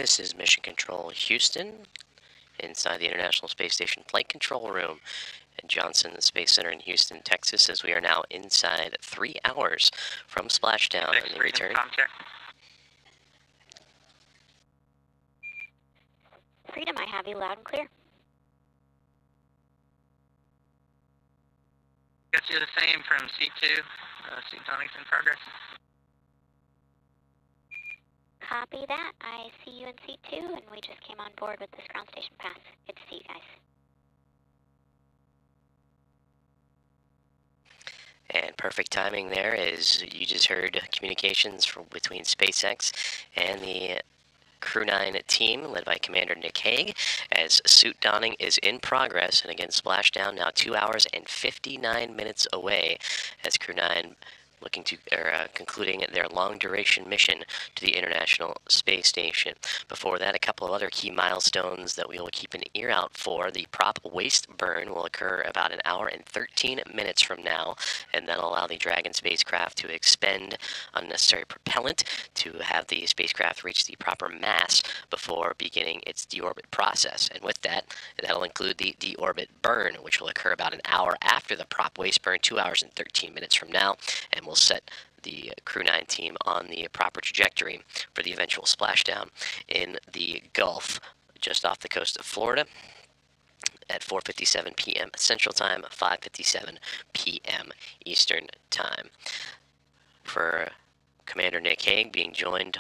This is Mission Control Houston, inside the International Space Station Flight Control Room at Johnson Space Center in Houston, Texas, as we are now inside 3 hours from splashdown and the return. Freedom, I have you loud and clear. Got you the same from C2. Suit doning's in progress. Copy that. I see you in C2, and we just came on board with this ground station pass. Good to see you guys. And perfect timing there, as you just heard communications between SpaceX and the Crew 9 team, led by Commander Nick Hague, as suit donning is in progress. And again, splashdown now 2 hours and 59 minutes away, as Crew 9 looking to concluding their long-duration mission to the International Space Station. Before that, a couple of other key milestones that we will keep an ear out for. The prop waste burn will occur about an hour and 13 minutes from now, and that'll allow the Dragon spacecraft to expend unnecessary propellant to have the spacecraft reach the proper mass before beginning its deorbit process. And with that, that'll include the deorbit burn, which will occur about an hour after the prop waste burn, 2 hours and 13 minutes from now, and will set the Crew 9 team on the proper trajectory for the eventual splashdown in the Gulf just off the coast of Florida at 4:57 p.m. Central Time, 5:57 p.m. Eastern Time. For Commander Nick Hague being joined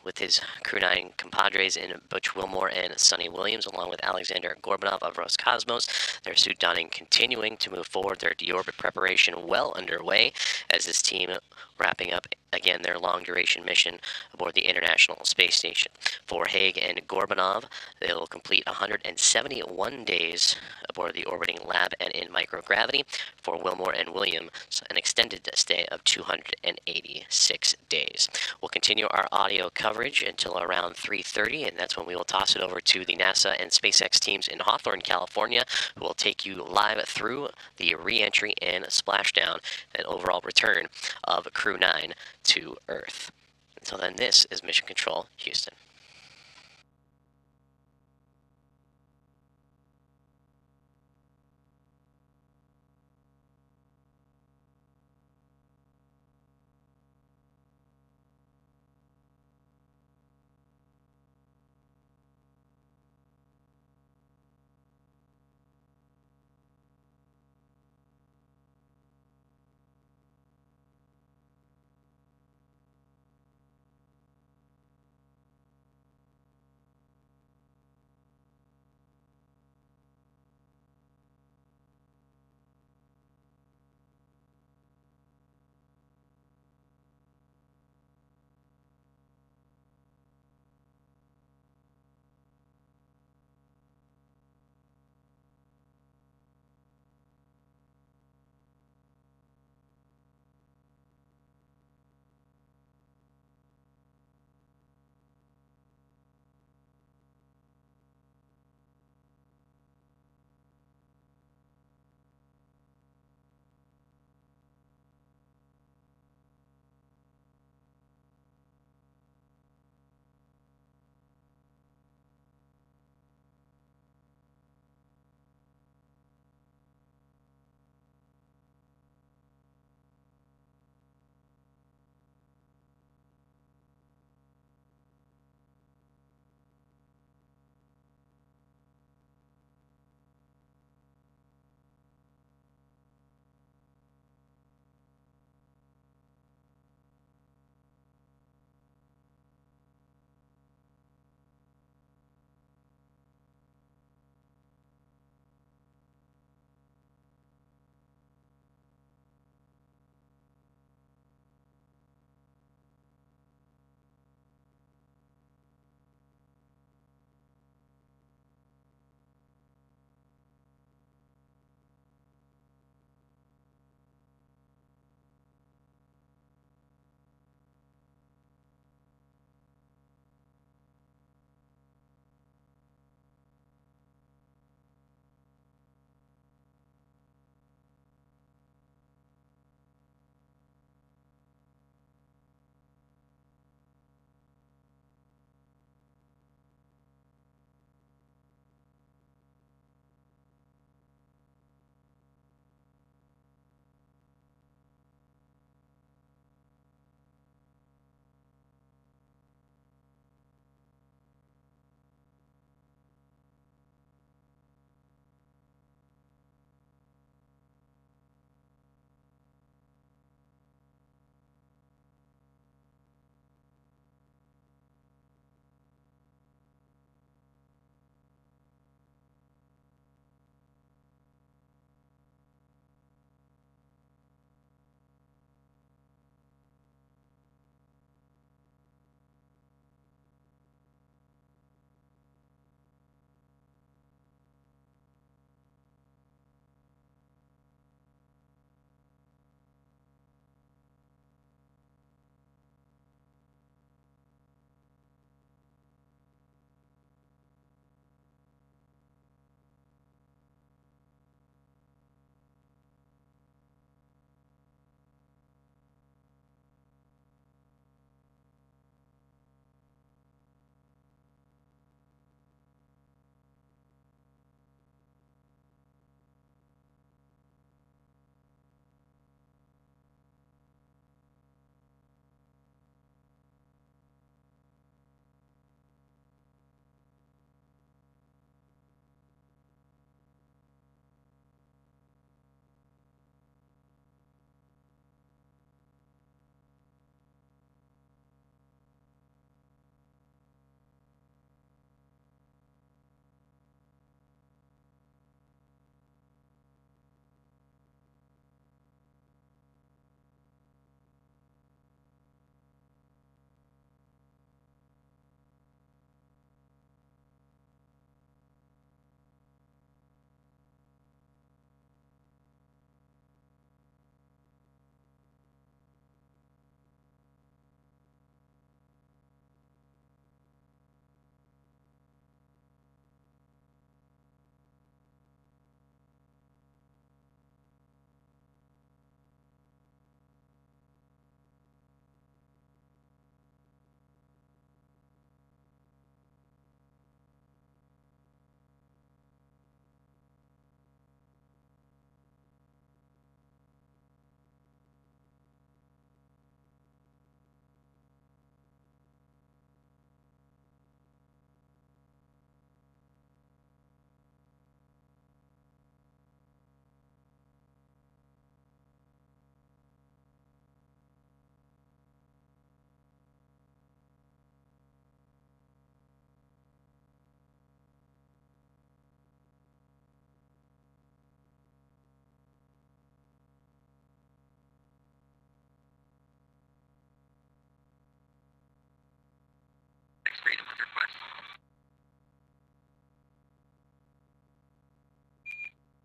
with his Crew 9 compadres in Butch Wilmore and Suni Williams, along with Aleksandr Gorbunov of Roscosmos. Their suit donning continuing to move forward, their deorbit preparation well underway, as this team wrapping up again their long-duration mission aboard the International Space Station. For Hague and Gorbunov, they'll complete 171 days aboard the orbiting lab and in microgravity. For Wilmore and Williams, an extended stay of 286 days. We'll continue our audio coverage until around 3:30, and that's when we will toss it over to the NASA and SpaceX teams in Hawthorne, California, who will take you live through the re-entry and splashdown and overall return of Crew 9 to Earth. Until then, this is Mission Control Houston.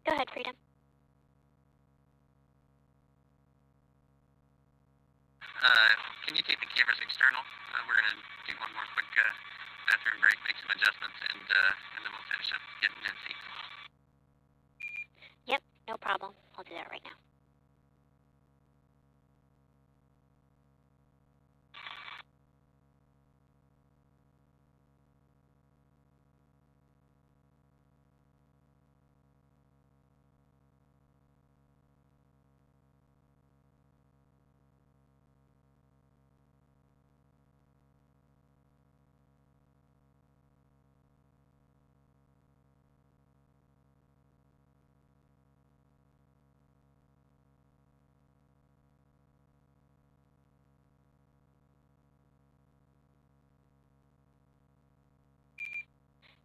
Go ahead, Freedom. Can you take the cameras external? We're going to do one more quick bathroom break, make some adjustments, and then we'll finish up getting in seats. Yep, no problem. I'll do that right now.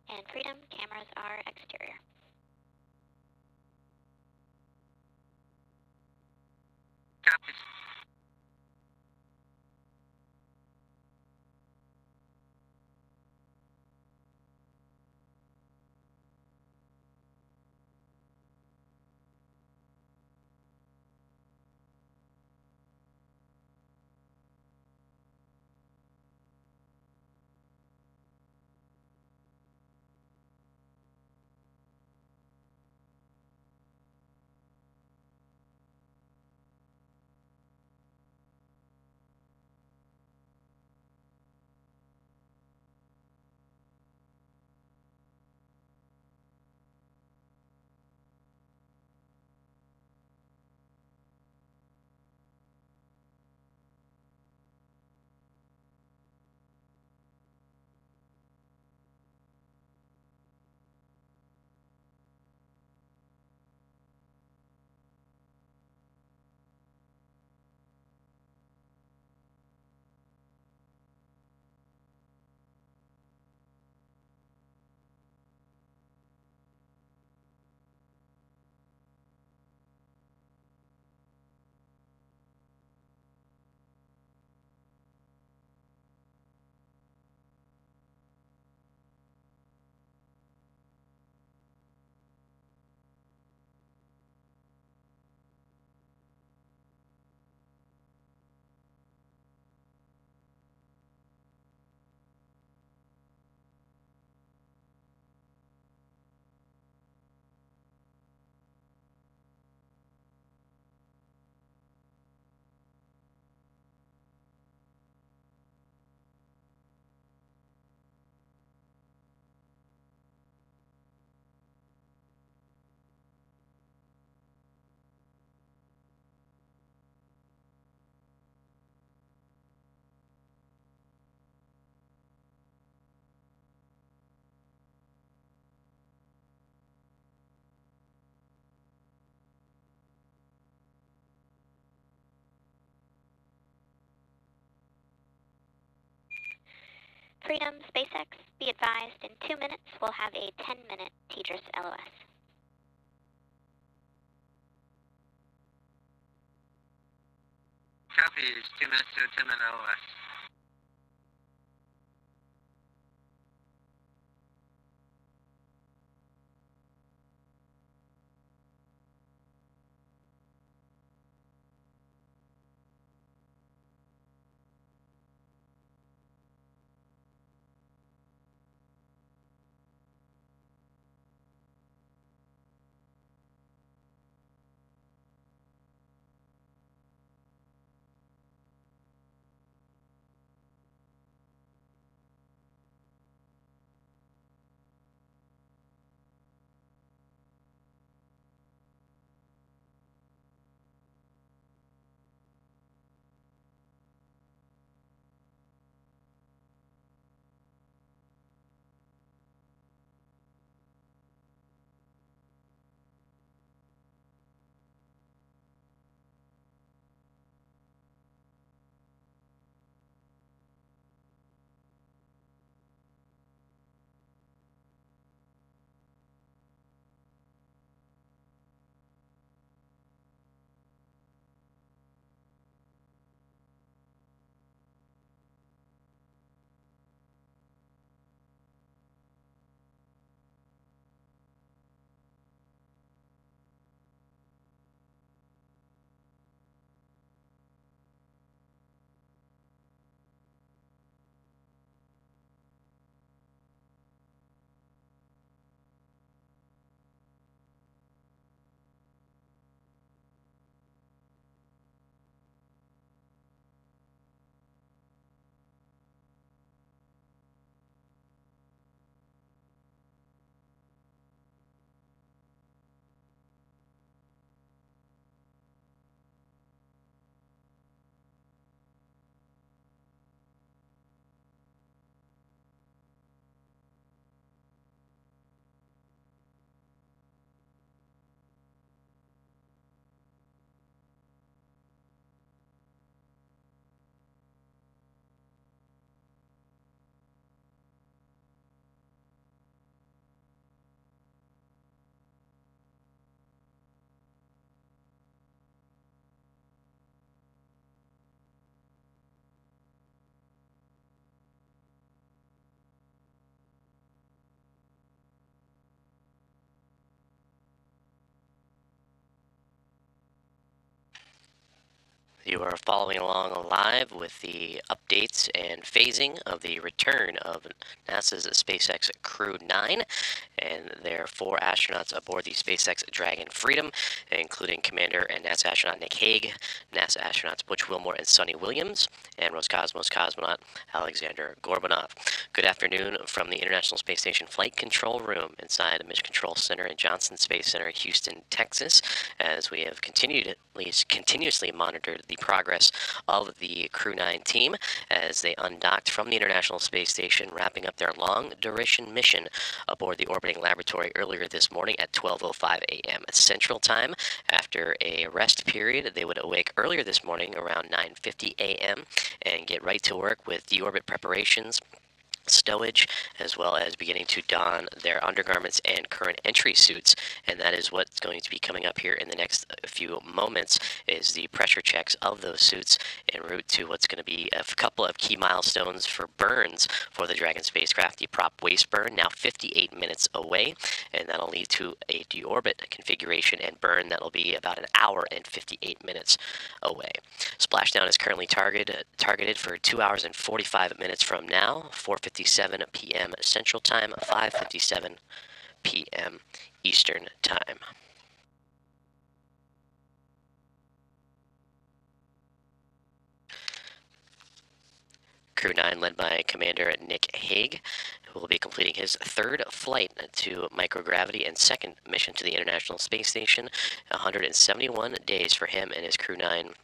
And Freedom, cameras are exterior. Copies. Freedom, SpaceX, be advised, in 2 minutes we'll have a 10-minute TDRS LOS. Copies. 2 minutes to a 10-minute LOS. You are following along live with the updates and phasing of the return of NASA's SpaceX Crew 9 and their 4 astronauts aboard the SpaceX Dragon Freedom, including Commander and NASA astronaut Nick Hague, NASA astronauts Butch Wilmore and Suni Williams, and Roscosmos cosmonaut Aleksandr Gorbunov. Good afternoon from the International Space Station Flight Control Room inside the Mission Control Center at Johnson Space Center, Houston, Texas, as we have continuously monitored the progress of the Crew 9 team as they undocked from the International Space Station, wrapping up their long-duration mission aboard the orbiting laboratory earlier this morning at 12:05 a.m. Central Time. After a rest period, they would awake earlier this morning around 9:50 a.m. and get right to work with deorbit preparations, stowage, as well as beginning to don their undergarments and current entry suits. And that is what's going to be coming up here in the next few moments, is the pressure checks of those suits en route to what's going to be a couple of key milestones for burns for the Dragon spacecraft. The prop waste burn, now 58 minutes away, and that'll lead to a deorbit configuration and burn that'll be about an hour and 58 minutes away. Splashdown is currently targeted for 2 hours and 45 minutes from now, 4:57 p.m. Central Time, 5:57 p.m. Eastern Time. Crew 9 led by Commander Nick Hague, who will be completing his 3rd flight to microgravity and 2nd mission to the International Space Station. 171 days for him and his Crew 9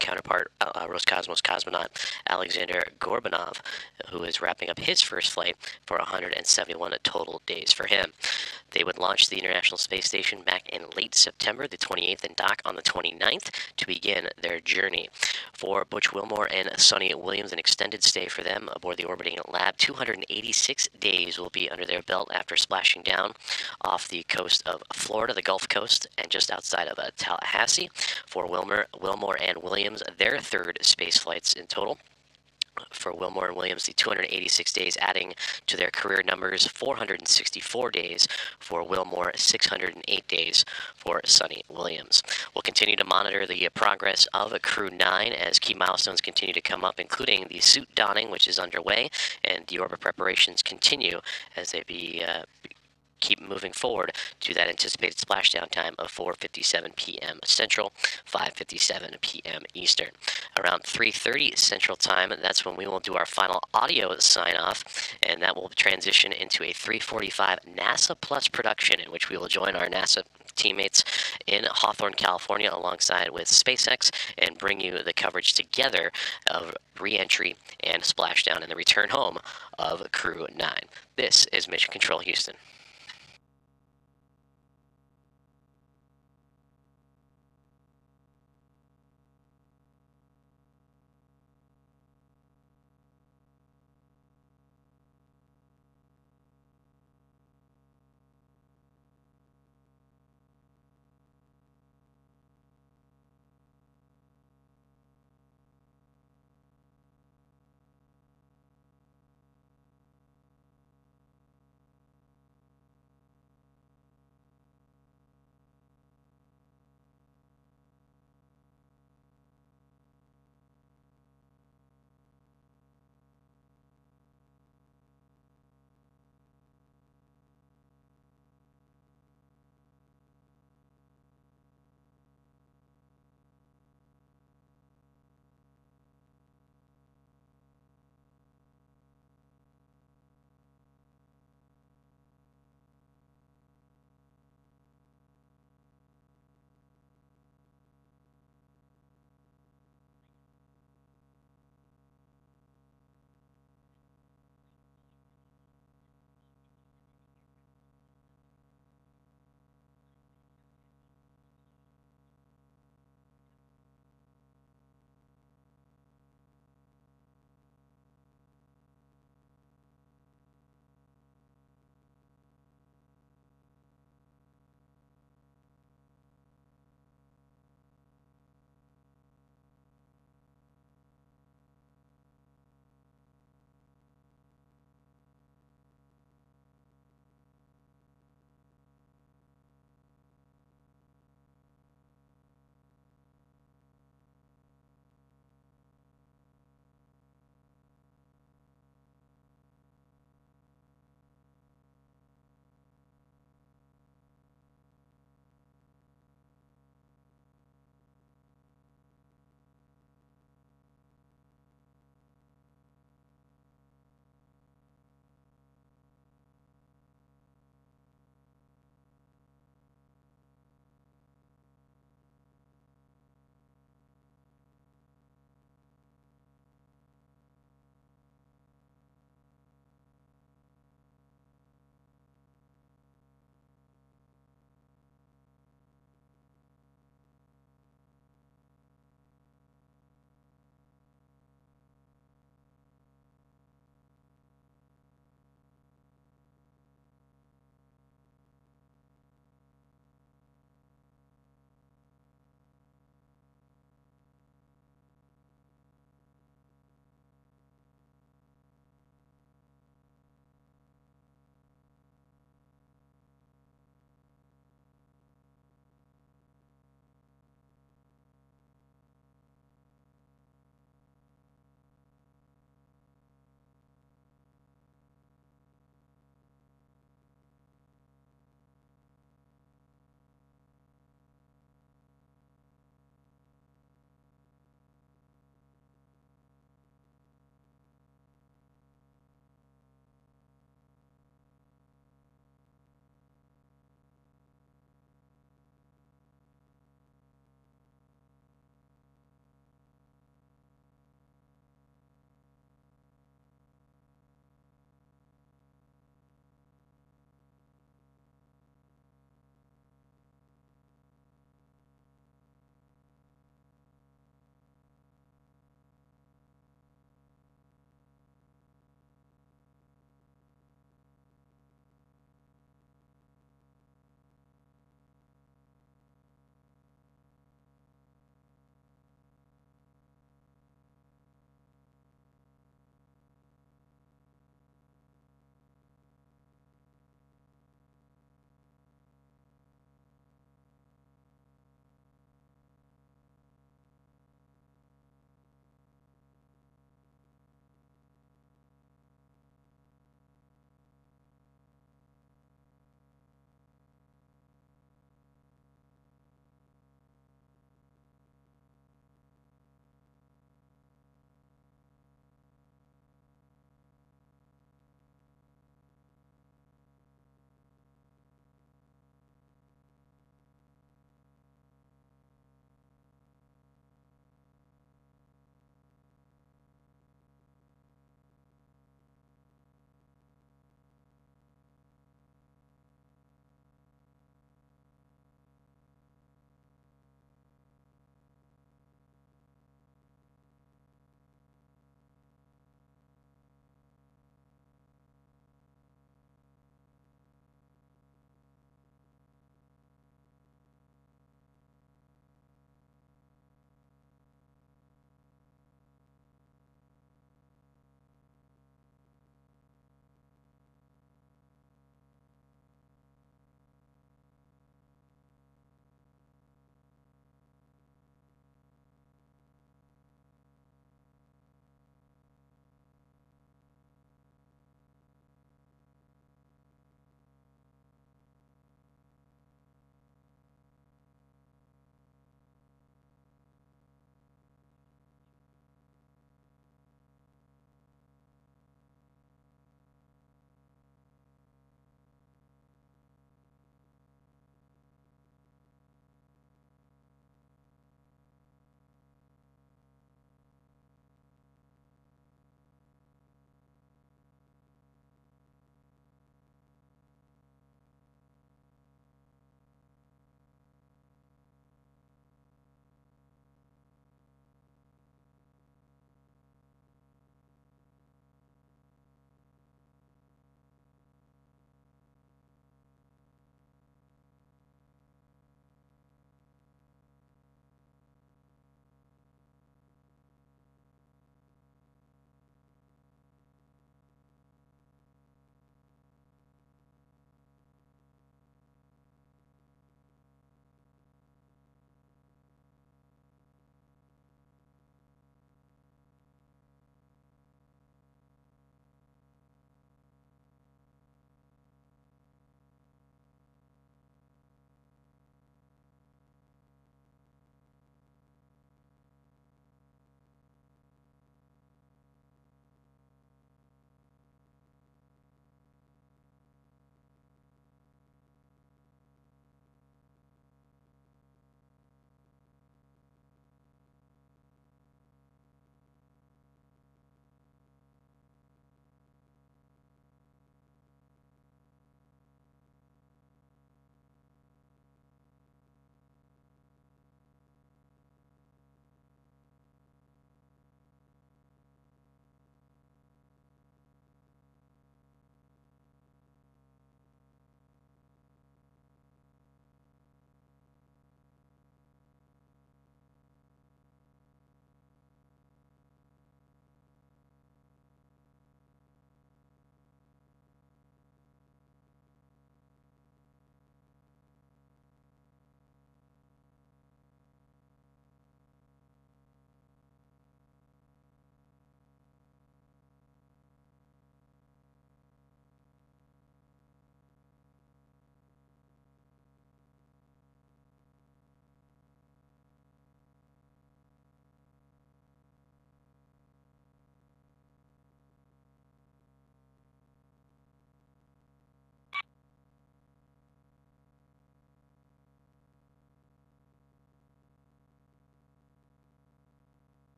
counterpart, Roscosmos cosmonaut Aleksandr Gorbunov, who is wrapping up his 1st flight for 171 total days for him. They would launch the International Space Station back in late September the 28th and dock on the 29th to begin their journey. For Butch Wilmore and Suni Williams, an extended stay for them aboard the orbiting lab. 286 days will be under their belt after splashing down off the coast of Florida, the Gulf Coast, and just outside of Tallahassee. For Wilmore and Williams, their 3rd space flights in total. For Wilmore and Williams, the 286 days adding to their career numbers, 464 days for Wilmore, 608 days for Suni Williams. We'll continue to monitor the progress of Crew 9 as key milestones continue to come up, including the suit donning, which is underway, and deorbit preparations continue as they keep moving forward to that anticipated splashdown time of 4:57 p.m. Central, 5:57 p.m. Eastern. Around 3:30 Central Time, that's when we will do our final audio sign-off, and that will transition into a 3:45 NASA Plus production, in which we will join our NASA teammates in Hawthorne, California, alongside with SpaceX, and bring you the coverage together of re-entry and splashdown and the return home of Crew 9. This is Mission Control Houston.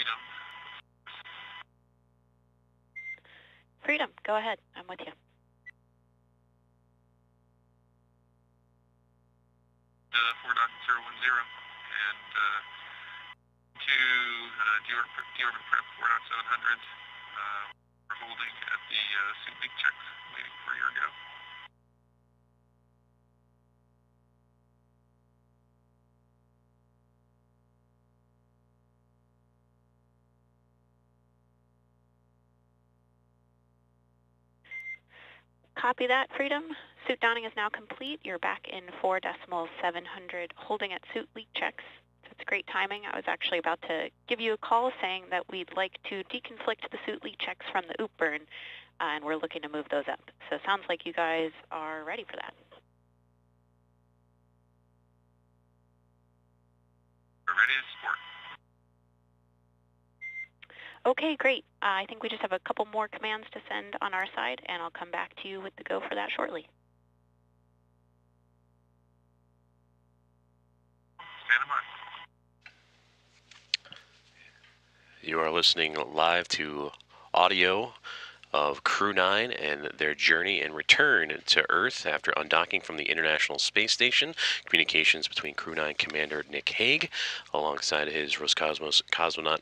Freedom. Freedom, go ahead. I'm with you. Uh, 4.010 and to deorbit prep 4.700. We're holding at the suit leak check, waiting for your go. Copy that, Freedom. Suit donning is now complete. You're back in 4.700, holding at suit leak checks. That's great timing. I was actually about to give you a call saying that we'd like to deconflict the suit leak checks from the OOP burn, and we're looking to move those up. So it sounds like you guys are ready for that. We're ready to support. Okay, great. I think we just have a couple more commands to send on our side, and I'll come back to you with the go for that shortly. Stand by. You are listening live to audio of Crew 9 and their journey and return to Earth after undocking from the International Space Station. Communications between Crew 9 Commander Nick Hague alongside his Roscosmos cosmonaut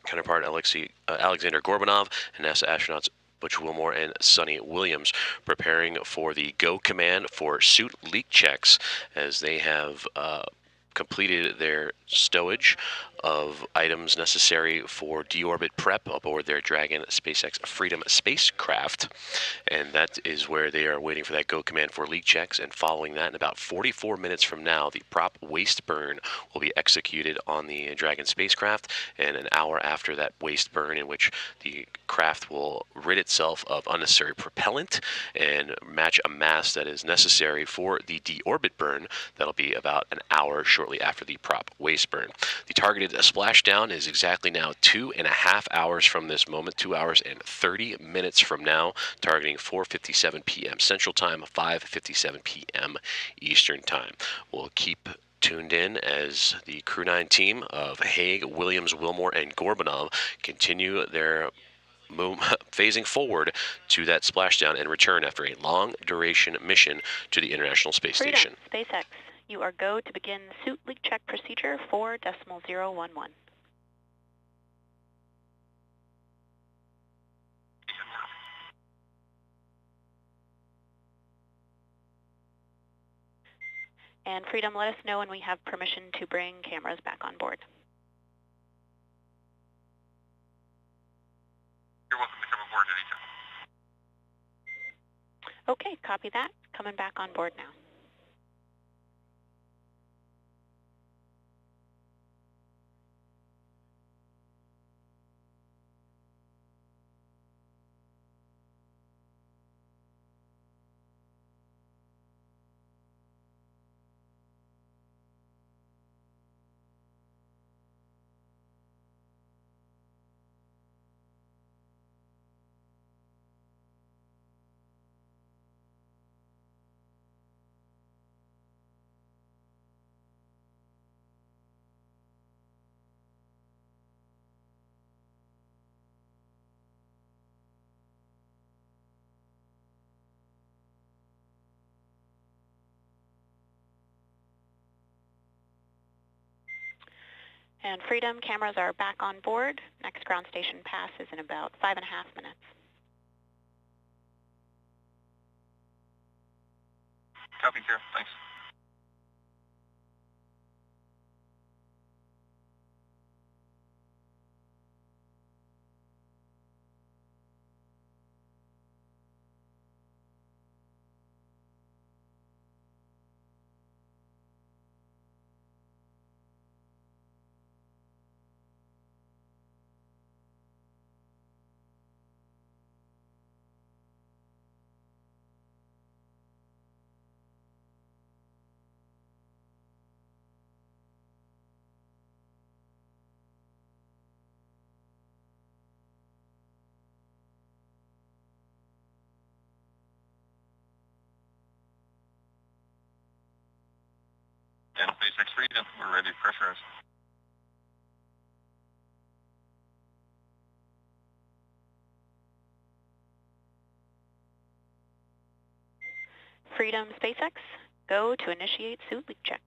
counterpart Aleksandr Gorbunov and NASA astronauts Butch Wilmore and Suni Williams preparing for the go command for suit leak checks as they have completed their stowage of items necessary for deorbit prep aboard their Dragon SpaceX Freedom spacecraft. And that is where they are waiting for that go command for leak checks. And following that, in about 44 minutes from now, the prop waste burn will be executed on the Dragon spacecraft. And an hour after that waste burn, in which the craft will rid itself of unnecessary propellant and match a mass that is necessary for the deorbit burn, that'll be about an hour shortly after the prop waste burn. The targeted splashdown is exactly now 2.5 hours from this moment, 2 hours and 30 minutes from now, targeting 4:57 p.m. Central Time, 5:57 p.m. Eastern Time. We'll keep tuned in as the Crew 9 team of Hague, Williams, Wilmore, and Gorbunov continue their phasing forward to that splashdown and return after a long-duration mission to the International Space Station. SpaceX, you are go to begin suit leak check procedure 4.011. And Freedom, let us know when we have permission to bring cameras back on board. You're welcome to come aboard anytime. Okay, copy that. Coming back on board now. And Freedom, cameras are back on board. Next ground station pass is in about 5.5 minutes. Copy, Kara. Thanks. And SpaceX Freedom, we're ready to pressurize. Freedom SpaceX, go to initiate suit leak check.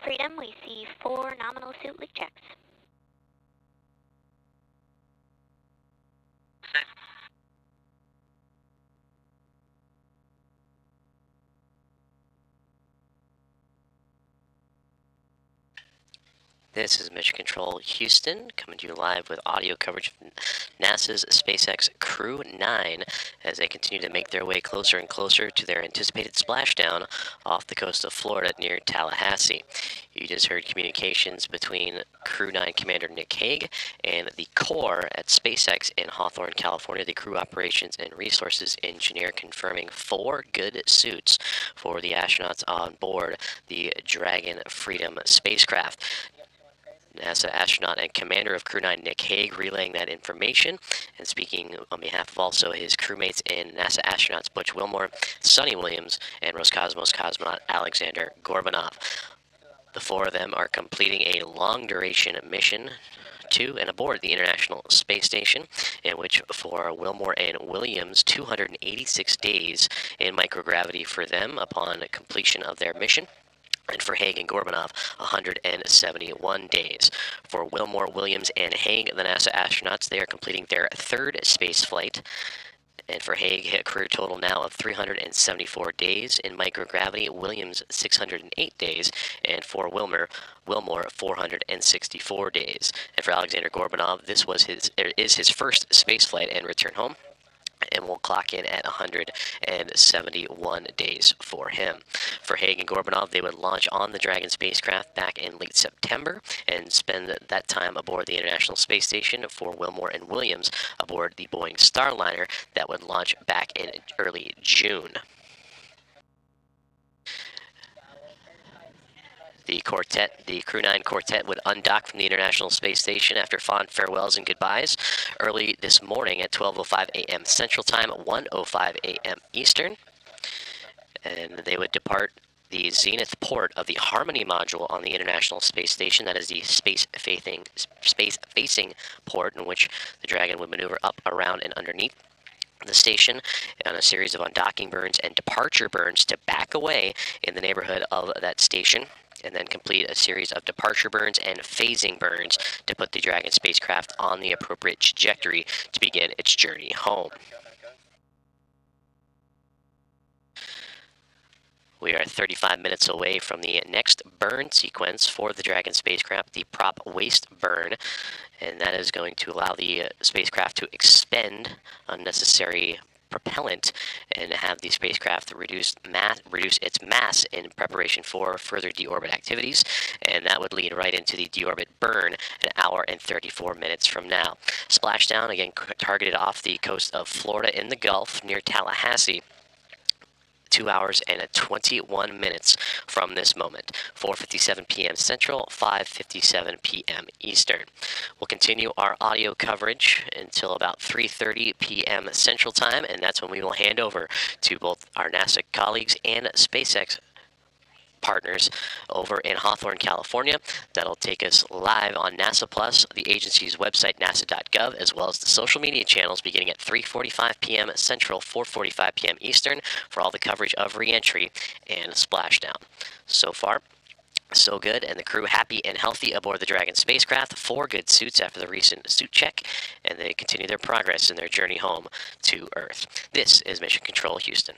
Freedom, we see 4 nominal suit leak checks. This is Mission Control Houston, coming to you live with audio coverage of NASA's SpaceX Crew 9 as they continue to make their way closer and closer to their anticipated splashdown off the coast of Florida near Tallahassee. You just heard communications between Crew 9 Commander Nick Hague and the core at SpaceX in Hawthorne, California, the crew operations and resources engineer, confirming 4 good suits for the astronauts on board the Dragon Freedom spacecraft. NASA astronaut and commander of Crew 9 Nick Hague relaying that information and speaking on behalf of also his crewmates and NASA astronauts Butch Wilmore, Suni Williams, and Roscosmos cosmonaut Aleksandr Gorbunov. The 4 of them are completing a long-duration mission to and aboard the International Space Station, in which for Wilmore and Williams, 286 days in microgravity for them upon completion of their mission. And for Hague and Gorbunov, 171 days. For Wilmore, Williams, and Hague, the NASA astronauts, they are completing their 3rd space flight. And for Hague, a career total now of 374 days in microgravity. Williams, 608 days. And for Wilmore, 464 days. And for Aleksandr Gorbunov, this is his first space flight and return home. and will clock in at 171 days for him. For Hague and Gorbunov, they would launch on the Dragon spacecraft back in late September and spend that time aboard the International Space Station. For Wilmore and Williams aboard the Boeing Starliner that would launch back in early June. The Crew 9 quartet would undock from the International Space Station after fond farewells and goodbyes early this morning at 12:05 a.m. Central Time, 1:05 a.m. Eastern. And they would depart the zenith port of the Harmony module on the International Space Station. That is the space-facing port in which the Dragon would maneuver up, around, and underneath the station on a series of undocking burns and departure burns to back away in the neighborhood of that station, and then complete a series of departure burns and phasing burns to put the Dragon spacecraft on the appropriate trajectory to begin its journey home. We are 35 minutes away from the next burn sequence for the Dragon spacecraft, the prop waste burn, and that is going to allow the spacecraft to expend unnecessary propellant and have the spacecraft reduce its mass in preparation for further deorbit activities, and that would lead right into the deorbit burn an hour and 34 minutes from now. Splashdown, again targeted off the coast of Florida in the Gulf near Tallahassee. 2 hours and 21 minutes from this moment. 4:57 p.m. Central, 5:57 p.m. Eastern. We'll continue our audio coverage until about 3:30 p.m. Central Time, and that's when we will hand over to both our NASA colleagues and SpaceX partners over in Hawthorne, California. That'll take us live on NASA Plus, the agency's website, nasa.gov, as well as the social media channels beginning at 3:45 p.m. Central, 4:45 p.m. Eastern for all the coverage of re-entry and splashdown. So far, so good, and the crew happy and healthy aboard the Dragon spacecraft. 4 good suits after the recent suit check, and they continue their progress in their journey home to Earth. This is Mission Control Houston.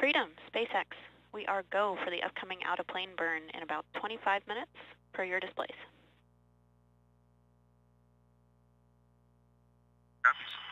Freedom, SpaceX. We are go for the upcoming out-of-plane burn in about 25 minutes per your displays. Copies.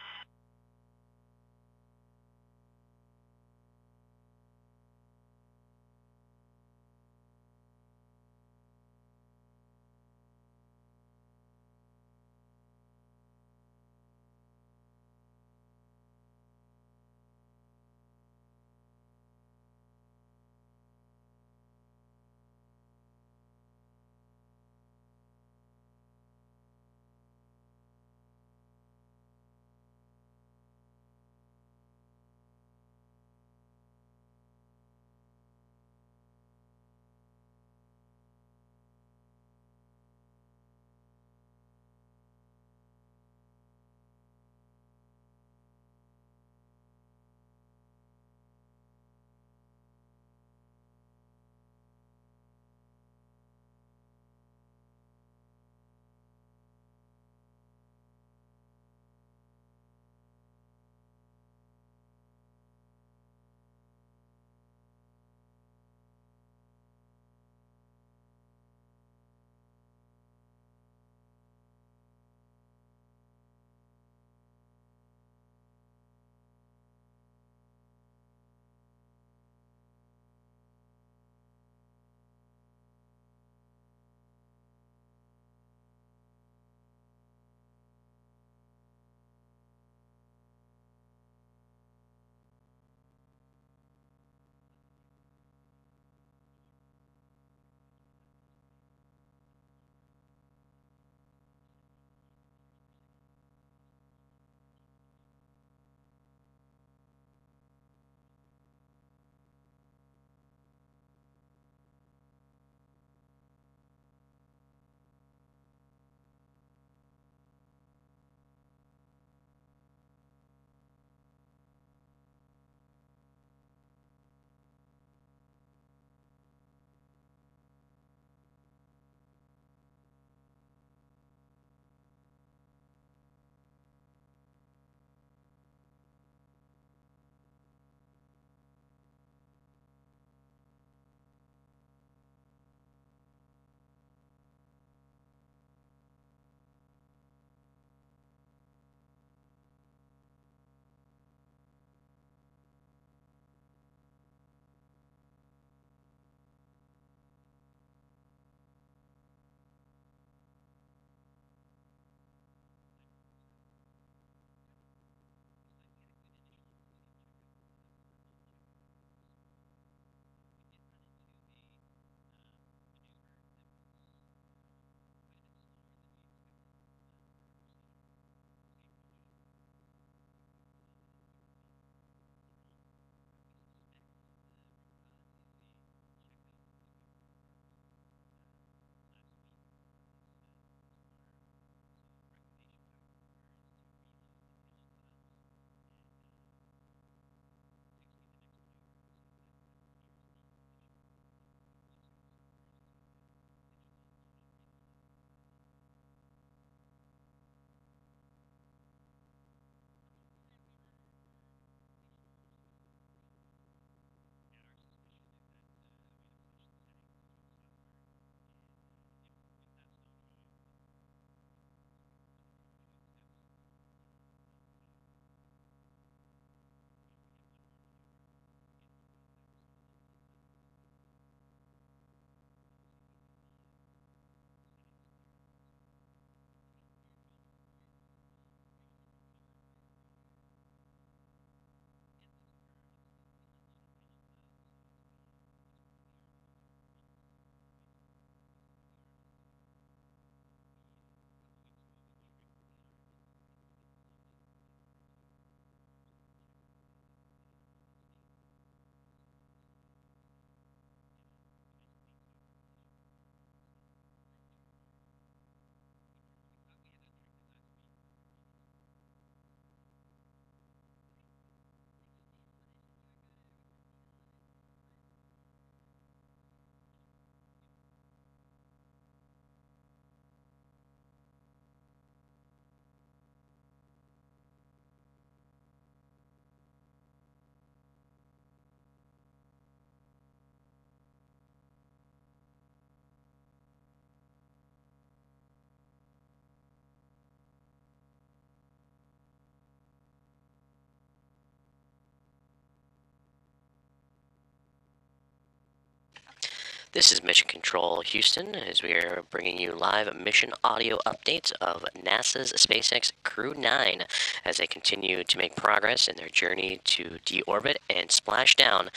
This is Mission Control Houston, as we are bringing you live mission audio updates of NASA's SpaceX Crew 9 as they continue to make progress in their journey to deorbit and splash down,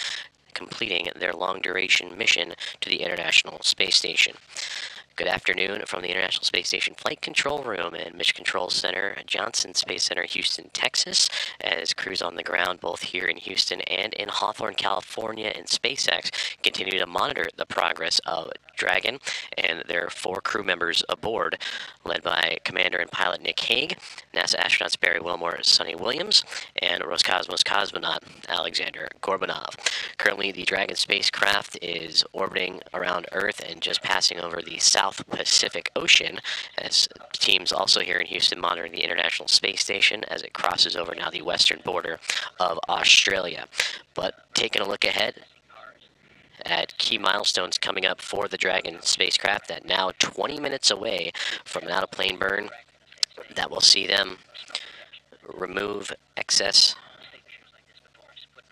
completing their long-duration mission to the International Space Station. Good afternoon from the International Space Station Flight Control Room and Mission Control Center, Johnson Space Center, Houston, Texas, as crews on the ground both here in Houston and in Hawthorne, California, and SpaceX continue to monitor the progress of Dragon and their 4 crew members aboard, led by Commander and Pilot Nick Hague, NASA astronauts Butch Wilmore, Suni Williams, and Roscosmos cosmonaut Aleksandr Gorbunov. Currently, the Dragon spacecraft is orbiting around Earth and just passing over the South Pacific Ocean, as teams also here in Houston monitoring the International Space Station as it crosses over now the western border of Australia. But taking a look ahead at key milestones coming up for the Dragon spacecraft, that now 20 minutes away from an out-of-plane burn that will see them remove excess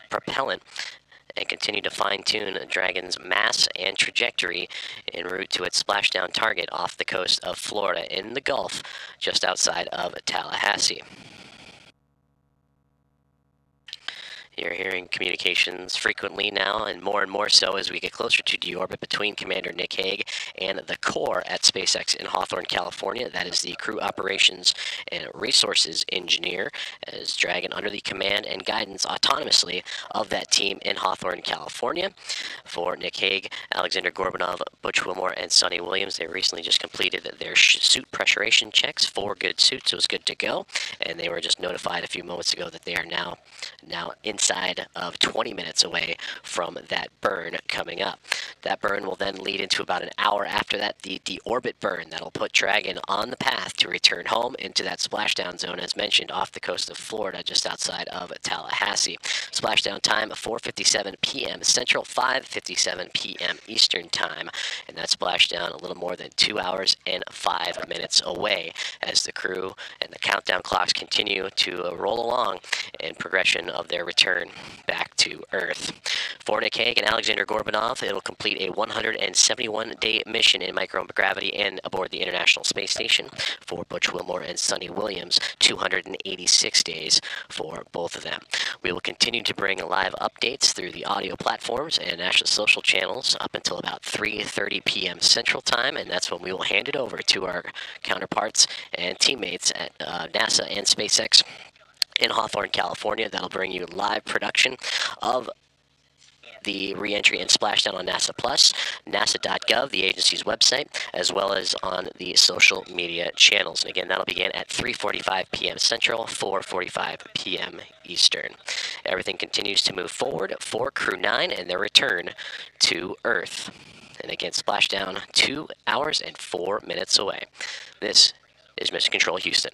propellant and continue to fine-tune Dragon's mass and trajectory en route to its splashdown target off the coast of Florida in the Gulf, just outside of Tallahassee. You're hearing communications frequently now, and more so as we get closer to deorbit between Commander Nick Hague and the core at SpaceX in Hawthorne, California. That is the Crew Operations and Resources Engineer, as Dragon under the command and guidance autonomously of that team in Hawthorne, California. For Nick Hague, Aleksandr Gorbunov, Butch Wilmore, and Suni Williams, they recently just completed their suit pressurization checks. 4 good suits, so it was good to go, and they were just notified a few moments ago that they are now inside of 20 minutes away from that burn coming up. That burn will then lead into about an hour after that, the deorbit burn that'll put Dragon on the path to return home into that splashdown zone, as mentioned, off the coast of Florida, just outside of Tallahassee. Splashdown time 4:57 p.m. Central, 5:57 p.m. Eastern Time, and that splashdown a little more than 2 hours and 5 minutes away, as the crew and the countdown clocks continue to roll along in progression of their return back to Earth. For Nick Hague and Aleksandr Gorbunov, it will complete a 171-day mission in microgravity and aboard the International Space Station. For Butch Wilmore and Suni Williams, 286 days for both of them. We will continue to bring live updates through the audio platforms and national social channels up until about 3:30 p.m. Central Time, and that's when we will hand it over to our counterparts and teammates at NASA and SpaceX in Hawthorne, California. That'll bring you live production of the reentry and splashdown on NASA Plus, nasa.gov, the agency's website, as well as on the social media channels. And again, that'll begin at 3:45 p.m. Central, 4:45 p.m. Eastern. Everything continues to move forward for Crew 9 and their return to Earth. And again, splashdown 2 hours and 4 minutes away. This is Mission Control Houston.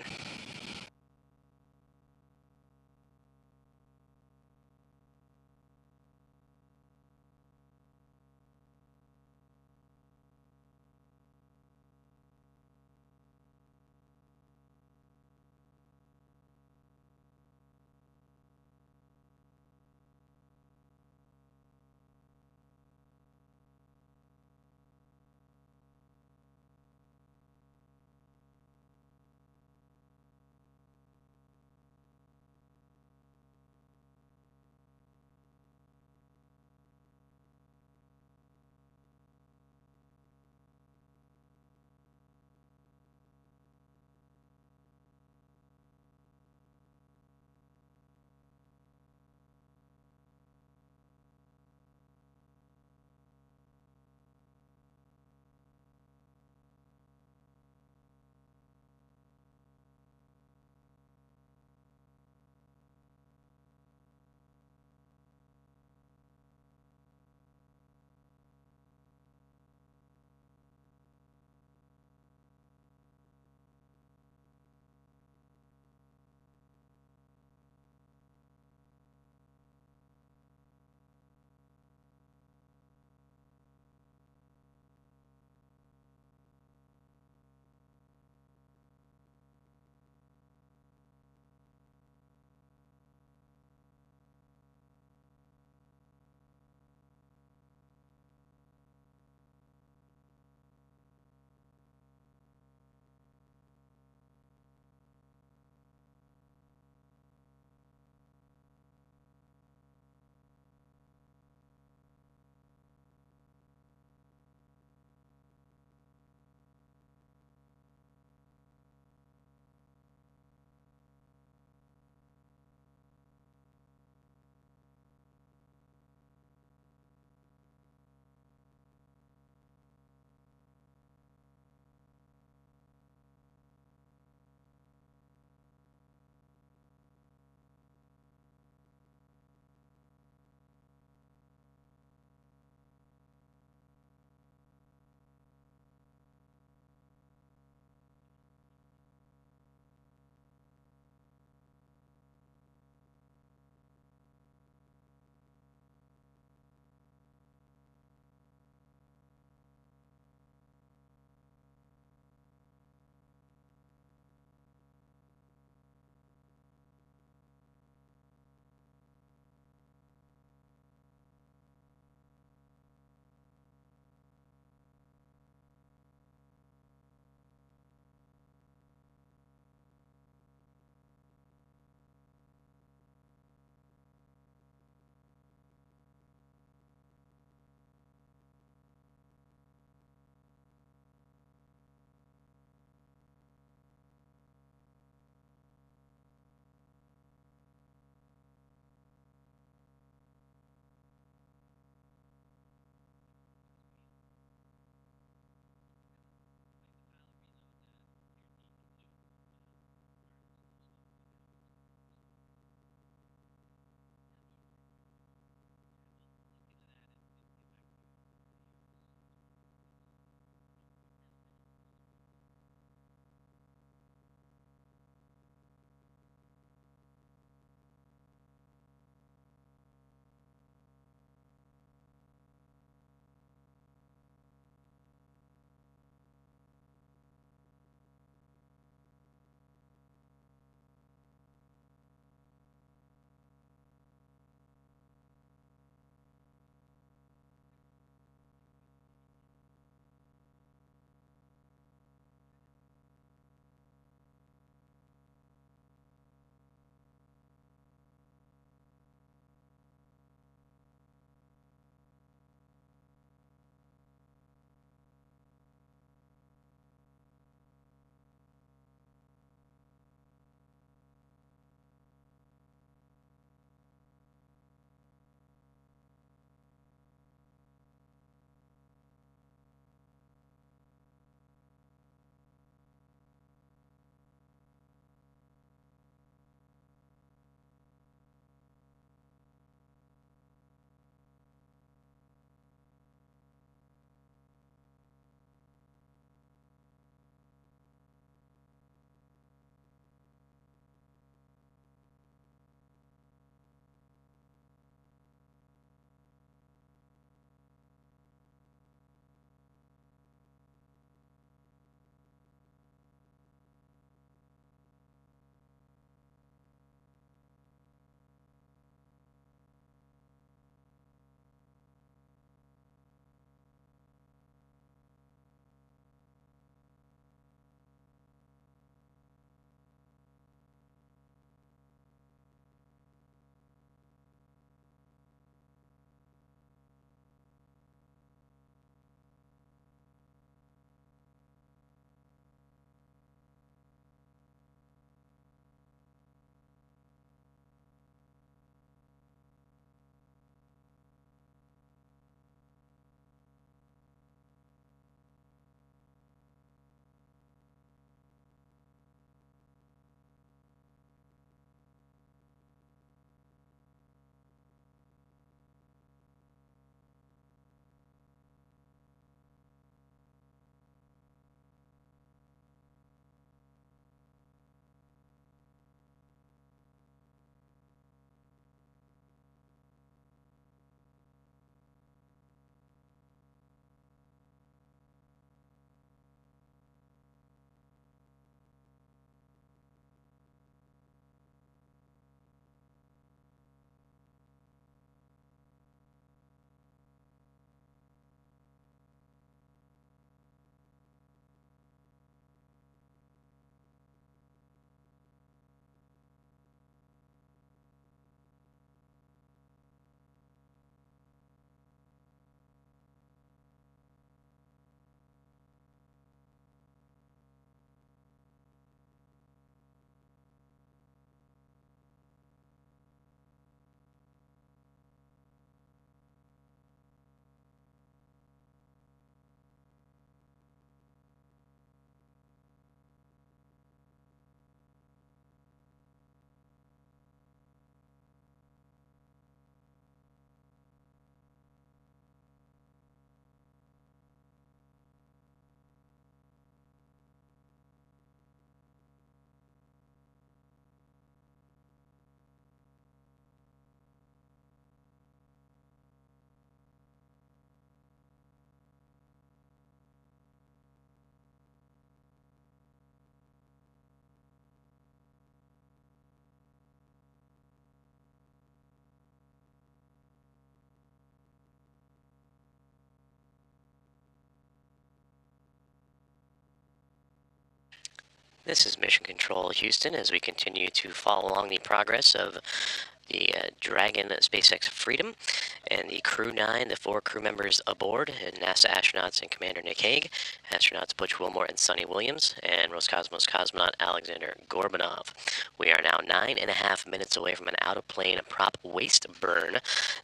This is Mission Control Houston as we continue to follow along the progress of the Dragon SpaceX Freedom and the Crew 9, the 4 crew members aboard, and NASA astronauts and Commander Nick Hague, astronauts Butch Wilmore and Suni Williams, and Roscosmos cosmonaut Aleksandr Gorbunov. We are now 9.5 minutes away from an out-of-plane prop waste burn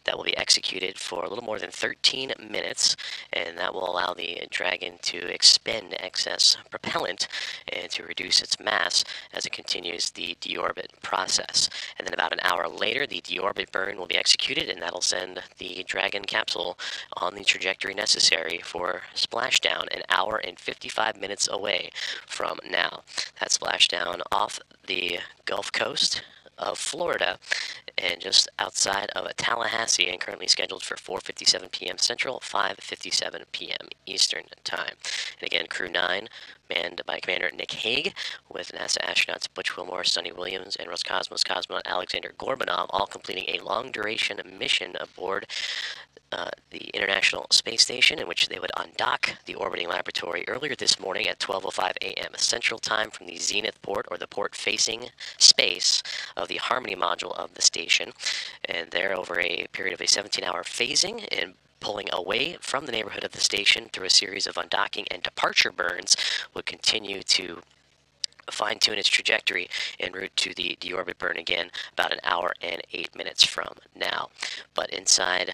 that will be executed for a little more than 13 minutes, and that will allow the Dragon to expend excess propellant and to reduce its mass as it continues the deorbit process. And then about an hour later, the deorbit burn will be executed, and that'll send the Dragon capsule on the trajectory necessary for splashdown an hour and 55 minutes away from now. That splashdown off the Gulf Coast of Florida and just outside of Tallahassee, and currently scheduled for 4:57 p.m. Central, 5:57 p.m. Eastern Time. And again, Crew 9, manned by Commander Nick Hague, with NASA astronauts Butch Wilmore, Suni Williams, and Roscosmos cosmonaut Aleksandr Gorbunov, all completing a long-duration mission aboard the International Space Station, in which they would undock the orbiting laboratory earlier this morning at 12:05 a.m. Central Time from the Zenith port, or the port facing space of the Harmony module of the station. And there, over a period of a 17-hour phasing and pulling away from the neighborhood of the station through a series of undocking and departure burns, would continue to fine-tune its trajectory en route to the deorbit burn again about an hour and 8 minutes from now. But inside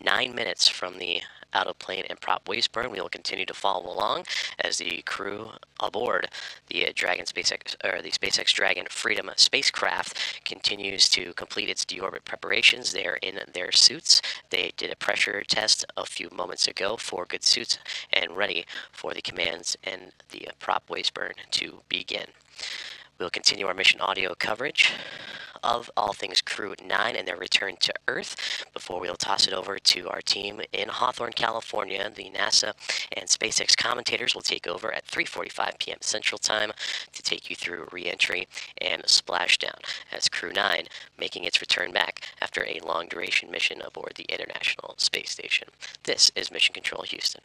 9 minutes from the out-of-plane and prop waste burn, we will continue to follow along as the crew aboard the Dragon SpaceX, or the SpaceX Dragon Freedom spacecraft, continues to complete its deorbit preparations. They are in their suits. They did a pressure test a few moments ago for good suits and ready for the commands and the prop waste burn to begin. We'll continue our mission audio coverage of all things Crew 9 and their return to Earth before we'll toss it over to our team in Hawthorne, California. The NASA and SpaceX commentators will take over at 3:45 p.m. Central Time to take you through re-entry and splashdown, as Crew 9 making its return back after a long-duration mission aboard the International Space Station. This is Mission Control Houston.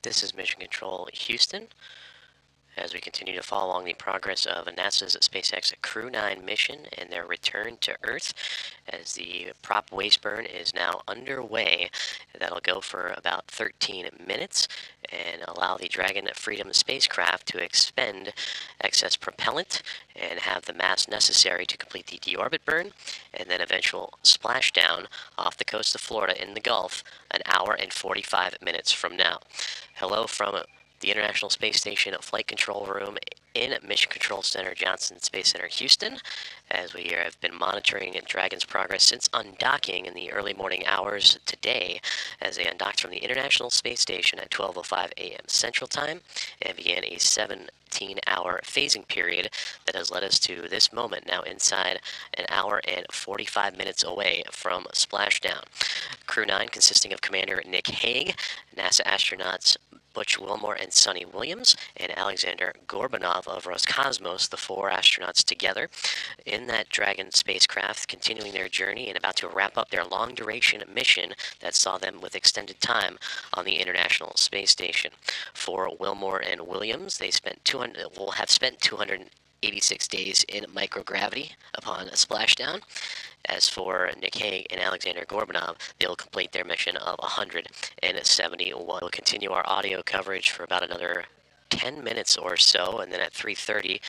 This is Mission Control Houston, as we continue to follow along the progress of NASA's SpaceX Crew 9 mission and their return to Earth, as the prop waste burn is now underway. That'll go for about 13 minutes and allow the Dragon Freedom spacecraft to expend excess propellant and have the mass necessary to complete the deorbit burn and then eventual splashdown off the coast of Florida in the Gulf an hour and 45 minutes from now. Hello from the International Space Station Flight Control Room in Mission Control Center, Johnson Space Center, Houston, as we have been monitoring Dragon's progress since undocking in the early morning hours today, as they undocked from the International Space Station at 12:05 a.m. Central Time and began a 17-hour phasing period that has led us to this moment, now inside an hour and 45 minutes away from splashdown. Crew 9, consisting of Commander Nick Hague, NASA astronauts Butch Wilmore and Suni Williams, and Aleksandr Gorbunov of Roscosmos, the 4 astronauts together, in that Dragon spacecraft, continuing their journey and about to wrap up their long-duration mission that saw them with extended time on the International Space Station. For Wilmore and Williams, they will have spent 286 days in microgravity upon a splashdown. As for Nick Hague and Aleksandr Gorbunov, they'll complete their mission of 171. We'll continue our audio coverage for about another 10 minutes or so, and then at 3:30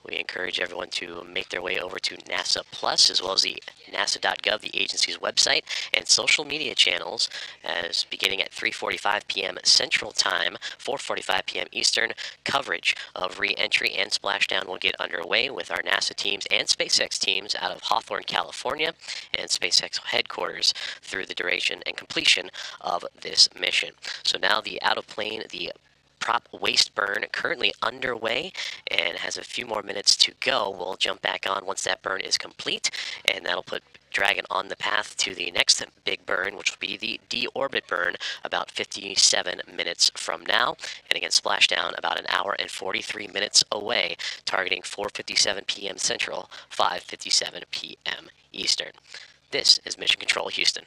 we encourage everyone to make their way over to NASA Plus, as well as the nasa.gov, the agency's website, and social media channels, as beginning at 3:45 p.m. Central Time, 4:45 p.m. Eastern, coverage of re-entry and splashdown will get underway with our NASA teams and SpaceX teams out of Hawthorne, California, and SpaceX headquarters through the duration and completion of this mission. So now the out-of-plane, the prop waste burn currently underway and has a few more minutes to go. We'll jump back on once that burn is complete, and that'll put Dragon on the path to the next big burn, which will be the deorbit burn about 57 minutes from now. And again, splashdown about an hour and 43 minutes away, targeting 4:57 p.m. Central, 5:57 p.m. Eastern. This is Mission Control Houston.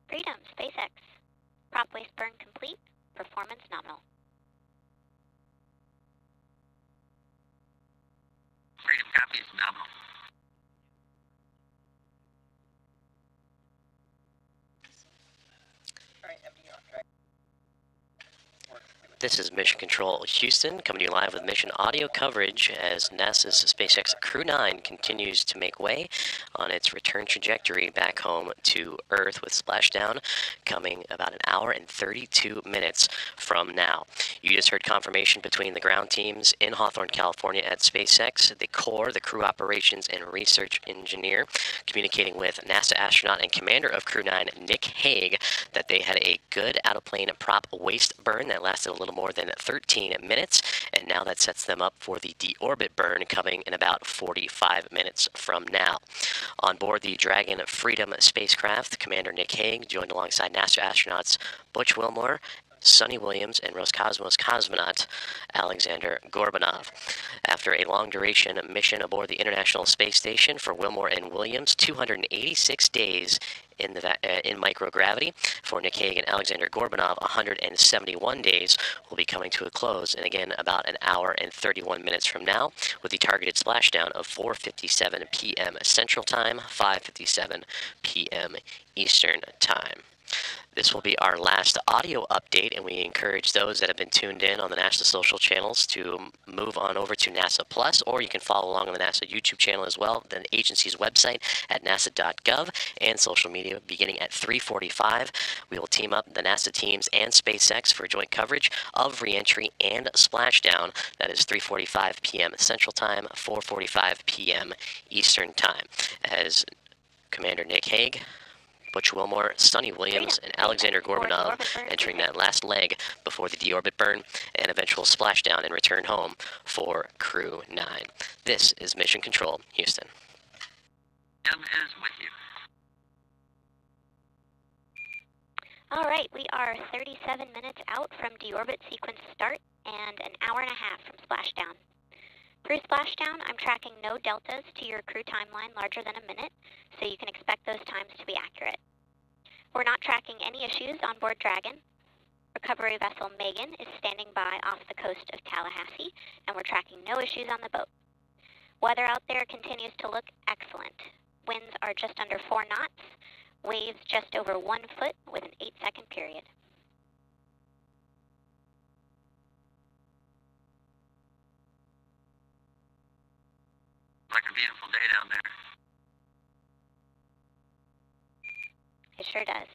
Freedom, SpaceX. Prop waste burn complete. Performance nominal. Freedom copies nominal. This is Mission Control Houston, coming to you live with mission audio coverage as NASA's SpaceX Crew 9 continues to make way on its return trajectory back home to Earth, with splashdown coming about an hour and 32 minutes from now. You just heard confirmation between the ground teams in Hawthorne, California at SpaceX, the core, the crew operations and research engineer, communicating with NASA astronaut and commander of Crew 9, Nick Hague, that they had a good out-of-plane prop waste burn that lasted a little more than 13 minutes, and now that sets them up for the deorbit burn coming in about 45 minutes from now. On board the Dragon Freedom spacecraft, Commander Nick Hague joined alongside NASA astronauts Butch Wilmore, Suni Williams, and Roscosmos cosmonaut Aleksandr Gorbunov. After a long-duration mission aboard the International Space Station for Wilmore and Williams, 286 days in microgravity. For Nick Hague and Aleksandr Gorbunov, 171 days will be coming to a close, and again about an hour and 31 minutes from now, with the targeted splashdown of 4:57 p.m. Central Time, 5:57 p.m. Eastern Time. This will be our last audio update, and we encourage those that have been tuned in on the NASA social channels to move on over to NASA Plus, or you can follow along on the NASA YouTube channel as well, the agency's website at nasa.gov, and social media beginning at 3:45. We will team up the NASA teams and SpaceX for joint coverage of reentry and splashdown. That is 3:45 p.m. Central Time, 4:45 p.m. Eastern Time. As Commander Nick Hague, Butch Wilmore, Suni Williams, and Aleksandr Gorbunov entering that last leg before the deorbit burn and eventual splashdown and return home for Crew 9. This is Mission Control, Houston. M is with you. All right, we are 37 minutes out from deorbit sequence start and an hour and a half from splashdown. Through splashdown, I'm tracking no deltas to your crew timeline larger than a minute, so you can expect those times to be accurate. We're not tracking any issues on board Dragon. Recovery vessel Megan is standing by off the coast of Tallahassee, and we're tracking no issues on the boat. Weather out there continues to look excellent. Winds are just under 4 knots, waves just over 1 foot with an 8-second period. Like a beautiful day down there. It sure does.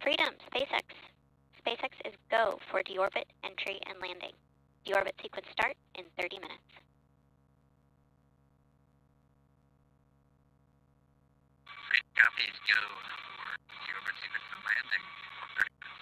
Freedom, SpaceX. SpaceX is go for deorbit entry and landing. Deorbit sequence start in 30 minutes. Great, copy is go for deorbit sequence and landing for 30 minutes.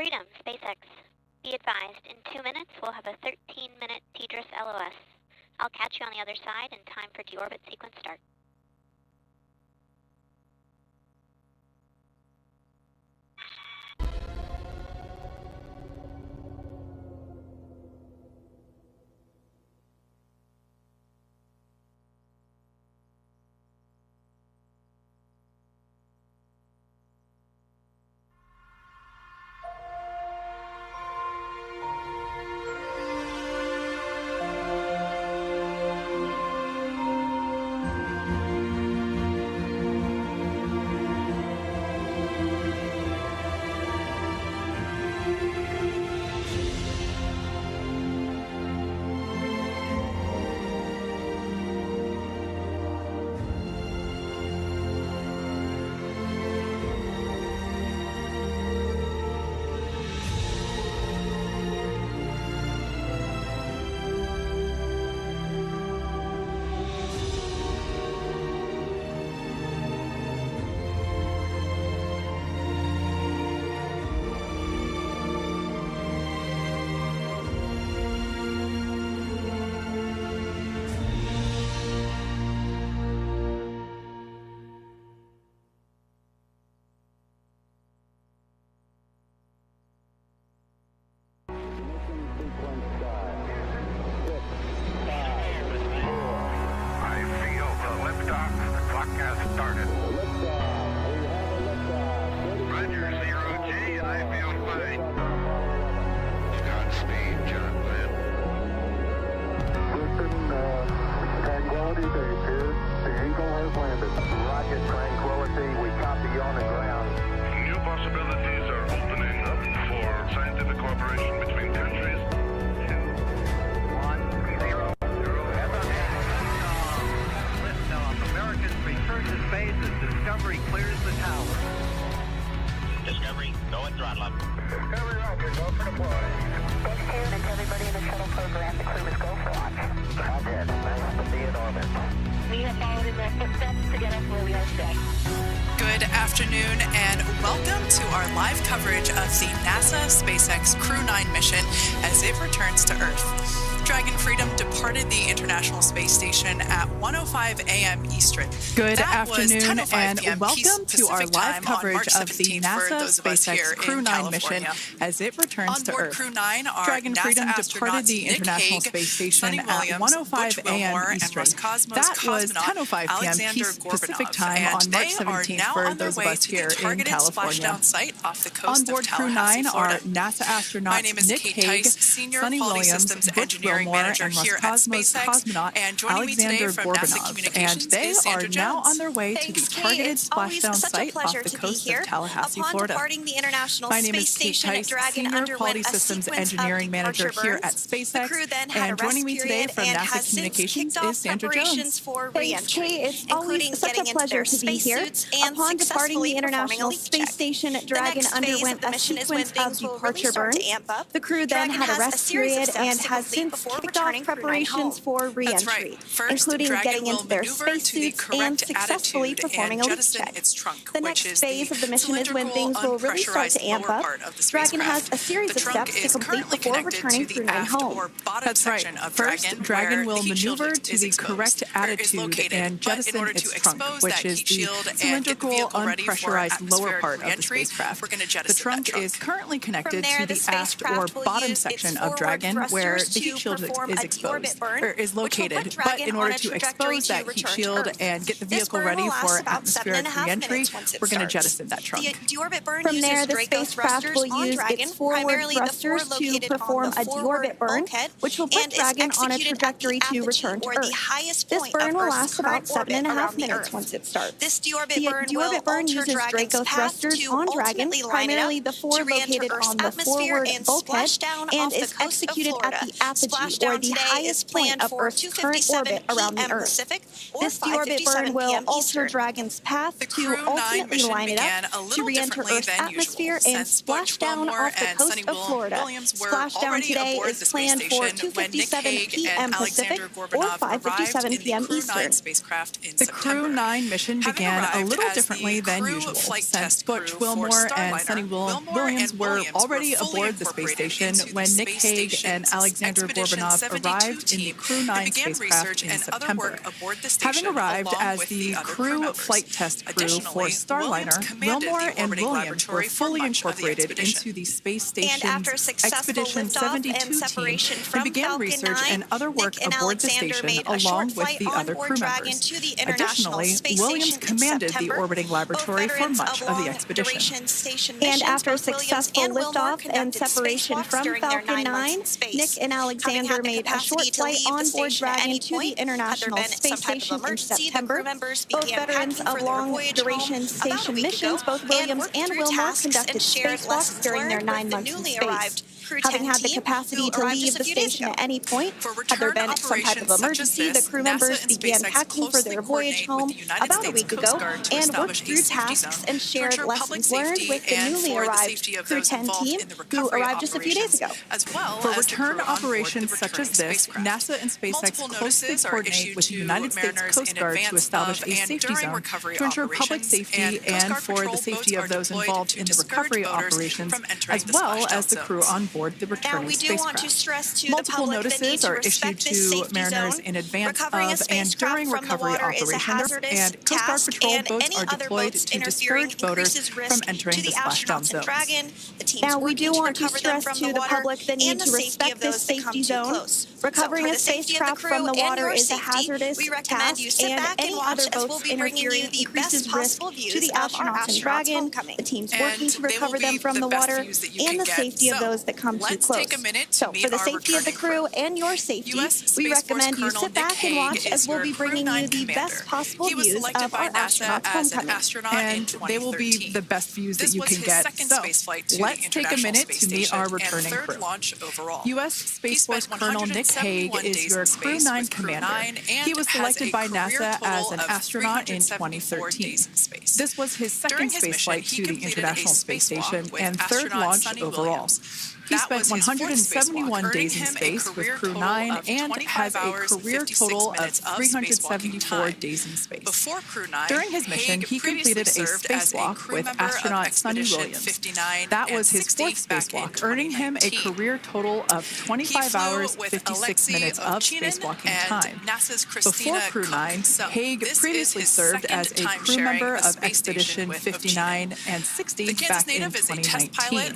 Freedom, SpaceX. Be advised, in 2 minutes we'll have a 13-minute TDRS LOS. I'll catch you on the other side in time for deorbit sequence start. Good afternoon and welcome to our live coverage of the NASA SpaceX Crew 9 mission as it returns to Earth. Dragon Freedom departed the International Space Station at 1:05 a.m. Eastern. Good afternoon and welcome to our live coverage of the NASA SpaceX Crew 9 mission as it returns to Earth. Crew 9 are Dragon Freedom departed the International Hague, Space Station Suni at Williams, 1:05 a.m. Eastern. That was 10:05 p.m. Pacific time on March 17th for those of us here in California. Site off the coast on board of Crew 9 are Florida. NASA astronauts My name is Nick Kate Hague, Tice, Senior Suni Quality Williams, Systems Butch Engineering Wilmore, Manager and here at Roscosmos SpaceX. cosmonaut And joining me today Aleksandr from NASA Gorbunov, Communications and they is Sandra are now Jones. on their way to the targeted splashdown site off the coast of Tallahassee, Florida. The International My name is Space Kate Station Tice, Dragon Senior Quality underwent a Systems sequence Engineering of Manager departure here burns. at SpaceX, The crew then had and a rest joining me today period from and NASA has since Communications kicked off is Sandra preparations Jones. for Thanks, re-entry, Kate. It's including always such getting a into pleasure their to be here. spacesuits and Upon departing the successfully performing a International leak Space check. Station, The Dragon next phase of underwent the a mission is when sequence of things will departure really start burns. to amp up. The crew then Dragon had a has a rest series of period steps and to has complete since before kicked off returning Crew 9 preparations home. for That's re-entry, right. First, including Dragon getting will into their maneuver to the spacesuits correct and successfully attitude performing and a leak jettison check. its trunk, The which next is phase the of the mission is when cylindrical, things will really start to unpressurized amp lower up. part of the Dragon has spacecraft. a series The of trunk steps to is complete currently before connected returning to Crew the 9 aft home. or bottom That's right. section of First, Dragon, Dragon where will the heat shield maneuver to is the exposed, correct or is attitude located. and But in jettison order to its trunk, expose which that is heat the shield and get the cylindrical, vehicle ready for unpressurized lower atmospheric part of the re-entry, spacecraft. we're going to The jettison trunk that trunk. is currently connected From there, to the the aft or spacecraft will bottom use section its of Dragon, forward where thrusters the heat to shield perform is a deorbit exposed, burn, or is which will located. put But Dragon in on order a to trajectory expose to that heat return to shield Earth. and get the This vehicle burn ready will last for about atmospheric 7.5 re-entry, minutes once it we're going to starts. jettison that trunk. The deorbit burn From there, uses the Draco spacecraft thrusters will on use Dragon, its forward primarily the four thrusters to located perform on the a forward deorbit burn, bulkhead, which will put and is Dragon on a executed at trajectory the to altitude return to or the Earth. highest This point burn of will Earth's last about current orbit 7.5 around the minutes Earth. once it starts. This deorbit The burn will deorbit burn alter uses Dragon's Draco path thrusters to on Dragon, ultimately line it primarily up the four to re-enter located Earth's on the atmosphere forward and bulkhead, splash down and off the is coast of executed Florida. at the apogee or the highest point of Earth's current orbit around the Earth. This deorbit burn will alter Dragon's path to ultimately line it up to re-enter Earth's atmosphere and splash down off the coast of Florida. Splashdown today is planned for 2:57 p.m. Pacific or 5:57 p.m. Eastern. The Crew 9 mission began a little differently than usual, since Butch Wilmore and Suni Williams were already aboard the space station when Nick Hague and Aleksandr Gorbunov arrived in the Crew 9 spacecraft in September. Having arrived as the crew flight test crew for Starliner, Wilmore and Williams were fully incorporated into the space station's Expedition 72 team and began research and other work aboard the station along with the other crew members. Additionally, Williams commanded the orbiting laboratory for much of the expedition. And after successful liftoff and separation from Falcon 9, Nick and Aleksandr made a short flight on board Dragon to the International Space Station in September. Both veterans of long-duration station missions, both Williams and Wilmore conducted spacewalks during their 9 months in space. Having had the capacity to leave the station at any point, had there been some type of emergency, the crew members began packing for their voyage home about a week ago and worked through tasks and shared lessons learned with the newly arrived Crew 10 team who arrived just a few days ago. For return operations such as this, NASA and SpaceX closely coordinate with the United States Coast Guard to establish a safety zone to ensure public safety and for the safety of those involved in the recovery operations, as well as the crew on board the returning spacecraft. Multiple notices are issued to mariners in advance of and during recovery operations, and Coast Guard patrol boats are deployed to discourage boaters from entering the splashdown zones. Now, we do want to stress to the public the need to respect this safety zone. Recovering a spacecraft from the water is a hazardous task, and any other boats interfering increases risk to the astronauts and Dragon, the teams working to recover them from the water, and the safety of those that come too close. So, for the safety of the crew and your safety, we recommend you sit back and watch as we'll be bringing you the best possible views of our astronauts' homecoming. And they will be the best views that you can get. So, let's take a minute to meet our returning crew. U.S. Space Force Colonel Nick Hague is your Crew 9 commander. He was selected by NASA as an astronaut in 2013. This was his second spaceflight to the International Space Station and third launch overall. He spent 171 days in space with Crew 9 and has a career total of 374 days in space. During his mission, he completed a spacewalk with astronaut Suni Williams. That was his fourth spacewalk, earning him a career total of 25 hours, 56 minutes of spacewalking time. Before Crew 9, Hague previously served as a crew member of Expedition 59 and 60 back in 2019.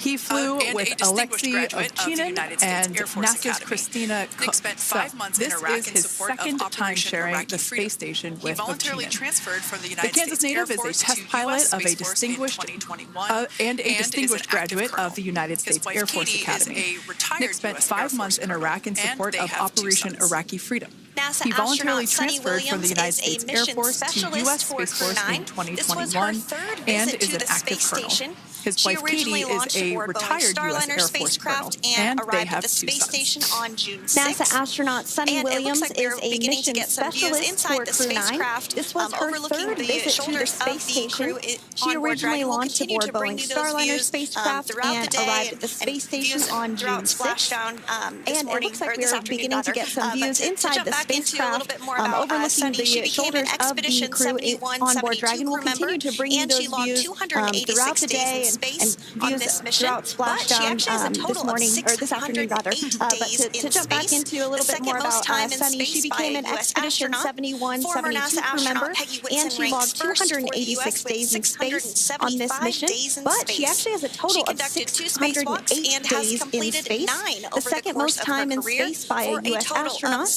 He flew with Aleksandr Gorbunov and NASA's Christina Cook. So this is his second time sharing the space station with Gorbunov. The Kansas native is a test pilot of a distinguished graduate of the United States Air Force Academy. Nick spent 5 months in Iraq in support of Operation Iraqi Freedom. He voluntarily transferred from the United States Air Force to U.S. Space Force in 2021 and is an active colonel. His wife Katie is a retired U.S. Air Force colonel, and they have 2 sons. NASA astronaut Suni Williams is a mission specialist for Crew 9. This was her third visit to the space station. She originally launched aboard Boeing Starliner spacecraft and arrived at the space station on June 6th. And it looks like we're beginning to get some views inside the spacecraft, overlooking the shoulders of the crew on board Dragon. We'll continue to bring you those views throughout the day and views throughout splashdown this morning, or this afternoon rather. But to jump back into a little bit more about Suni, she became an Expedition 71-72 crew member, and she logged 286 days in space on this mission. But she actually has a total of 608 days in space, the second most time in space by a U.S. astronaut.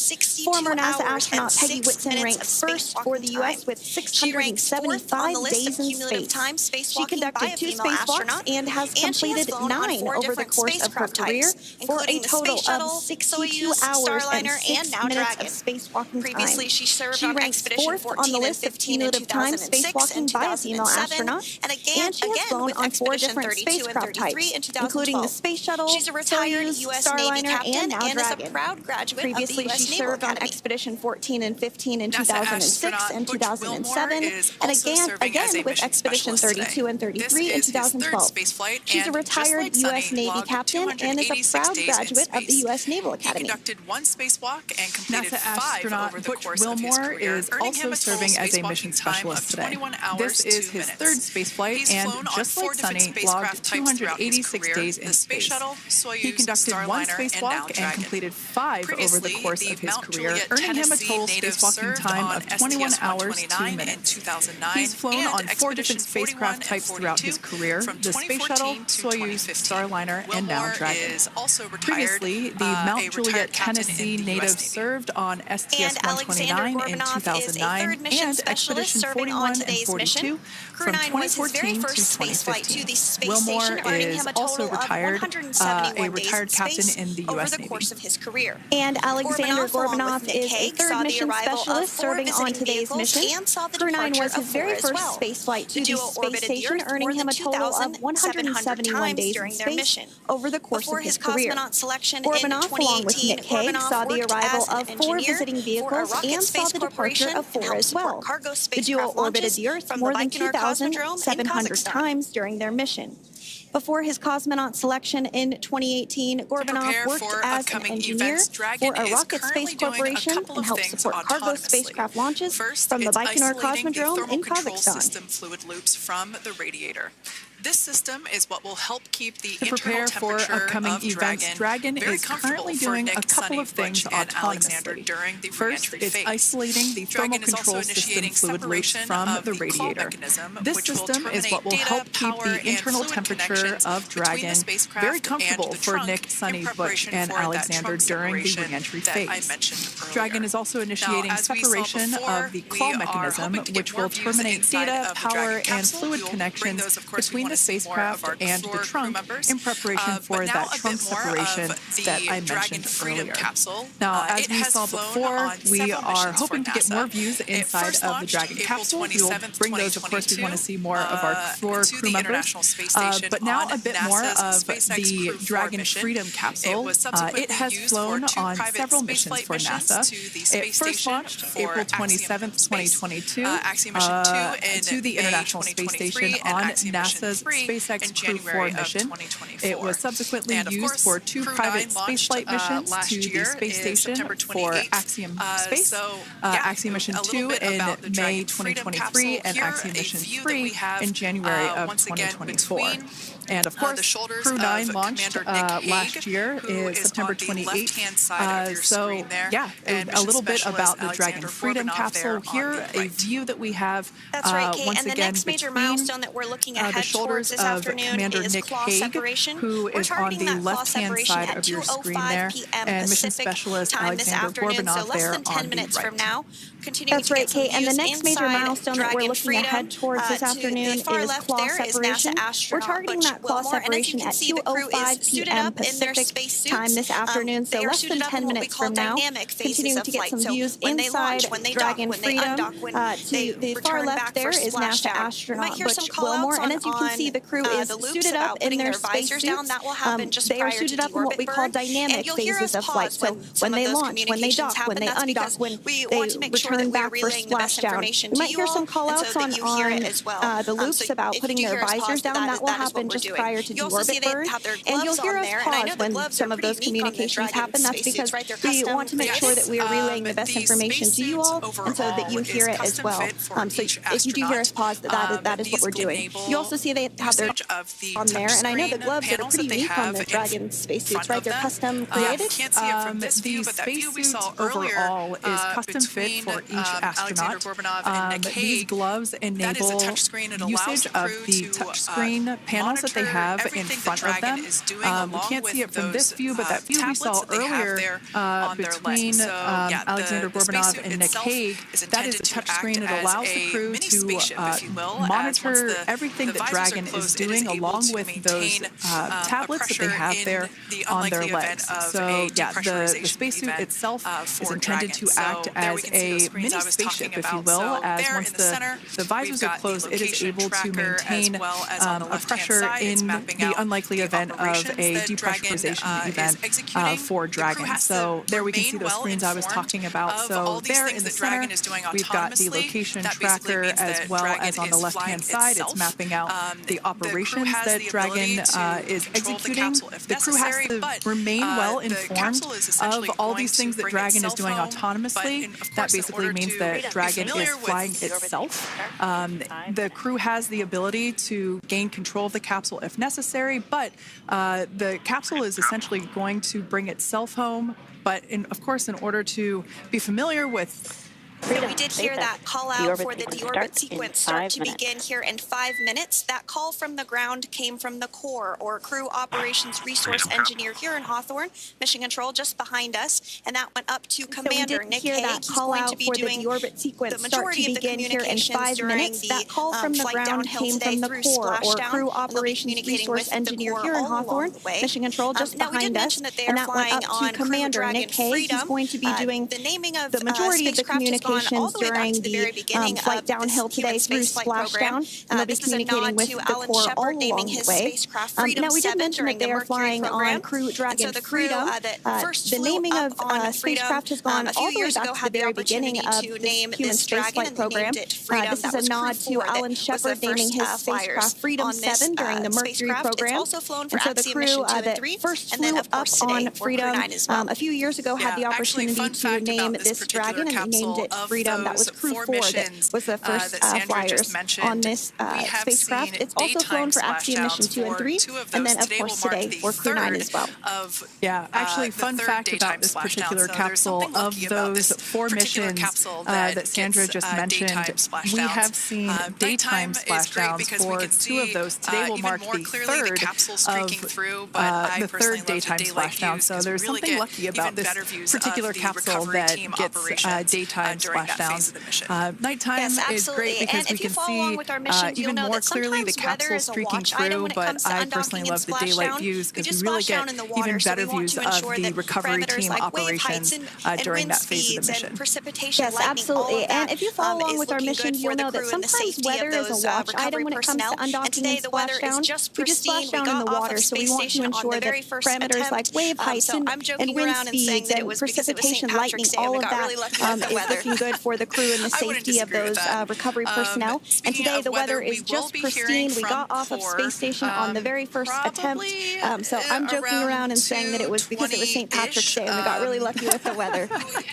Former NASA astronaut Peggy Whitson ranks first for the U.S. with 675 days in space. She conducted 2 spacewalks spacewalks and has completed 9 over the course of her career for a total of 62 hours and 6 minutes of spacewalking time. She ranks 4th on the list of cumulative time spacewalking by a female astronaut, and she has flown on 4 different spacecraft types, including the Space Shuttle, Soyuz, Starliner, and now Dragon. Previously, she served on Expedition 14 and 15 in 2006 and 2007, and again with Expedition 32 and 33 in 2012. She's a retired U.S. Navy captain and is a proud graduate of the U.S. Naval Academy. He conducted 1 spacewalk and completed NASA 5 astronaut over the Butch course Wilmore of his career, is also serving as a mission specialist today. This is his 3rd spaceflight, and just like Sunny, logged 286 days in space. He conducted 1 spacewalk and completed 5 over the course of his career, earning him a total spacewalking time of 21 hours, 2 minutes. He's flown on 4 different spacecraft types throughout his career: the Space Shuttle, Soyuz, Starliner, and now Dragon. Previously, the Mount Juliet, Tennessee native served on STS-129 in 2009 and Expedition 41 and 42 from 2014 to 2015. Wilmore is also retired, a retired captain in the U.S. Navy. And Aleksandr Gorbunov is a 3rd mission specialist serving on today's mission. Crew 9 was his very first spaceflight to the space station, earning him a total of 171 days in space over the course of his career. Gorbunov, along with Nick Hague, saw the arrival of 4 visiting vehicles and saw the departure of 4 as well. The duo orbited the Earth more than 2,700 times during their mission. Before his cosmonaut selection in 2018, Gorbunov worked as an engineer for a rocket space corporation and helped support cargo spacecraft launches from the Baikonur Cosmodrome in Kazakhstan. System fluid loops from the radiator. This system is what will help keep the to prepare for upcoming events, Dragon is currently doing a couple of things autonomously. First, it's isolating the thermal control system fluid loops from the radiator. This system is what will help keep the internal temperature of Dragon very comfortable for Nick, Sunny, Butch, and Aleksandr during the re-entry phase. Dragon is also initiating separation of the claw mechanism, which will terminate data, power, and fluid connections between the spacecraft and the trunk in preparation for that trunk separation that I mentioned earlier. Now, as we saw before, we are hoping to get more views inside of the Dragon capsule. We will bring those, of course, we want to see more of our 4 crew members. But now a bit more of the Dragon Freedom capsule. It has flown on several missions for NASA. It first launched April 27th, 2022 to the International Space Station on NASA's SpaceX Crew 4 mission. It was subsequently used for 2 private spaceflight missions to the space station for Axiom Space, Axiom Mission 2 in May 2023, and Axiom Mission 3 in January of 2024. And of course, Crew 9 launched last year, is September 28th. So yeah, a little bit about the Dragon Freedom capsule. Here, a view that we have once again between the shoulders of Commander Nick Hague, who is on the left-hand side of your screen there, and Mission Specialist Aleksandr Gorbunov there on the right. That's right, Kate. And the next major milestone that we're looking ahead towards this afternoon is claw separation. We're targeting that claw separation at 2:05 p.m. Pacific time this afternoon, so less than 10 minutes from now. Continuing to get some views inside Dragon Freedom. To the far left there is NASA astronaut Butch Wilmore, and as you can see, the crew is suited up in their spacesuits. They are suited up in what we call dynamic phases of flight. So when they launch, when they dock, when they undock, when they return back for splashdown. You might hear some call-outs on the loops about putting their visors down. That will happen just prior to deorbit burn. And you'll hear us pause when some of those communications happen. That's because we want to make sure that we are relaying the best information to you all, and so that you hear it as well. So if you do hear us pause, that is what we're doing. You also see they have their on there, and I know the gloves are pretty unique on the Dragon spacesuits, right? They're custom created. The spacesuits overall is custom fit for each astronaut. These gloves enable usage of the touchscreen panels that they have in front of them. We can't see it from this view, but that view we saw earlier between Aleksandr Gorbunov and Nick Hague, that is a touchscreen. It allows the crew to monitor everything that Dragon Dragon is doing, along with those tablets that they have there on their legs. So yeah, the spacesuit itself is intended to act as a mini spaceship, if you will, as once the visors are closed, it is able to maintain a pressure in the unlikely event of a depressurization event for Dragon. So there we can see those screens I was talking about. So there in the center, we've got the location tracker, as well as on the left-hand side, it's mapping out the operations that Dragon is executing. The crew has to remain well informed of all these things that Dragon is doing autonomously. That basically means that Dragon is flying itself. The crew has the ability to gain control of the capsule if necessary, but the capsule is essentially going to bring itself home. But of course, in order to be familiar with So we did hear that call out for the deorbit sequence start to begin here in 5 minutes. That call from the ground came from the core, or Crew Operations Resource Engineer here in Hawthorne, Mission Control just behind us, and that went up to Commander Nick Hague. He's going to be doing the majority of the communications during the flight downhill today through splashdown, Crew Operations Resource Engineer here in Hawthorne, Mission Control just behind us, and that went up to Commander Nick Hague. He's going to be doing the majority of the communications during the flight downhill today through splashdown, and they'll be communicating with the core all along the way. Now, we did mention that they are flying on Crew Dragon Freedom. The naming of spacecraft has gone all the way back to the very beginning of the human spaceflight program. This is a nod to Alan Shepard naming his spacecraft Freedom 7 during the Mercury program. And so the crew that first flew up on Freedom a few years ago had the opportunity to name this Dragon, and they named it Freedom. That was Crew 4 that was the first flyers on this spacecraft. It's also flown for Axiom Mission 2 and 3, and then of course today for Crew 9 as well. Yeah, actually, fun fact about this particular capsule, of those 4 missions that Sandra just mentioned, we have seen daytime splashdowns for 2 of those. Today will mark the third daytime splashdown. So there's something lucky about this particular capsule that gets daytime splashdowns. Nighttime is great because we can see even more clearly the capsule streaking through, but I personally love the daylight views because we really get even better views of the recovery team operations during that phase of the mission. Yes, absolutely. And if you follow along with our mission, you'll know that sometimes weather is a watch item when it comes to undocking and splashdown. We just splash down in the water, so we want to ensure that parameters like wave heights and wind speeds and precipitation, lightning, all of that is looking good for the crew and the safety of those recovery personnel. And today the weather is just pristine. We got off of space station on the very first attempt. So I'm joking around and saying that it was because it was St. Patrick's Day and we got really lucky with the weather.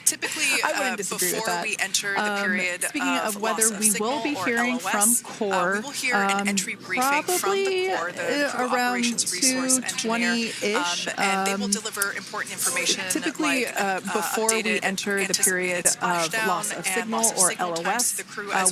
Typically, I wouldn't disagree with that. We enter the period speaking of weather, we will be hearing from core. We will hear an entry briefing from the core, the Crew Operations Resource Engineer, and they will deliver important information. Typically, before we enter the period of loss of signal or LOS,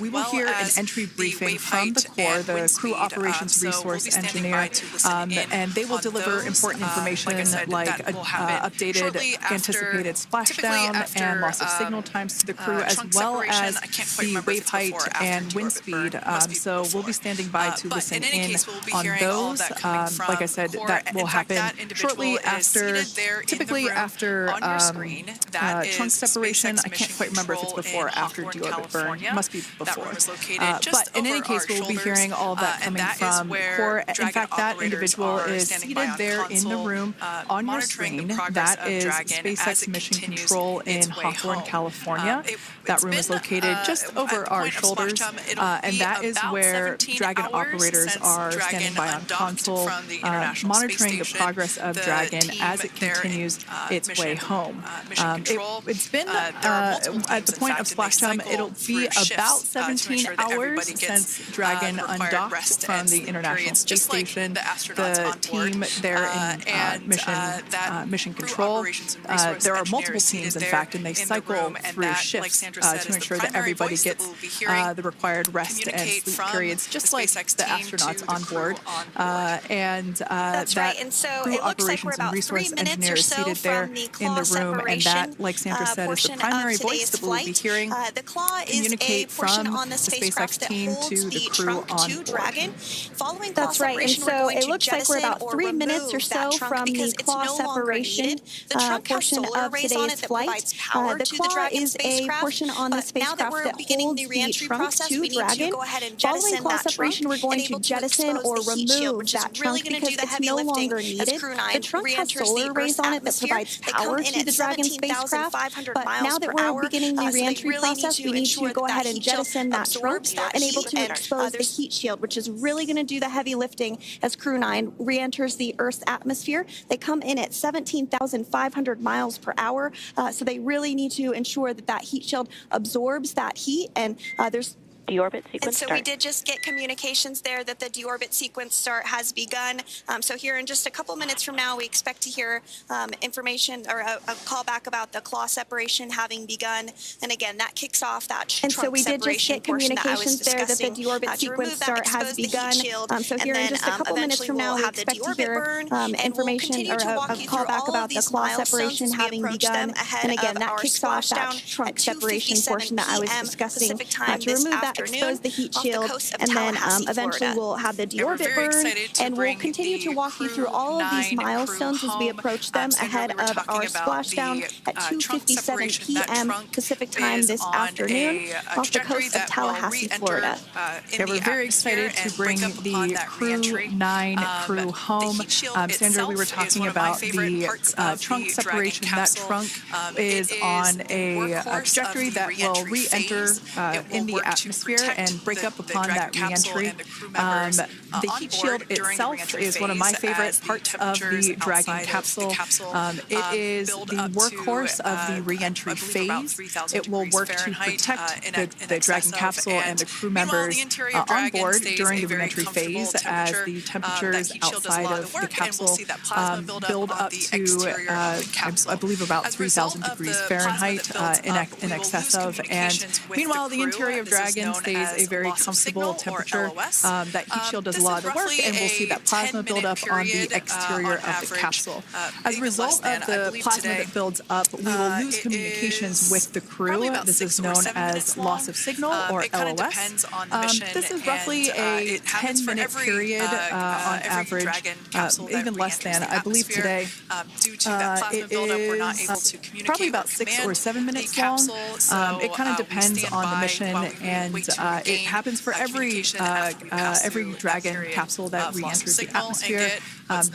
we will hear an entry briefing from the core, the Crew Operations Resource Engineer, and they will deliver important information like updated anticipated splashdown and loss of signal times to the crew, as well as the wave height and wind speed. So we'll be standing by to listen in on those. Like I said, that will happen shortly after, typically after trunk separation. I can't quite remember if it's before or after deorbit burn. It must be before. But in any case, we'll be hearing all of that coming from core. In fact, that individual is seated there in the room on your screen. That is SpaceX Mission Control in Hawthorne, California. That room is located just over our shoulders, and that is where Dragon operators are standing by on console, monitoring the progress of Dragon as it continues its way home. It's been, at the point of splashdown, it'll be about 17 hours since Dragon undocked from the International Space Station. The team there in Mission Control, there are multiple teams, in fact, and they cycle through shifts to ensure that everybody gets the required rest and sleep periods, just like the astronauts on board. That's right. And so Crew it looks like we're Operations and about 3 Resource minutes Engineer or is so seated there from the in claw the room, and separation that, like Sandra said, is the primary voice that will be hearing The claw is a communicate portion from on the spacecraft that team holds to the the crew trunk on to board. Dragon. Following claw That's right, and separation, we're so going it to looks like we're about 3 minutes or so from the claw separation portion of today's flight. The claw is a portion on the spacecraft that holds the trunk to Dragon. Following claw separation, we're going to jettison or remove that trunk because it's no longer needed. The trunk has solar arrays on it that provides power to the Dragon spacecraft, but now that we're beginning the re-entry process, we need to go ahead and jettison that trunk and able to expose the heat shield, which is really going to do the heavy lifting as Crew 9 re-enters the Earth's atmosphere. They come in at 17,500 miles per hour, so they really need to ensure that that heat shield absorbs that heat, and there's deorbit sequence and so start. we did just get communications there that the deorbit sequence start has begun. So here in just a couple minutes from now, we expect to hear information or a call back about the claw separation having begun. And again, that kicks off that trunk so we did just get communications there that the deorbit sequence start has begun. So here in just a couple minutes from now, we expect to hear information or a call back about the claw separation having begun. And again, that kicks off that trunk separation portion that I was discussing to remove that, expose the heat shield, and then eventually we'll have the deorbit burn, and we'll continue to walk you through all of these milestones as we approach them ahead of our splashdown at 2:57 p.m. Pacific time this afternoon off the coast of Tallahassee, Florida. Yeah, we're very excited to bring the Crew 9 crew home. Sandra, we were talking about the trunk separation. That trunk is on a trajectory that will re-enter in the atmosphere and break up upon that re-entry. The heat shield itself is one of my favorite parts of the Dragon capsule. It is the workhorse of the re-entry phase. It will work to protect the Dragon capsule and the crew members on board during the re-entry phase as the temperatures outside of the capsule build up to, I believe, about 3,000 degrees Fahrenheit in excess of. And meanwhile, the interior of Dragon stays a very comfortable temperature. That heat shield does a lot of the work, and we'll see that plasma build up on the exterior of the capsule. As a result of the plasma that builds up, we will lose communications with the crew. This is known as loss of signal, or LOS. This is roughly a 10-minute period on average, even less than. I believe today it is probably about 6 or 7 minutes long. It kind of depends on the mission, and it happens for every Dragon capsule that re-enters the atmosphere.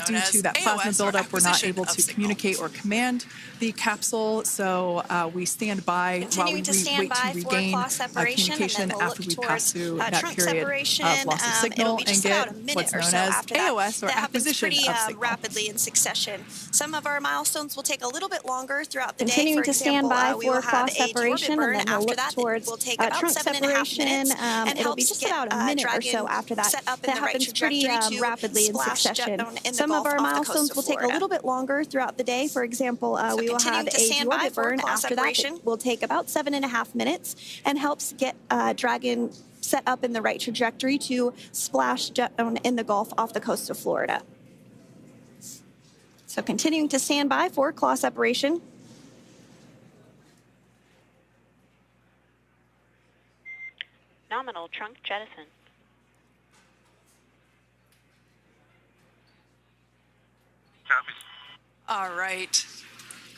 Due to that plasma buildup, we're not able to communicate or command the capsule, so we stand by while we wait to regain communication after we pass through that period of loss of signal and get what's known as AOS, or acquisition of signal. Rapidly in succession. Some of our milestones will take a little bit longer throughout the day. Continuing to stand by for claw a separation, and then we'll look towards trunk separation. It'll be just about a minute or so after that. That happens pretty rapidly in succession. Some of our milestones will take a little bit longer throughout the day. For example, we will have a deorbit burn after that. It will take about 7.5 minutes and helps get Dragon set up in the right trajectory to splash down in the Gulf off the coast of Florida. So continuing to stand by for claw separation. Nominal trunk jettison. All right.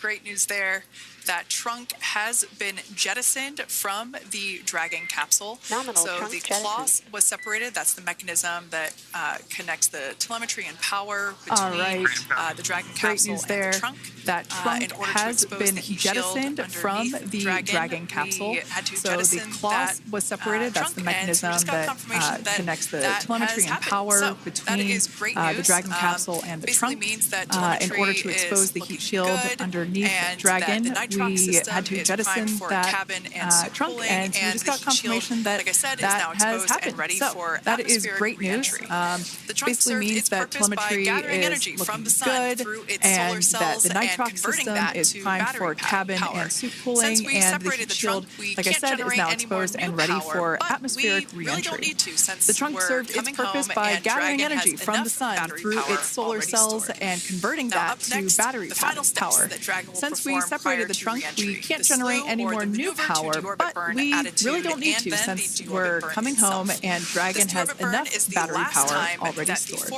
Great news there. That trunk has been jettisoned from the Dragon capsule. Nominal so trunk the jettisoned. claw was separated. That's the mechanism that connects the telemetry and power between the Dragon capsule and the trunk. That trunk has been jettisoned from the Dragon capsule. So the claw was separated. That's the mechanism that connects the telemetry and power between the Dragon capsule and the trunk. In order to expose the heat shield underneath Dragon, we had to jettison that trunk, and we just got confirmation that that has happened. So that is great news. Basically means that telemetry is looking good, and that the nitrox system is primed for cabin and suit cooling, and the heat shield, like I said, is now exposed and ready for atmospheric re-entry. The trunk served its purpose by gathering energy from the sun through its solar cells and converting that to battery power. since we separated the trunk, we can't generate any more new power, but we really don't need to since we're coming home and Dragon has enough battery power already stored.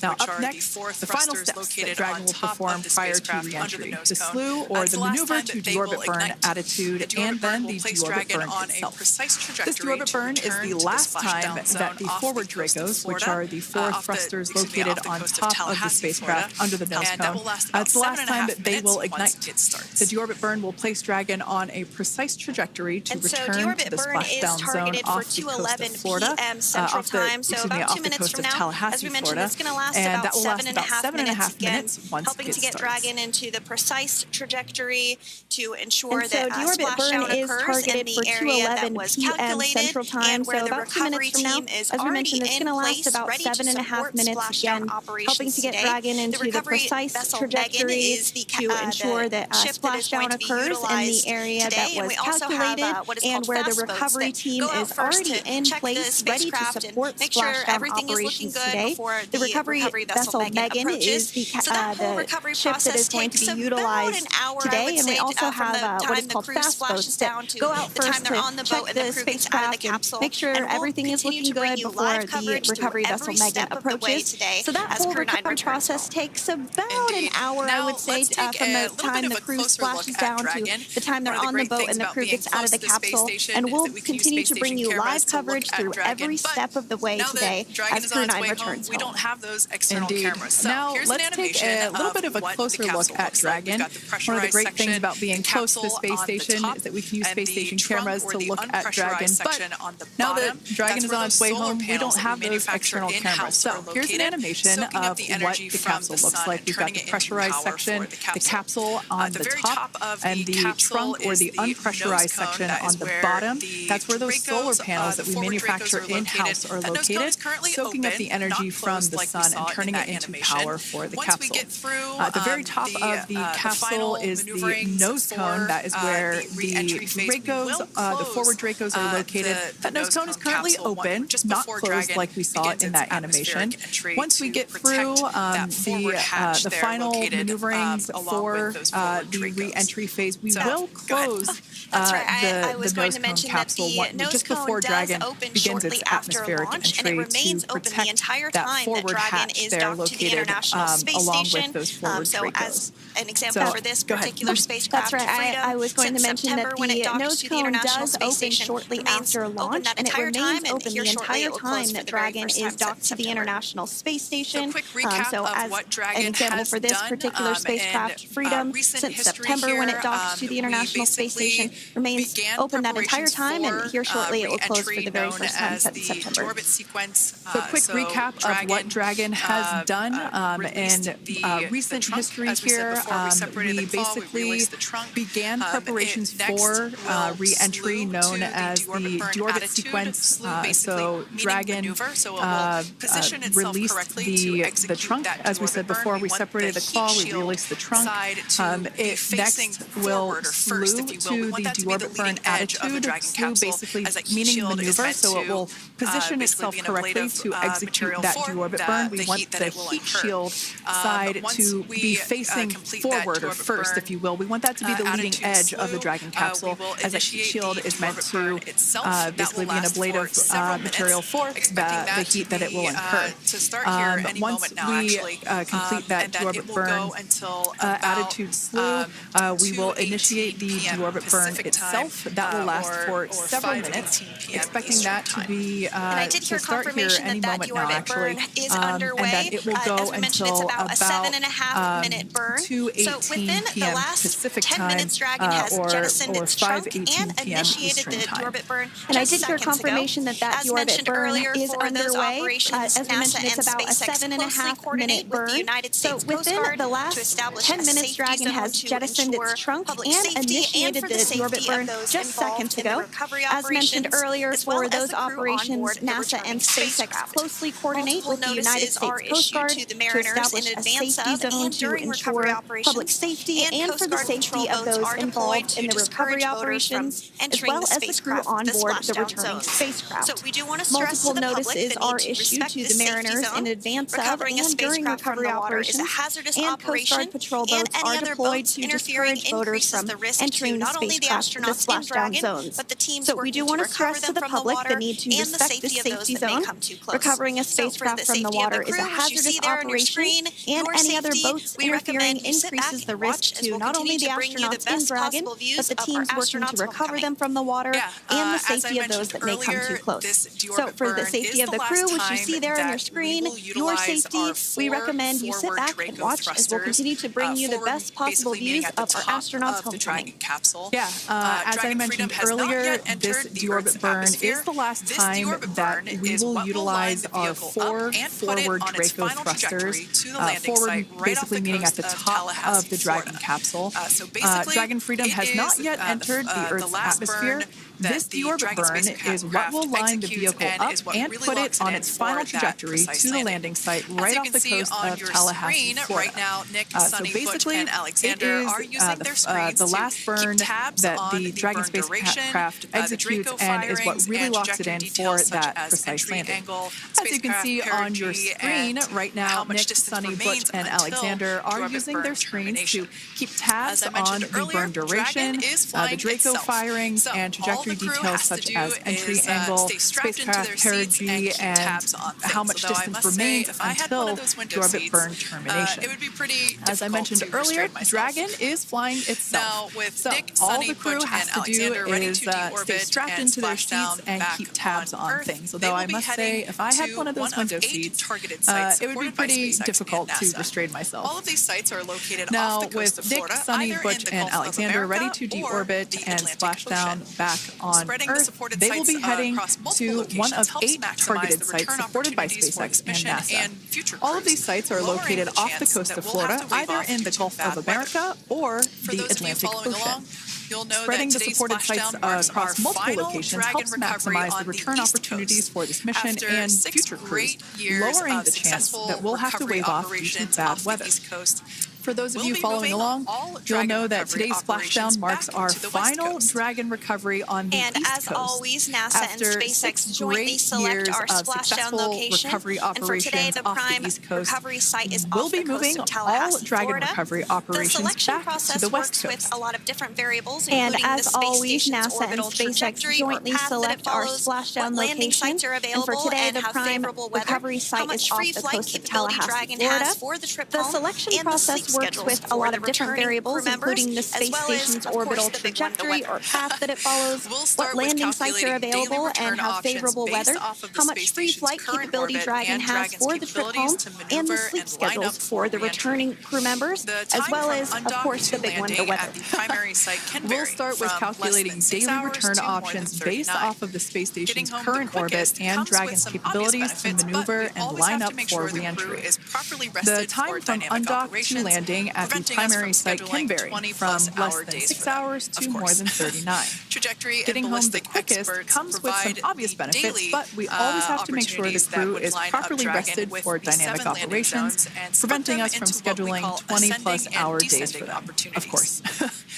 Now, up next, the final steps that Dragon will perform prior to re-entry: the slew or the maneuver to deorbit burn attitude, and then the deorbit burn itself. This deorbit burn is the last time that the forward Dracos, which are the four thrusters located on top of the spacecraft under the nose cone, it's the last time that they will ignite. The deorbit burn will place Dragon on a precise trajectory to return to the splashdown zone off the coast of Florida, off the coast of Tallahassee, Florida, and that will last about 7.5 minutes once helping it to get starts. Dragon into the precise trajectory to ensure that deorbit burn is targeted for 2:11 p.m. Central Time, so about 2 minutes from now. As we mentioned, it's going to last about 7.5 minutes again, helping to get Dragon into the precise trajectory to ensure that splashdown occurs in the area that was calculated and where the recovery team is already in place, ready to support splashdown operations today. The recovery vessel Megan is the ship that is going to be utilized today, and we also have what is called fast boats that go out first to check the spacecraft and make sure everything is looking good before the recovery vessel Megan approaches. So that whole recovery process takes about an hour, I would say, from the time the crew splashes down to the time they're on the boat and the crew gets out of the capsule. And we'll continue to bring you live coverage through every step of the way today as Crew 9 returns home. We don't have those external cameras. So now let's take a little bit of a closer look at Dragon. One of the great things about being close to the space station is that we can use space station cameras to look at Dragon. But now that Dragon is on its way home, we don't have those external cameras. So here's an animation of what the capsule looks like. We've got the pressurized section, the capsule on the top, and the trunk or the unpressurized section on the bottom. That's where those solar panels that we manufacture in-house are located, soaking up the energy from the sun and turning it into power for the capsule. At the very top of the capsule is the nose cone. That is where the Dracos, the forward Dracos are located. That nose cone is currently open, not closed like we saw in that animation. Once we get through the final maneuverings for the re-entry phase, we will close the nose cone capsule just before Dragon begins its atmospheric entry to protect that forward hatch there located along with those forward Dracos. An example for this particular spacecraft. That's right. I was going to mention that the nose cone does open shortly after launch, and it remains open the entire time that Dragon is docked to the International Space Station. So as an example for this particular spacecraft, Freedom, since September when it docked to the International Space Station, remains open that entire time, and here shortly it will close for the very first time since September. So a quick recap of what Dragon has done in recent history here. We basically began preparations for re-entry known as the deorbit sequence. So Dragon released the trunk. As we said before, we separated the claw, we released the trunk. It next will slew to the deorbit burn attitude, slew basically meaning maneuver, so it will position itself correctly to execute that deorbit burn. We want the heat shield side to be facing forward or first, if you will. We want that to be the leading edge of the Dragon capsule, as that heat shield is meant to basically be an ablative material for the heat that it will incur. Once we complete that deorbit burn attitude slew, we will initiate the deorbit burn itself. That will last for several minutes, expecting that to be to start here any moment now, actually, and that it will go until about 2:18 p.m. Pacific time or 5:18 p.m. Eastern time. And I did hear confirmation that deorbit burn is underway. As we mentioned, it's about a 7.5 minute burn. So within the last 10 minutes, Dragon has jettisoned its trunk and initiated the deorbit burn just seconds ago. As mentioned earlier, for those operations, NASA and SpaceX closely coordinate with the United States Coast Guard to establish a safety zone to ensure public safety and for the safety of those involved in the recovery operations, as well as the crew on board the returning spacecraft. Multiple notices are issued to the mariners in advance of and during recovery operations, and Coast Guard patrol boats are deployed to discourage voters from entering the spacecraft, the splashdown zones. So we do want to stress to the public the need to respect the safety zone. Recovering a spacecraft from the water is a hazardous operation, and any other boats interfering increases the risk to not only the astronauts in Dragon, but the teams working to recover them from the water and the safety of those that may come too close. So for the safety of the crew, which you see there on your screen, your safety, we recommend you sit back and watch as we'll continue to bring you the best possible views of our astronauts' homecoming. Yeah, as I mentioned earlier, this deorbit burn is the last time that we will utilize our 4 forward Draco thrusters, forward basically meaning at the top of the Dragon capsule. Dragon Freedom has not yet entered the Earth's atmosphere. This deorbit burn is what will line the vehicle up and put it on its final trajectory to the landing site right off the coast of Tallahassee, Florida. So basically, it is the last burn that the Dragon spacecraft executes and is what really locks it in for that precise landing. As you can see on your screen right now, Nick, Sunny, Butch, and Alexander are using their screens to keep tabs on the burn duration, the Draco firings, and trajectory details such as entry angle, spacecraft perigee, and how much distance remains until deorbit burn termination. As I mentioned earlier, Dragon is flying itself. So all the crew has to do is stay strapped into their seats and keep tabs on things. Although I must say, if I had one of those window seats, it would be pretty difficult to restrain myself. All of these sites are located now, off the coast of with Nick, Florida, Sunny, Butch, and Alexander ready to deorbit and splash down back on Earth, they will be heading to one of 8 targeted sites supported by SpaceX and NASA. All of these sites are located off the coast of Florida, either in the Gulf of America or the Atlantic Ocean. Spreading the supported sites across multiple locations helps maximize the return opportunities for this mission and future crews, lowering the chance that we'll have to wave off due to bad weather. For those of you following along, you'll know that today's splashdown marks our final Dragon recovery on the East Coast. As always, NASA After and SpaceX jointly select our splashdown location, recovery and for today, operations the off prime the East Coast, recovery site is we'll off be the coast moving of Tallahassee, all Dragon Florida. recovery The operations selection back process to the West works Coast. with a lot of different variables, And including as the space always, station's NASA and orbital SpaceX trajectory jointly or path that select it our follows, splashdown what landing location. sites are And available, for today, and the how prime favorable weather, recovery how site much is off free the flight coast of capability Tallahassee, Dragon Florida. has for the trip The home, selection and the sleep process works schedules with a for lot the of different returning variables, crew members, including the as space well as, station's of course, orbital the big one, the trajectory weather. or path that it follows, what landing sites are available, and how favorable weather, how much free flight capability Dragon has for the trip home, and the sleep schedules for the returning crew members, as well as, of course, the big one, the weather. We'll start with calculating daily return options based off of the space station's current orbit and Dragon's capabilities to maneuver and line up for re-entry. The time from undock to landing at the primary site can vary from less than 6 hours to more than 39. Getting home the quickest comes with some obvious benefits, but we always have to make sure the crew is properly rested for dynamic operations, preventing us from scheduling 20-plus hour days for them, of course.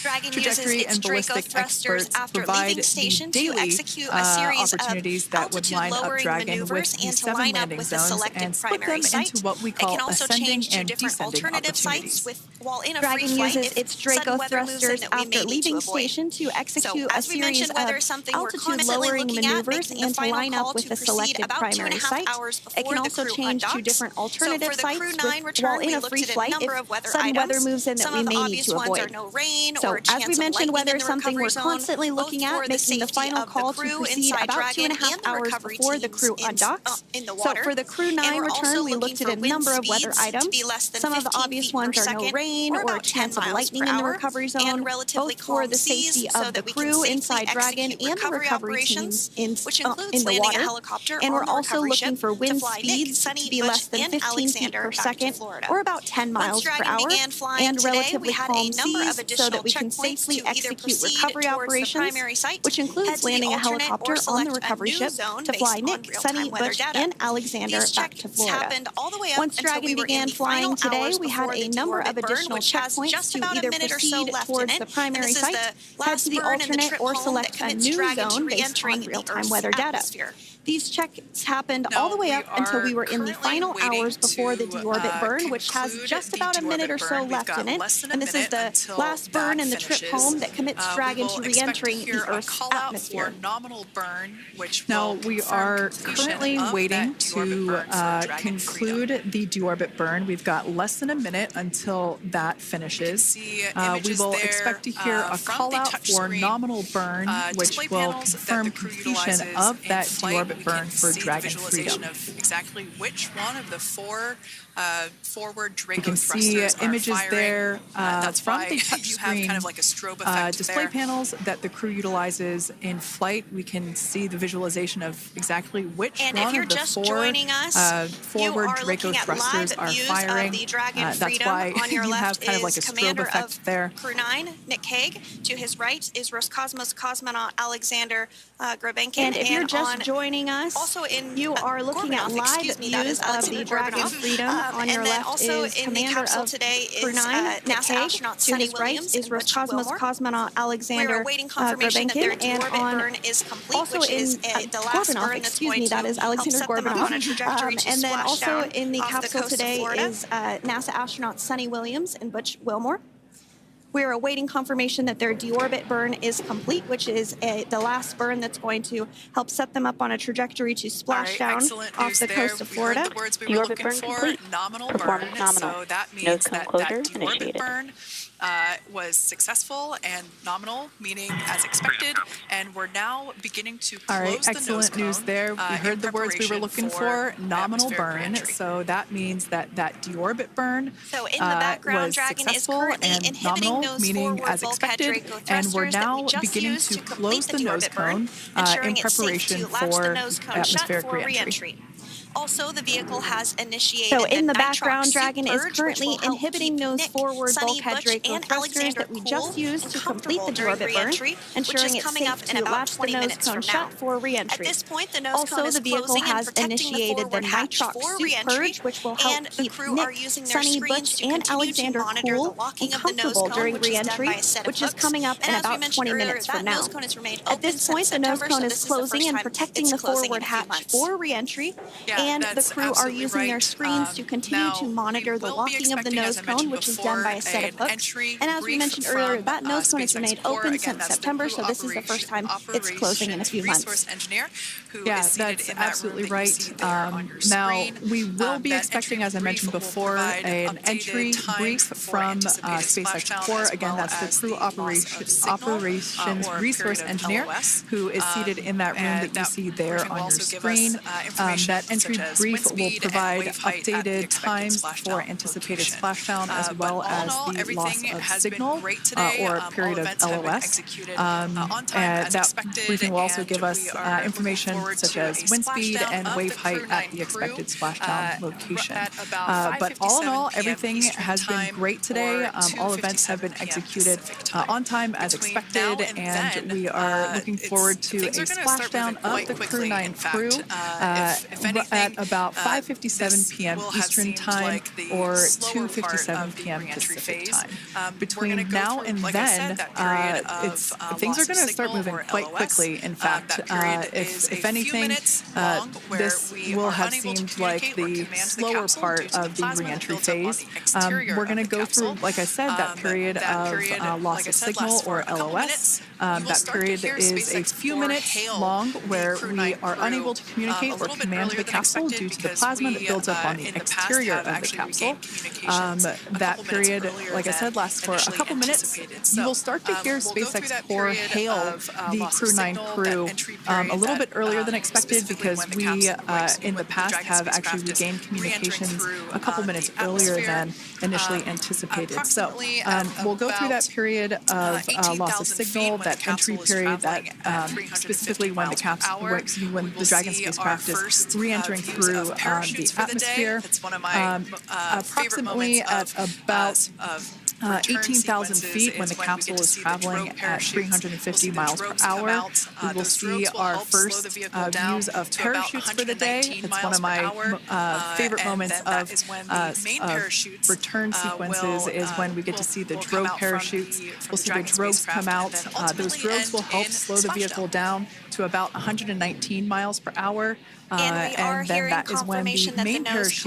Dragon Trajectory uses its and ballistic Draco thrusters experts after provide leaving station the to daily execute a series opportunities of that would line up altitude-lowering Dragon maneuvers with the and to 7 line up landing with the zones selected and split primary them site. into what we It call can also ascending change to and different descending alternative sites opportunities. with, while in a Dragon free flight, uses if its Draco sudden weather moves in thrusters that we may after need to leaving avoid. station to execute a as we series mentioned, weather of is something we're constantly altitude-lowering looking at, maneuvers making the and to final line call up with to the proceed selected about primary 2.5 site. hours It before can the also crew change to undocks. different So alternative for the sites Crew 9 return, while in we a looked free at a flight number if of weather sudden items. weather moves in that Some we of the may need obvious to ones avoid. are no rain So or a as chance we of mentioned, lightning weather in is the something we're recovery zone, constantly both looking for at, the making the safety final of the call to crew proceed inside about Dragon 2.5 and the hours recovery before the teams crew undocks. in the So water. for the Crew 9 we're return, also we looked at looking a for wind number of weather speeds to items. be less than Some of the 15 obvious feet per ones are no second, rain or or a about 10 chance of miles lightning per in the hour, recovery zone, and relatively both for calm the seas safety so of the that we can crew safely inside Dragon execute and the recovery recovery operations, teams which in includes the landing a water. helicopter And on we're the also recovery looking ship for to wind fly Nick, speeds Sunny, to be Butch, less than and 15 feet Alexander per back to second, Florida. or about 10 Once miles per Dragon hour, began flying and today, we relatively had calm a number of seas so additional that we can checkpoints safely to either execute proceed recovery towards the operations, primary site, which head includes to the landing a alternate, helicopter or on the select a recovery new ship zone to fly based on Nick, real-time Sunny, weather Butch, data. and Alexander These back to check-ins Florida. happened all the way up Once until Dragon we were began in the flying final today, hours we had before a the number of deorbit burn, additional which has checkpoints just to about a either minute or so proceed left in towards it. the primary And this is site, the head last to the burn in the alternate, trip or home select that a commits new Dragon to zone based re-entering on the real-time Earth's weather data. atmosphere. These checks happened all the way up until we were in the final hours before the deorbit burn, which has just about a minute or so left in it. And this is the last burn in the trip home that commits Dragon to re-entering the Earth's atmosphere. Nominal burn, which now we are currently waiting to conclude the deorbit burn. We've got less than a minute until that finishes. We will expect to hear a call out for nominal burn, which will confirm completion of that deorbit burn for Dragon Freedom. Of exactly which one of the four forward Draco you can see images there from the touchscreen kind of like a strobe effect display panels that the crew utilizes in flight. We can see the visualization of exactly which one of the four forward Draco thrusters are firing. That's why you have kind of like a strobe effect there. Crew 9, Nick Hague. To his right is Roscosmos cosmonaut Aleksandr Gorbunov. And if you're just joining us, you are looking at live views of the Dragon Freedom. On your left is commander of Crew 9, NASA astronaut Suni Williams. To his right is Roscosmos cosmonaut Aleksandr Gorbunov. And on also in Gorbunov, excuse me, that is Aleksandr Gorbunov. And then also in the capsule today is NASA astronaut Suni Williams and Butch Wilmore. We are awaiting confirmation that their deorbit burn is complete, which is the last burn that's going to help set them up on a trajectory to splash down off the coast of Florida. Deorbit burn complete. Nominal Performance burn. nominal. So that means Nose cone that closure deorbit initiated. burn was successful, and nominal meaning as expected, and we're now beginning to close the nose excellent news cone, there. We heard the words we were looking for, nominal burn. Re-entry. So that means that deorbit burn so in the background, was Dragon successful is currently and nominal, meaning as expected, and we're now beginning to close the nose cone in preparation for atmospheric re-entry. Also, the vehicle has initiated. So in the background, Dragon is currently inhibiting those forward bulkhead Draco thrusters that we just used to complete the deorbit burn, ensuring it's safe to latch the nose cone shut for re-entry. At this point, the nose cone is closing and protecting the forward hatch for re-entry, which will help keep Nick, Suni, Butch, and Aleksandr cool and comfortable during re-entry, which is coming up in about 20 minutes from now. At this point, the nose cone is closing and protecting the forward hatch for re-entry. And the crew are using their screens to continue to monitor the locking of the nose cone, which is done by a set of hooks. And as we mentioned earlier, that nose cone has remained open since September, so this is the first time it's closing in a few months. Yeah, that's absolutely right. Now, we will be expecting, as I mentioned before, an entry brief from SpaceX Core. Again, that's the crew operations resource engineer who is seated in that room that you see there on your screen. That entry brief will provide updated times for anticipated splashdown, as well as the loss of signal or a period of LOS. And that briefing will also give us information such as wind speed and wave height at the expected splashdown location. But all in all, everything has been great today. All events have been executed on time as expected, and we are looking forward to a splashdown of the Crew 9 crew at about 5:57 p.m. Eastern Time or 2:57 p.m. Pacific Time. Between now and then, things are going to start moving quite quickly. In fact, if anything, this will have seemed like the slower part of the re-entry phase. We're going to go through, like I said, that period of loss of signal or LOS. That period is a few minutes long where we are unable to communicate or command the capsule due to the plasma that builds up on the exterior of the capsule. That period, like I said, lasts for a couple minutes. You will start to hear SpaceX Core hail the Crew 9 crew a little bit earlier than expected, because we, in the past, have actually regained communications a couple minutes earlier than initially anticipated. So we'll go through that period of loss of signal, that entry period, that specifically when the when the Dragon spacecraft is re-entering through the atmosphere. Approximately at about 18,000 feet when the capsule is traveling at 350 miles per hour. We will see our first views of parachutes for the day. It's one of my favorite moments of return sequences is when we get to see the drogue parachutes. We'll see the drogues come out. Those drogues will help slow the vehicle down to about 119 miles per hour. And then that is when the main parachutes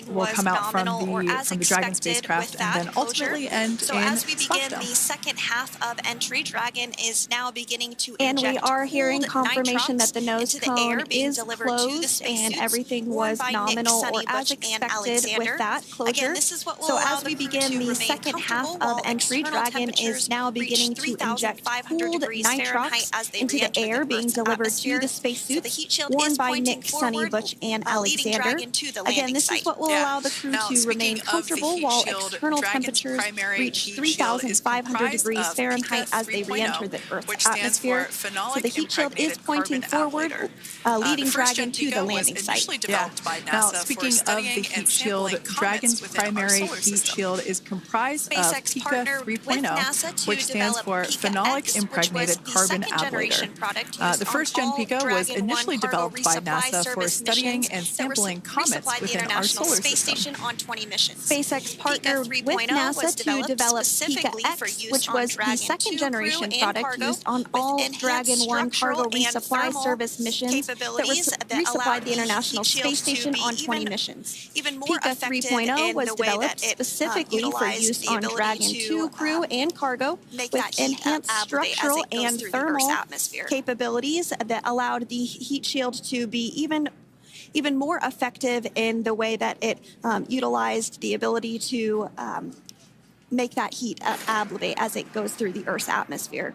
will come out from the Dragon spacecraft and then ultimately end so in as we begin splashdown. The second half of entry, Dragon is now beginning to and inject we are hearing confirmation nitrox that the nose into the air cone being is delivered to the closed and spacesuits everything worn was by nominal Nick, or Suni, as Butch, and expected with Aleksandr. that closure. Again, this is what will So allow as we the crew begin to the remain second half comfortable of while entry, external Dragon is temperatures now reach beginning to inject 3,500 cooled degrees Fahrenheit nitrox as they into the re-enter air being Earth's delivered to atmosphere. the So the spacesuits heat shield worn is by pointing Nick, Suni, forward, Butch, and leading Aleksandr. Dragon to the Again, landing this site. is what will allow the crew Now, to remain speaking of the comfortable heat while shield, external Dragon's temperatures primary reach heat shield is 3,500 degrees comprised of Fahrenheit as they 3.0, re-enter the Earth's which stands atmosphere. for So phenolic the heat shield is impregnated pointing carbon forward, ablator. leading The first Dragon Gen to the Pica was landing site. initially developed by NASA Now, for speaking of studying the and heat shield, sampling Dragon's comets within our primary solar heat system. shield is comprised of SpaceX Pica partnered with 3.0, NASA to which stands develop for Pica phenolic X, impregnated which was carbon the second generation ablator. product The first Gen Pica was initially developed by NASA for studying and sampling comets within our solar Space system. Station on 20 missions. SpaceX partnered with NASA to develop Pica X, which was the second generation product used on all Dragon 1 cargo resupply service missions that resupplied the International Space Station on 20 missions. Pica 3.0 was developed specifically for use on Dragon 2 crew and cargo with enhanced structural and thermal capabilities that allowed the heat shield to be even more effective in the way that it utilized the ability to make that heat ablate as it goes through the Earth's atmosphere.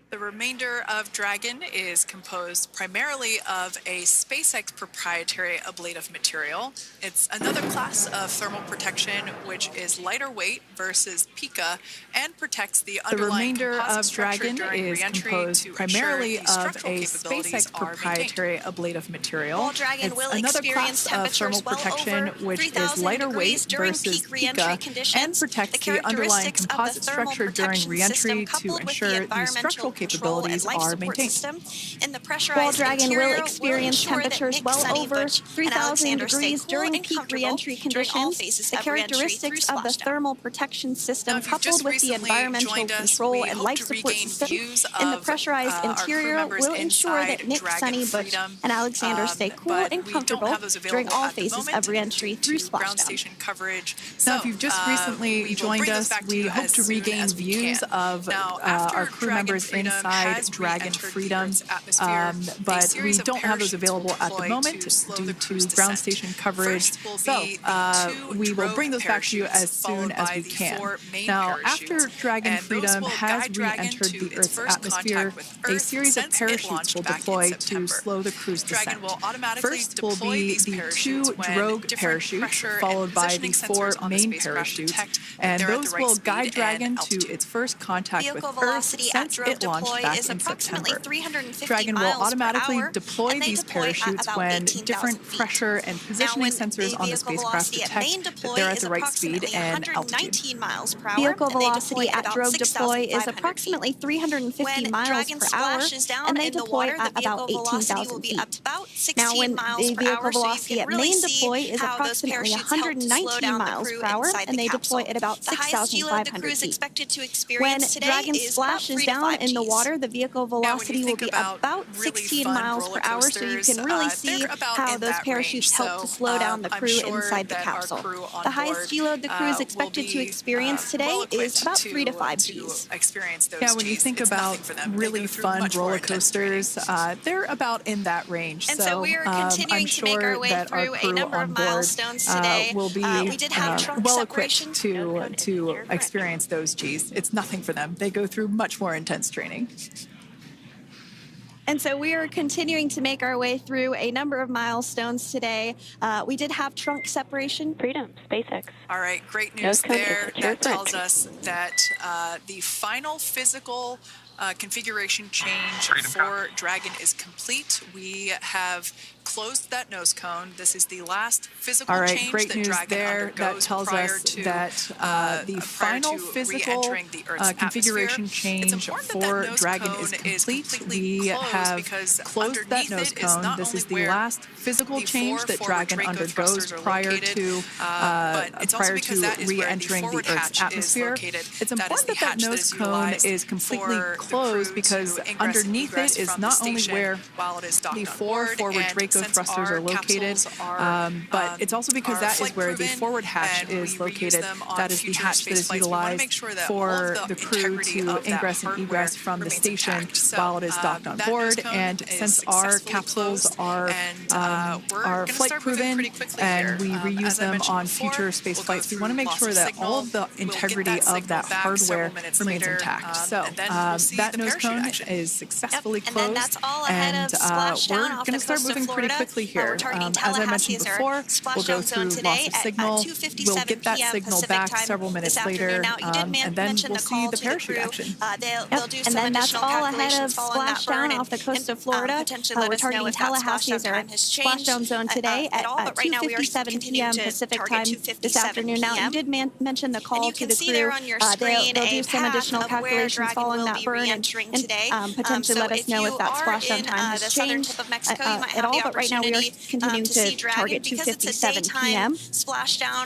The remainder of Dragon is composed primarily of a SpaceX proprietary ablative material. It's another class of thermal protection which is lighter weight versus Pica and protects the underlying remainder composite of structure Dragon during is re-entry composed to primarily ensure the of structural a capabilities SpaceX are maintained. proprietary ablative material. While Dragon It's will another experience class of thermal temperatures well protection over which is 3,000 lighter degrees weight during versus peak re-entry Pica conditions, and protects the the underlying characteristics of the composite thermal structure during protection re-entry system, to coupled with ensure the the environmental structural control and capabilities life are support maintained. system in the pressurized While Dragon will interior experience ensure that temperatures Nick, well Suni, over Butch, and 3,000 Aleksandr stay degrees cool during and peak comfortable re-entry during all conditions, phases the of re-entry characteristics through of the splashdown. thermal protection system Now, if you've coupled just with the recently environmental joined us, control we and hope life to support regain system views in the of, pressurized our crew interior members will ensure that inside Nick, Dragon Suni, Butch, Freedom, and Aleksandr stay cool but and we don't comfortable have those during available all at the phases moment of re-entry through due to ground splashdown. station coverage. Now, if you've just recently we will joined bring this us, back to we you hope as to soon regain as we views can. of Now, after our crew Dragon members Freedom inside has Dragon re-entered the Freedom, Earth's atmosphere, a but we series of don't have those parachutes available will at the deploy moment to slow due the to cruise ground descent. station coverage. First will So be the two we will drogue bring those back to you as parachutes, soon followed as by we the can. 4 main Now, parachutes, after Dragon and those Freedom will has guide Dragon re-entered to the its Earth's first atmosphere, contact with a Earth series of since it parachutes launched will back in deploy to September. slow the cruise descent. Dragon will automatically First will deploy be these the parachutes 2 when drogue different parachutes, pressure followed and by positioning the sensors 4 on the main spacecraft parachutes, detect that and they're at the those right will speed guide and Dragon to altitude. its first contact with Vehicle Earth velocity at since drogue it launched deploy back is in approximately September. 350 Dragon will miles per automatically hour, deploy and they these deploy at parachutes about when 18,000 different feet. pressure and Now, positioning when sensors the on the vehicle spacecraft velocity at detect main that deploy they're at is the right speed approximately and altitude. 119 miles per hour, Vehicle and they velocity deploy at about drogue deploy is 6,500 approximately feet. 350 When miles Dragon per hour, splashes down and they in the deploy water, at the about vehicle velocity will 18,000 be feet. up about Now, 16 when miles the per vehicle hour, so you velocity can at really main see deploy is how those approximately parachutes help to slow 119 down the miles crew per hour, inside and the they capsule. deploy at about The highest yield the 6,500 crew is feet. expected to When experience today Dragon is about splashes 3 to 5 down in the Gs. water, the vehicle Now, when velocity you will think be about about really 16 fun miles roller per hour, so you coasters, can really see they're about how in those that parachutes range. help to So, slow down the I'm crew sure inside the that our capsule. crew on The highest board, G load the crew is will expected to be, experience today is well-equipped about 3 to 5 to Gs. experience those Yeah, when you Gs. think It's about nothing for them. They really go through fun much more roller intense training. coasters, they're about in that range. And so we are continuing I'm to make our sure way that our through a crew number on of board milestones today. will be We did have trunk well separation. equipped to experience those Gs. It's nothing for them. They go through much more intense training. And so we are continuing to make our way through a number of milestones today. We did have trunk separation. Freedom, SpaceX. All right, great news Nose cone is there. secure That tells correct. us that the final physical configuration change Freedom for Dragon is complete. We have closed that nose cone. This is the last physical All right, change great that news Dragon there. That undergoes tells prior us to, that the final physical configuration change for Dragon is complete. We have closed that nose cone. This is the last physical change that Dragon undergoes prior to re-entering the Earth's atmosphere. It's important that nose cone is completely closed because underneath it is not only where the 4 forward Draco thrusters are located, but it's also because that is where the forward hatch is located. That is the hatch that is utilized for the crew to ingress and egress from the station while it is docked on board. And since our capsules are flight proven and we reuse them on future space flights, we want to make sure that all of the integrity of that hardware remains intact. So that nose cone is successfully closed, and we're going to start moving pretty quickly here. As I mentioned before, we'll go through loss of signal. We'll get that signal back several minutes later, and then we'll see the parachute action. And then that's all ahead of splashdown off the coast of Florida. We're targeting Tallahassee as our splashdown zone today at 2:57 p.m. Pacific time this afternoon. Now, you did mention the call to the crew. They'll do some additional calculations following that burn and potentially let us know if that splashdown time has changed at all. But right now, we are continuing to target 2:57 p.m.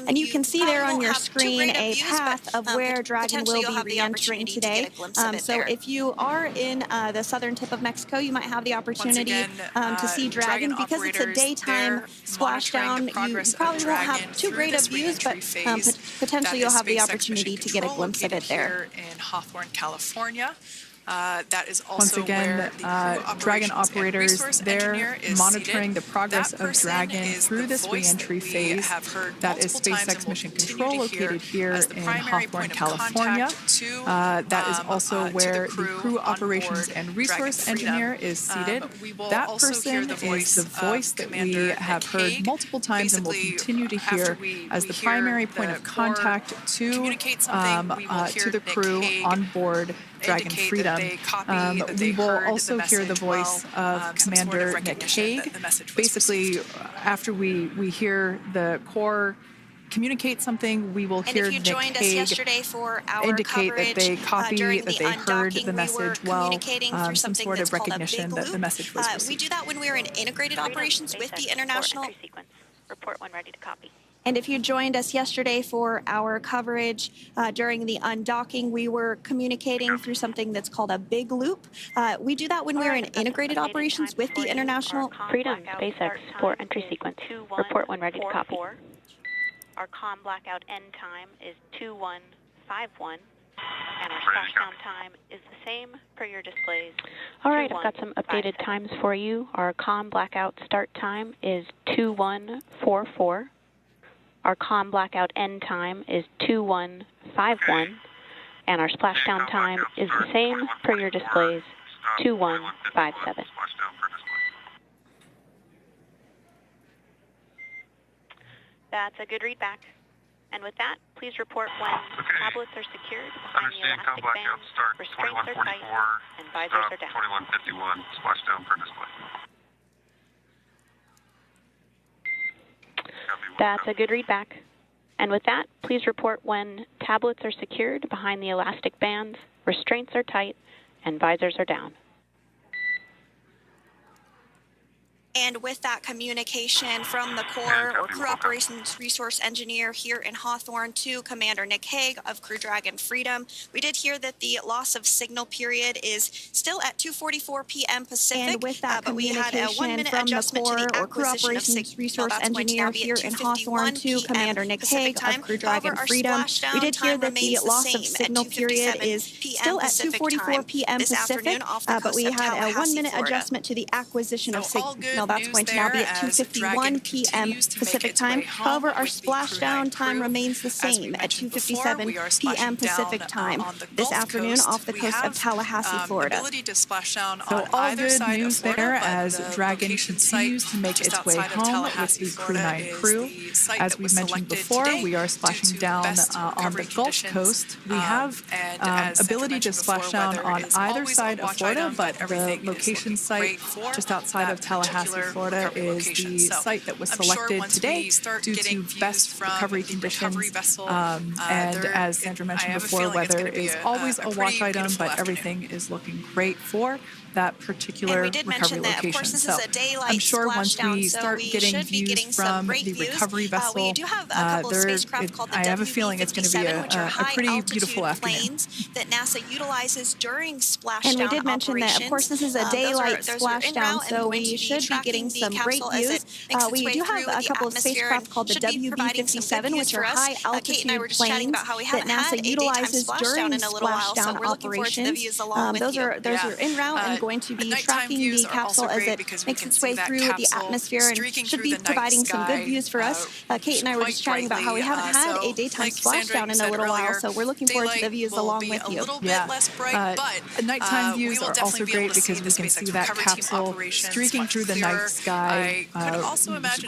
And you can see there on your screen a path of where Dragon will be re-entering today. So if you are in the southern tip of Mexico, you might have the opportunity to see Dragon. Because it's a daytime splashdown, you probably won't have too great of views, but potentially you'll have the opportunity to get a glimpse of it there. In Hawthorne, California. That is also once again, Dragon operators there monitoring the progress of Dragon through this re-entry phase. That is SpaceX Mission Control located here in Hawthorne, California. That is also where the crew operations and resource engineer is seated. That person is the voice that we have heard multiple times and will continue to hear as the primary point of contact to the crew on board Dragon Freedom. We will also hear the voice of Commander Nick Hague. Basically, after we hear the core communicate something, we will hear Nick Hague indicate that they copy, that they heard the message well, some sort of recognition that the message was received. We do that when we're in integrated operations with the international. Report when ready to copy. And if you joined us yesterday for our coverage during the undocking, we were communicating through something that's called a big loop. We do that when we're in integrated operations with the international. Freedom, SpaceX, for entry sequence. Report when ready to copy. Our comm blackout end time is 2151, and our splashdown time is the same per your displays. All right, I've got some updated times for you. Our comm blackout start time is 2144. Our comm blackout end time is 2151, and our splashdown time is the same per your displays, 2157. That's a good readback. And with that, please report when tablets are secured behind the elastic bands, restraints are tight, and visors are down. 2151, splashdown per display. That's a good readback. And with that, please report when tablets are secured behind the elastic bands, restraints are tight, and visors are down. And with that communication from the core or crew operations resource engineer here in Hawthorne to Commander Nick Hague of Crew Dragon Freedom, we did hear that the loss of signal period is still at 2:44 p.m. Pacific. And with that communication from the core or crew operations resource engineer here in Hawthorne to Commander Nick Hague of Crew Dragon Freedom, we did hear that the loss of signal period is still at 2:44 p.m. Pacific, but we had a 1-minute adjustment to the acquisition of signal. That's going to now be at 2:51 p.m. Pacific time. However, our splashdown time remains the same at 2:57 p.m. Pacific time this afternoon off the coast of Tallahassee, Florida. So all good news there as Dragon continues to make its way home with the Crew 9 crew. As we mentioned before, we are splashing down on the Gulf Coast. We have ability to splash down on either side of Florida, but the location site just outside of Tallahassee, Florida is the site that was selected today due to best recovery conditions. And as Sandra mentioned before, weather is always a watch item, but everything is looking great for that particular recovery location. So I'm sure once we start getting views from the recovery vessel, I have a feeling it's going to be a pretty beautiful afternoon. That NASA utilizes during splashdown. And we did mention that, of course, this is a daylight splashdown, so we should be getting some great views. We do have a couple of spacecraft called the WB-57, which are high-altitude planes that NASA utilizes during splashdown operations. Those are en route and going to be tracking the capsule as it makes its way through the atmosphere and should be providing some good views for us. Kate and I were just chatting about how we haven't had a daytime splashdown in a little while, so we're looking forward to the views along with you. Nighttime views are also great because we can see that capsule streaking through the night sky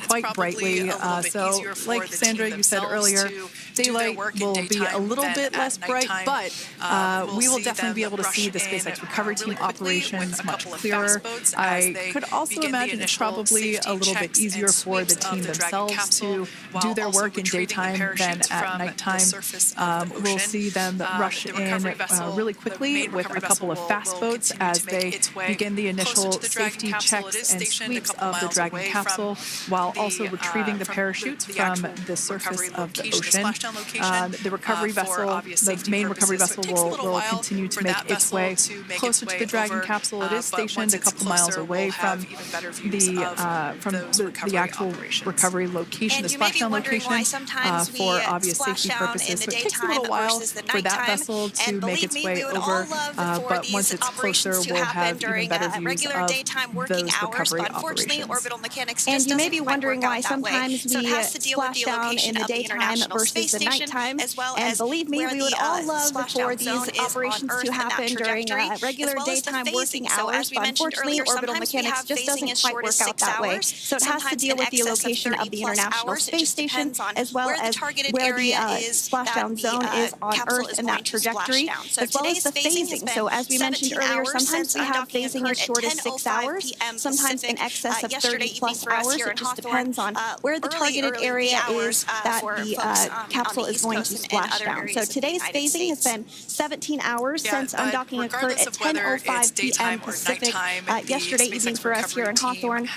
quite brightly. So, like Sandra, you said earlier, daylight will be a little bit less bright, but we will definitely be able to see the SpaceX recovery team operations much clearer. I could also imagine it's probably a little bit easier for the team themselves to do their work in daytime than at nighttime. We'll see them rush in really quickly with a couple of fast boats as they begin the initial safety checks and sweeps of the Dragon capsule, while also retrieving the parachutes from the surface of the ocean. The recovery vessel, the main recovery vessel, will continue to make its way closer to the Dragon capsule. It is stationed a couple miles away from the actual recovery location, the splashdown location, for obvious safety purposes. So it takes a little while for that vessel to make its way over, but once it's closer, we'll have even better views of those recovery operations. And you may be wondering why sometimes we splash down in the daytime versus the nighttime. And believe me, we would all love for these operations to happen during regular daytime working hours, but unfortunately, orbital mechanics just doesn't quite work out that way. So it has to deal with the location of the International Space Station, as well as where the splashdown zone is on Earth and that trajectory, as well as the phasing. So as we mentioned earlier, sometimes we have phasing as short as 6 hours, sometimes in excess of 30+ hours. It just depends on where the targeted area is that the capsule is going to splash down. So today's phasing has been 17 hours since undocking occurred at 10:05 p.m. Pacific yesterday evening for us here in Hawthorne.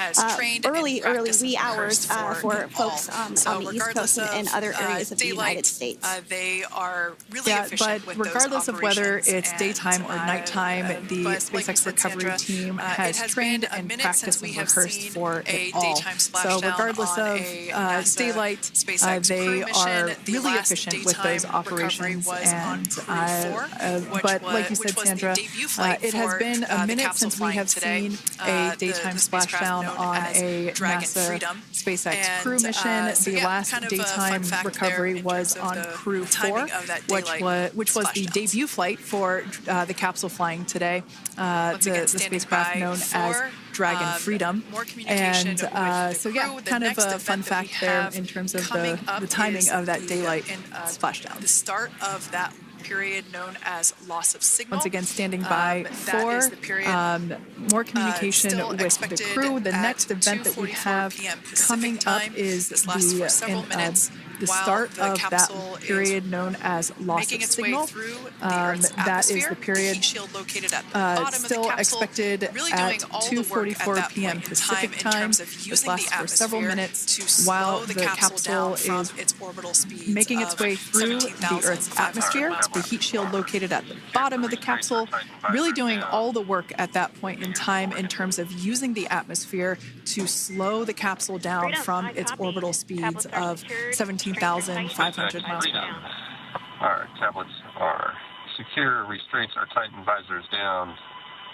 Early wee hours for folks on the East Coast and other areas of the United States. They are really efficient but regardless of whether it's daytime or nighttime, the SpaceX recovery team has trained and practiced and rehearsed for it all. So regardless of daylight, they are really efficient with those operations. And but like you said, Sandra, it has been a minute since we have seen a daytime splashdown on a NASA SpaceX crew mission. The last daytime recovery was on Crew 4, which was the debut flight for the capsule flying today, the spacecraft known as Dragon Freedom. And so yeah, kind of a fun fact there in terms of the timing of that daylight splashdown. The start of that period known as loss of signal. Once again, standing by for more communication with the crew. The next event that we have coming up is the start of that period known as loss of signal. That is the period still expected at 2:44 p.m. Pacific time. This lasts for several minutes while the capsule is making its way through the Earth's atmosphere. The heat shield located at the bottom of the capsule, really doing all the work at that point in time in terms of using the atmosphere to slow the capsule down from its orbital speeds of 17,500 miles per hour. Our tablets are secure, restraints are tightened, visors down.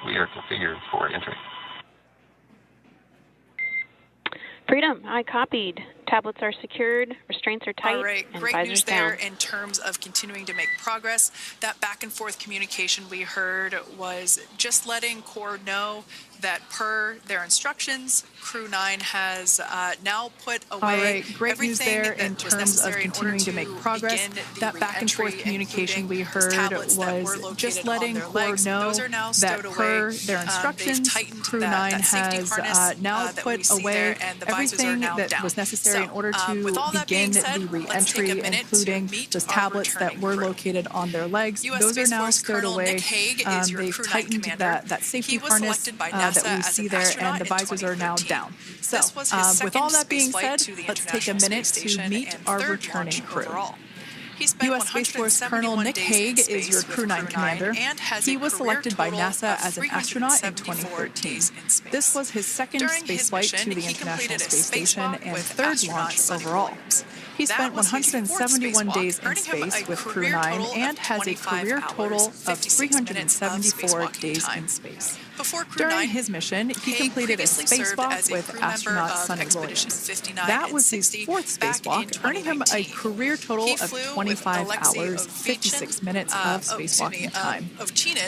We are configured for entry. Freedom, I copied. Tablets are secured, restraints are tight, all right, and great visors news there down. in terms of continuing to make progress. That back and forth communication we heard was just letting Core know that per their instructions, Crew 9 has now put away All right, great news there in that was terms of necessary in order continuing to to make progress. begin the That back and forth re-entry, communication we including heard tablets that were was located just on letting their Core legs. know Those are now that stowed per away. their instructions, They've tightened Crew that 9 safety has harness, now that we put see away there, and the visors are everything now that down. was necessary in order to with all that begin being said, the let's take a re-entry, minute including to meet those our tablets that returning were crew. located on their legs. U.S. Those are Space now Force stowed Colonel away. Nick Hague is your They've Crew 9 tightened commander. that safety He was harness selected by that NASA we as see an there, astronaut and the in visors are now 2013. down. So, This was his with all second that being spaceflight said, to the let's take a International minute Space to Station meet and our third returning launch crew. overall. He spent U.S. Space Force Colonel Nick Hague is your Crew 9 commander. He was selected by NASA as an astronaut in 2013. This was his second spaceflight to the International Space Station and third launch overall. He spent 171 days in space with Crew 9 and has a career total of 374 days in space. During his mission, he completed a spacewalk with astronaut Suni Williams. That was his fourth spacewalk, earning him a career total of 25 hours, 56 minutes of spacewalking time.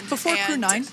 Before Crew 9,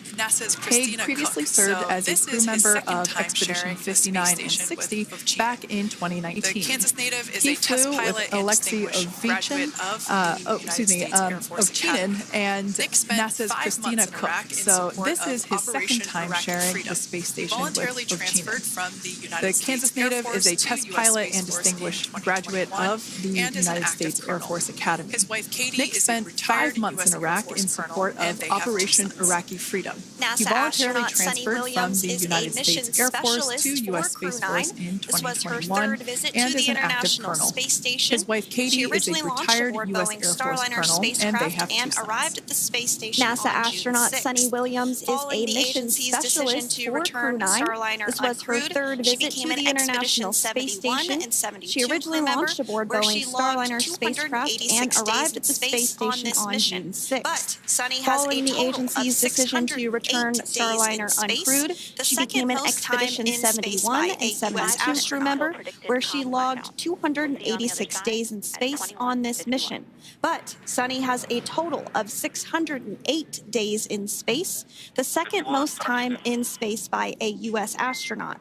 Hague previously served as a crew member of Expedition 59 and 60 back in 2019. The Kansas native is He a test flew pilot with and Alexei distinguished graduate of the United States Air Force Academy. Ovchinin and Nick spent NASA's 5 Christina months in Cook. Iraq in So support this of is his second Operation time Iraqi sharing Freedom. the space station Voluntarily with transferred Ovchinin. from the United The States Kansas Air native Force is a to test US pilot Space and Force distinguished in 2021 graduate of the and is an United active States Air colonel. Force Academy. His wife Katie Nick is spent a retired 5 months US in Iraq Air in Force support colonel, of and they have 2 Operation sons. Iraqi Freedom. NASA He voluntarily astronaut Suni transferred from Williams the is United a mission States Air Force specialist to for U.S. Crew Space 9. Force in This was her 2021 third visit and to is the an active International colonel. Space Station. His wife Katie She is a originally launched retired aboard U.S. Boeing Air Force Starliner colonel, and they spacecraft have 2 and sons. arrived at the space station NASA on astronaut June 6th. Suni Williams is Following a the mission agency's decision specialist to for Crew return 9. Starliner This was her uncrewed, third she visit became to an the Expedition International Space 71 Station. and 72 She originally crew member, launched aboard where Boeing she logged Starliner spacecraft and 286 arrived days at the in space space on station this on mission. June 6th. But Suni has Following a the total agency's of decision to return 608 days Starliner in space, uncrewed, the she second became an most time Expedition in space 71 by and a US 72 crew astronaut. member, where she logged 286 days in space on this mission. But Suni has a total of 608 days in space, the second most time in space by a U.S. astronaut.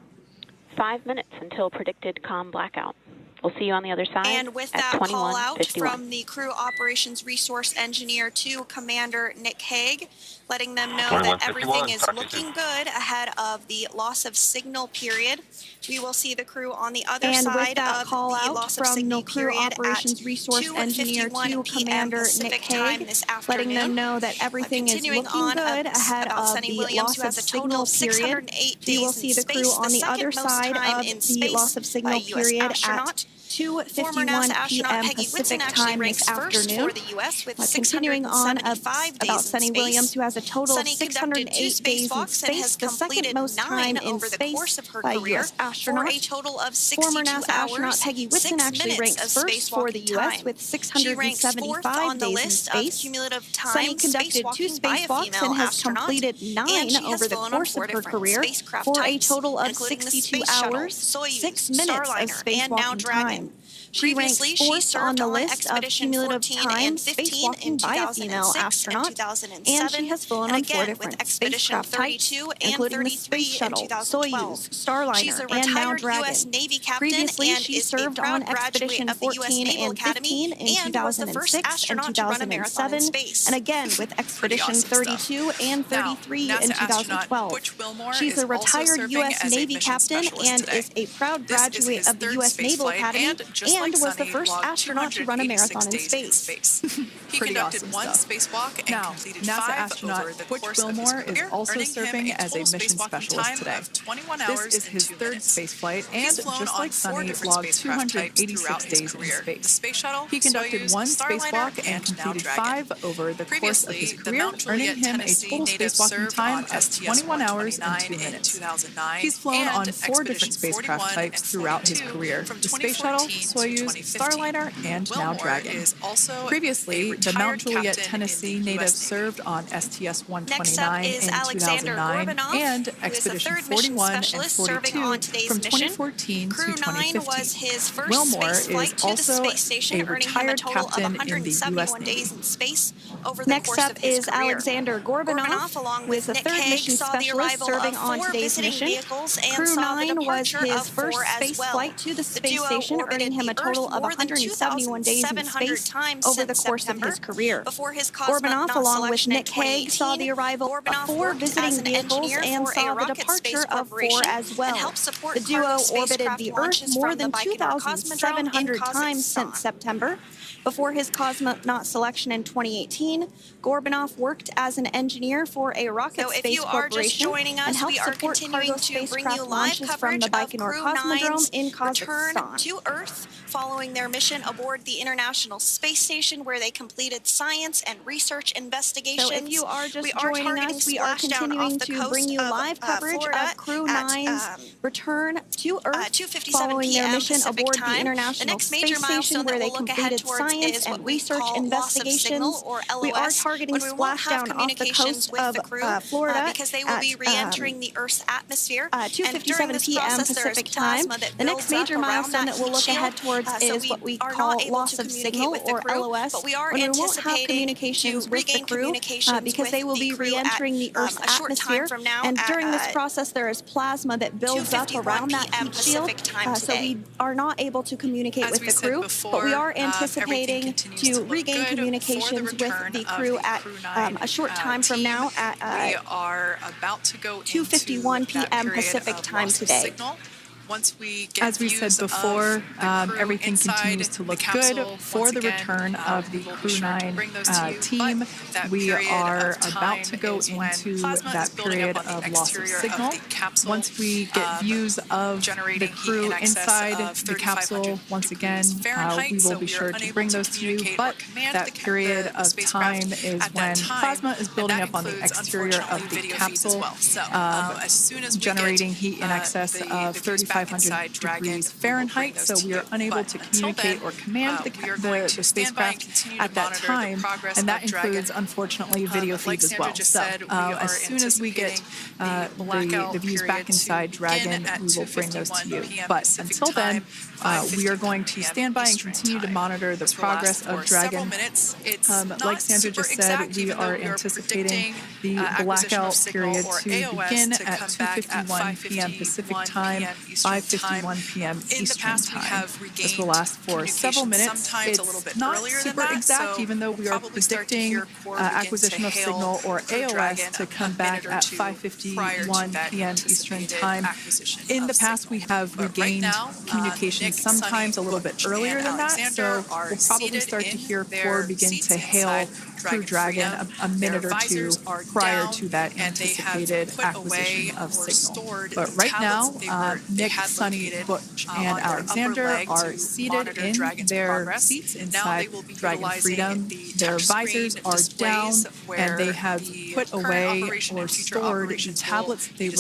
5 minutes until predicted comm blackout. We'll see you on the other side. And with at that call out 21:51. from the Crew Operations Resource Engineer to Commander Nick Hague, letting them know that everything is looking good ahead of the loss of signal period. We will see the crew on the other And with side that of call the out loss of from signal the Crew period Operations at Resource Engineer 2:51 to p.m. Commander Nick Pacific time Hague, this letting them afternoon. know that everything is Continuing looking on good ahead about of Suni the Williams, loss who of has a total signal of period. 608 We will days see in the crew space, on the second other most side time of in the space loss of by signal a US period at astronaut. Former 2:51 NASA astronaut p.m. Peggy Pacific Whitson actually time ranks this first afternoon. for the U.S. with Continuing on 675 days about in Suni space. Williams, who has a total of Suni 608 conducted 2 days in spacewalks and space, has the second completed most 9 time in over the course space of her by a career U.S. for astronaut. a total of 62 Former NASA astronaut hours, Peggy Whitson 6 actually minutes ranks of first for the U.S. spacewalking with time. She ranks 4th 675 on the days in list of space. cumulative time Suni conducted 2 spacewalking by a spacewalks female and has astronaut, completed 9 and she has over the flown on course 4 of her different career spacecraft for a types, total of including the 62 Space Shuttle, hours, Soyuz, 6 minutes of Starliner, and now spacewalking Dragon. time. She ranks Previously, she 4th on served the on list of Expedition cumulative 14 time and 15 in spacewalking by a female 2006 astronaut, and 2007, and she has flown and on again 4 with different Expedition spacecraft types, 32 and including the 33 Space Shuttle, in 2012. Soyuz, Starliner, She's a and now retired Dragon. U.S. Navy captain Previously, and she is served a proud on Expedition graduate of the U.S. 14 Naval and Academy 15 in and was the first 2006 and astronaut to run a marathon in 2007, space. and again with Expedition awesome 32 and 33 now, in NASA astronaut 2012. Butch Wilmore She's is a also retired serving U.S. as a Navy mission captain specialist and today. is a proud This is graduate his of the third U.S. Naval spaceflight, Academy and just like was the Suni, first logged astronaut to run a 286 marathon in days space. He Pretty conducted awesome 1 stuff. spacewalk and Now, completed NASA 5 astronaut over the Butch course of Wilmore his is career, also earning serving him as a total mission spacewalking specialist time today. of 21 This hours is and his 2 third minutes. spaceflight, and He's flown just on like 4 Suni, different logged spacecraft types 286 throughout his days in career. The space. Space Shuttle, He conducted Soyuz, 1 Starliner, spacewalk and and now completed Dragon. 5 over the course of his Previously, the career, Mount earning Juliet, him a Tennessee total native spacewalking served time on of 21 hours and 2 in minutes. 2009 He's flown on and 4 different Expedition spacecraft 41 types and throughout his 42 career: from the Space Shuttle, 2014 to Soyuz, Soyuz, Starliner, and now Dragon. Previously, the Mount Juliet, Tennessee native served on STS-129 in 2009 and Expedition 41 and 42 from 2014 to 2015. Wilmore is also a retired captain in the U.S. Navy. Next up is Aleksandr Gorbunov, with the third mission specialist serving on today's mission. Crew 9 was his first space flight to the space station, earning him a total of 171 days in space over the course of his career. Gorbunov, along with Nick Hague, saw the arrival of 4 visiting vehicles and saw the departure of 4 as well. The duo orbited the Earth more than 2,700 times since September. Before his cosmonaut selection in 2018, Gorbunov worked as an engineer for a rocket space corporation and helped support cargo spacecraft launches from the Baikonur Cosmodrome in Kazakhstan. To Earth following their mission aboard the International Space Station, where they completed science and research investigations. So if you are just joining us, we are continuing to bring you live coverage of Crew 9's return to Earth following their mission aboard the International Space Station, where they completed science and research investigations. We are targeting splashdown off the coast of Florida because they will be re-entering the Earth's atmosphere. 2:57 p.m. Pacific time. The next major milestone that we'll look ahead towards is what we call loss of signal, or LOS, when we won't have communications with the crew because they will be re-entering the Earth's atmosphere. And during this process, there is plasma that builds up around that heat shield, so we are not able to communicate with the crew, but we are anticipating to regain communications with the crew at a short time from now at 2:51 p.m. Pacific time today. As we said before, everything continues to look good for the return of the Crew 9 team. We are about to go into that period of loss of signal. Once we get views of the crew inside the capsule, once again, we will be sure to bring those to you. But that period of time is when plasma is building up on the exterior of the capsule, generating heat in excess of 3,500 degrees Fahrenheit, so we are unable to communicate or command the spacecraft at that time, and that includes, unfortunately, video feeds as well. So as soon as we get the views back inside Dragon, we will bring those to you. But until then, we are going to stand by and continue to monitor the progress of Dragon. Like Sandra just said, we are anticipating the blackout period to begin at 2:51 p.m. Pacific time, 5:51 p.m. Eastern time. This will last for several minutes. It's not super exact, even though we are predicting acquisition of signal, or AOS, to come back at 5:51 p.m. Eastern time. In the past, we have regained communication sometimes a little bit earlier than that, so we'll probably start to hear Core begin to hail Crew Dragon a minute or two prior to that anticipated acquisition of signal. But right now, Nick, Sunny, Butch, and Alexander are seated in their seats inside Dragon Freedom. Their visors are down, and they have put away or stored the tablets they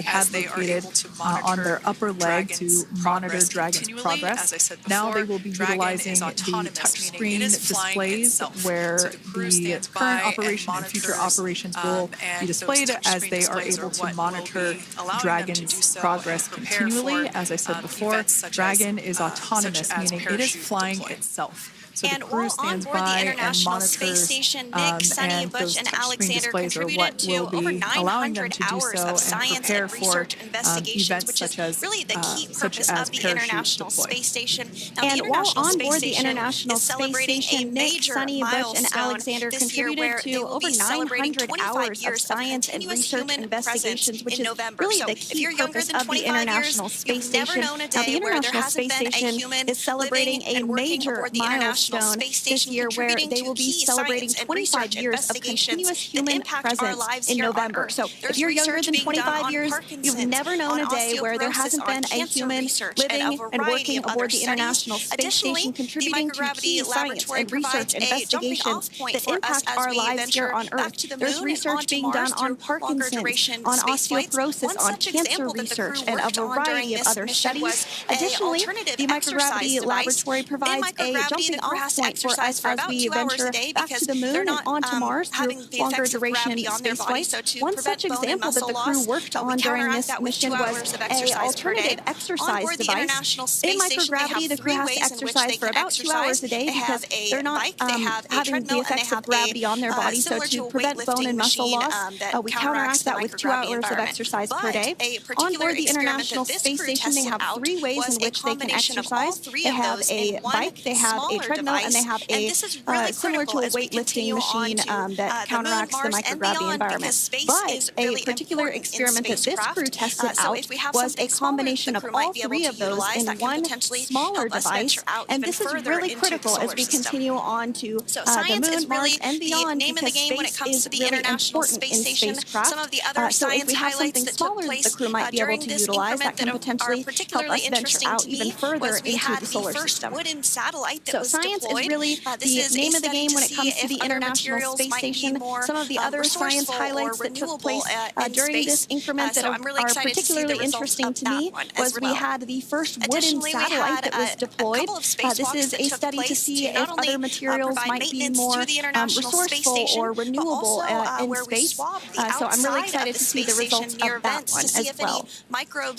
had located on their upper leg to monitor Dragon's progress. Now they will be utilizing the touchscreen displays where the current operation and future operations will be displayed as they are able to monitor Dragon's progress continually. As I said before, Dragon is autonomous, meaning it is flying itself. So the crew stands by and monitors, and those touchscreen displays are what will be allowing them to do so and prepare for events such as parachute deploy. And while on board the International Space Station, Nick, Sunny, Butch, and Alexander contributed to over 900 hours of science and research investigations, which is really the key purpose of the International Space Station. Now, the International Space Station is celebrating a major milestone milestone this year where they will be celebrating 25 years of continuous human presence in November. So if you're younger than 25 years, you've never known a day where there hasn't been a human living and working aboard the International Space Station, contributing to key science and research investigations that impact our lives here on Earth. There's research being done on Parkinson's, on osteoporosis, on cancer research, and a variety of other studies. Additionally, the microgravity laboratory provides a jumping-off point for us as we venture back to the moon and onto Mars through longer duration space flights. One such example that the crew worked on during this mission was an alternative exercise device. In microgravity, the crew has to exercise for about 2 hours a day because they're not having the effects of gravity on their body. So to prevent bone and muscle loss, we counteract that with 2 hours of exercise per day. On board the International Space Station, they have 3 ways in which they can exercise. They have a bike, they have a treadmill, and they have a similar to a weightlifting machine that counteracts the microgravity environment. But a particular experiment that this crew tested out was a combination of all 3 of those in one smaller device, and this is really critical as we continue on to the moon, Mars, and beyond, because space is really important in spacecraft. So if we have something smaller that the crew might be able to utilize, that can potentially help us venture out even further into the solar system. So science is really the name of the game when it comes to the International Space Station. Some of the other science highlights that took place during this increment that are particularly interesting to me was we had the first wooden satellite that was deployed. This is a study to see if other materials might be more resourceful or renewable in space. So I'm really excited to see the results of that one as well.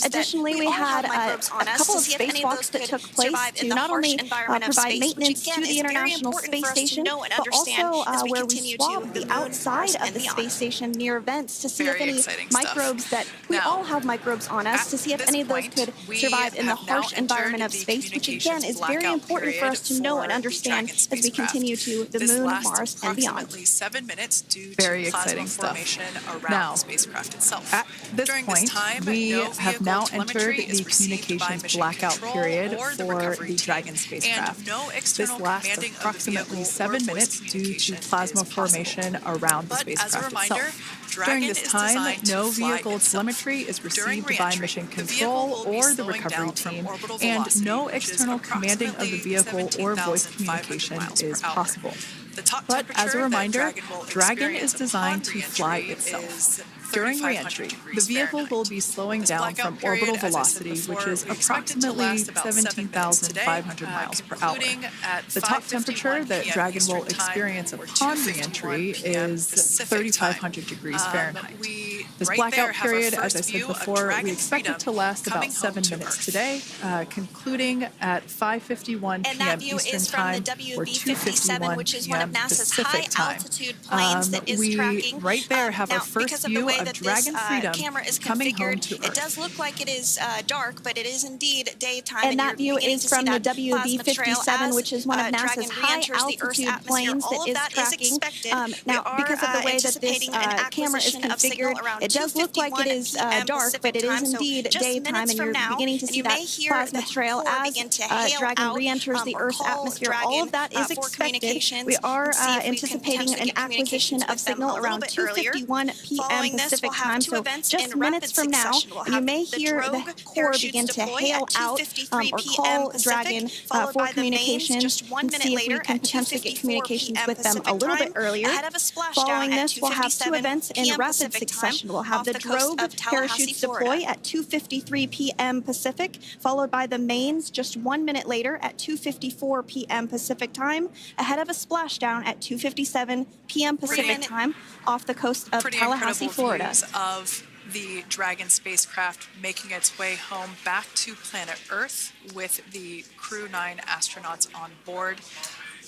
Additionally, we had a couple of spacewalks that took place to not only provide maintenance to the International Space Station, but also where we swabbed the outside of the space station near vents to see if any microbes that we all have microbes on us, to see if any of those could survive in the harsh environment of space, which again is very important for us to know and understand as we continue to the moon, Mars, and beyond. 7 minutes due very to exciting plasma stuff. formation around Now, the spacecraft itself. At this During point, this time, we no have now vehicle entered telemetry is the received by communications mission blackout control period or the for recovery the team, Dragon spacecraft. and no This external lasts commanding of the approximately vehicle 7 or voice minutes due to communication plasma is possible. formation around the But as a spacecraft reminder, itself. Dragon During this is time, designed no to fly vehicle itself. telemetry is During received by re-entry, mission the vehicle control will be or the slowing recovery down from team, orbital and velocity, no which is external commanding of the approximately vehicle or voice 17,500 communication miles per is hour. possible. The top But temperature as a reminder, that Dragon will Dragon is experience designed upon to fly re-entry itself. is During 3,500 re-entry, the degrees vehicle Fahrenheit. will be slowing This down blackout from period, orbital as I said velocity, before, which is we expect it to approximately last about 7 minutes today, 17,500 miles per hour. concluding at The top 5:51 temperature that p.m. Dragon will Eastern Time experience or upon 2:51 re-entry p.m. is Pacific 3,500 degrees time. Fahrenheit. We This right blackout there have our period, as first I said view of before, we Dragon expect it to Freedom last about coming 7 home to minutes Earth. today, concluding at 5:51 And p.m. that view Eastern is from the Time or WB-57, 2:51 which is one of p.m. NASA's Pacific time. high-altitude planes that is We tracking. right there have our Now, first because of the view way of that Dragon this Freedom camera is coming home configured, to it Earth. does look like it is dark, but it is indeed daytime. And that you're view beginning is to see from the that plasma trail WB-57, as, which is one of Dragon NASA's re-enters the Earth's high-altitude atmosphere. planes All that of is that is tracking. expected. Now, We because of the way that this anticipating an camera is acquisition of signal configured, around it does look like it is 2:51 p.m. dark, Pacific but it is time, so indeed just daytime, minutes and from you're now, beginning to and see you that may hear plasma the trail core as begin to hail Dragon out, re-enters the or Earth's call atmosphere. Dragon, All of that is for expected. communications We are and see if we can anticipating potentially an get acquisition communications of with them signal a little around bit earlier. 2:51 p.m. Following this, Pacific we'll have time, two so events just in rapid minutes from now, succession. We'll and you have may the hear drogue the core parachutes begin to deploy hail at out 2:53 or p.m. call Pacific, Dragon followed for by the mains communications just 1 and minute see if later we can at potentially get 2:54 communications p.m. with them a Pacific little bit time, earlier. ahead of a splashdown Following at this, we'll have two 2:57 events in p.m. rapid Pacific succession. time We'll have off the the coast drogue of Tallahassee, parachutes Florida. deploy at 2:53 p.m. Pacific, followed by the mains just 1 minute later at 2:54 p.m. Pacific time, ahead of a splashdown at 2:57 p.m. Pacific time off the coast of Pretty Tallahassee, incredible Florida. views of the Dragon spacecraft making its way home back to planet Earth with the Crew 9 astronauts on board.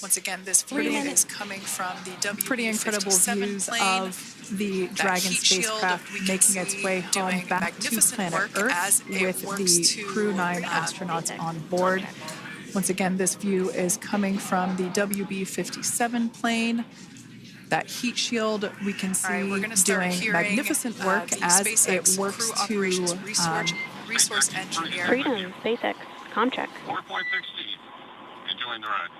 Once again, this view is coming from the WB-57 Pretty incredible views plane. of the Dragon spacecraft making its way home back to planet Earth with the Crew 9 astronauts on board. Once again, this view is coming from the WB-57 plane. That heat shield we can see doing magnificent work as it works to resource engineer. Freedom, SpaceX, comm check. 4.6 Enjoying the ride.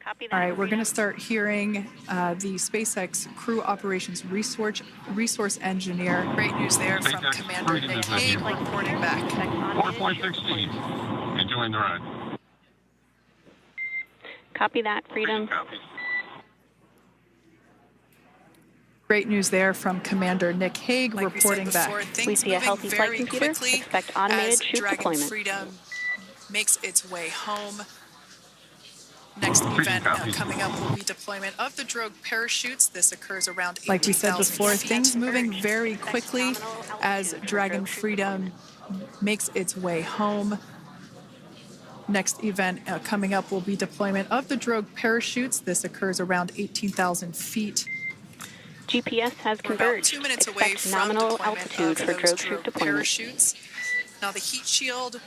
Copy that. All right, we're going to start hearing the SpaceX Crew Operations Resource Engineer. Great news there from Commander Nick Hague reporting back. 4.16. Enjoying the ride. Copy that, Freedom. Copy. Great news there from Commander Nick Hague reporting back. We see a healthy flight computer. Expect automated chute Dragon deployment. Freedom makes its way home. Next event coming up will be deployment of the drogue parachutes. This occurs around 18,000 Like we said before, feet. things moving very quickly as Dragon Freedom makes its way home. Next event coming up will be deployment of the drogue parachutes. This occurs around 18,000 feet. GPS has We're about converged. 2 minutes away Expect from nominal deployment altitude of for those drogue chute drogue deployment. parachutes. Now the heat shield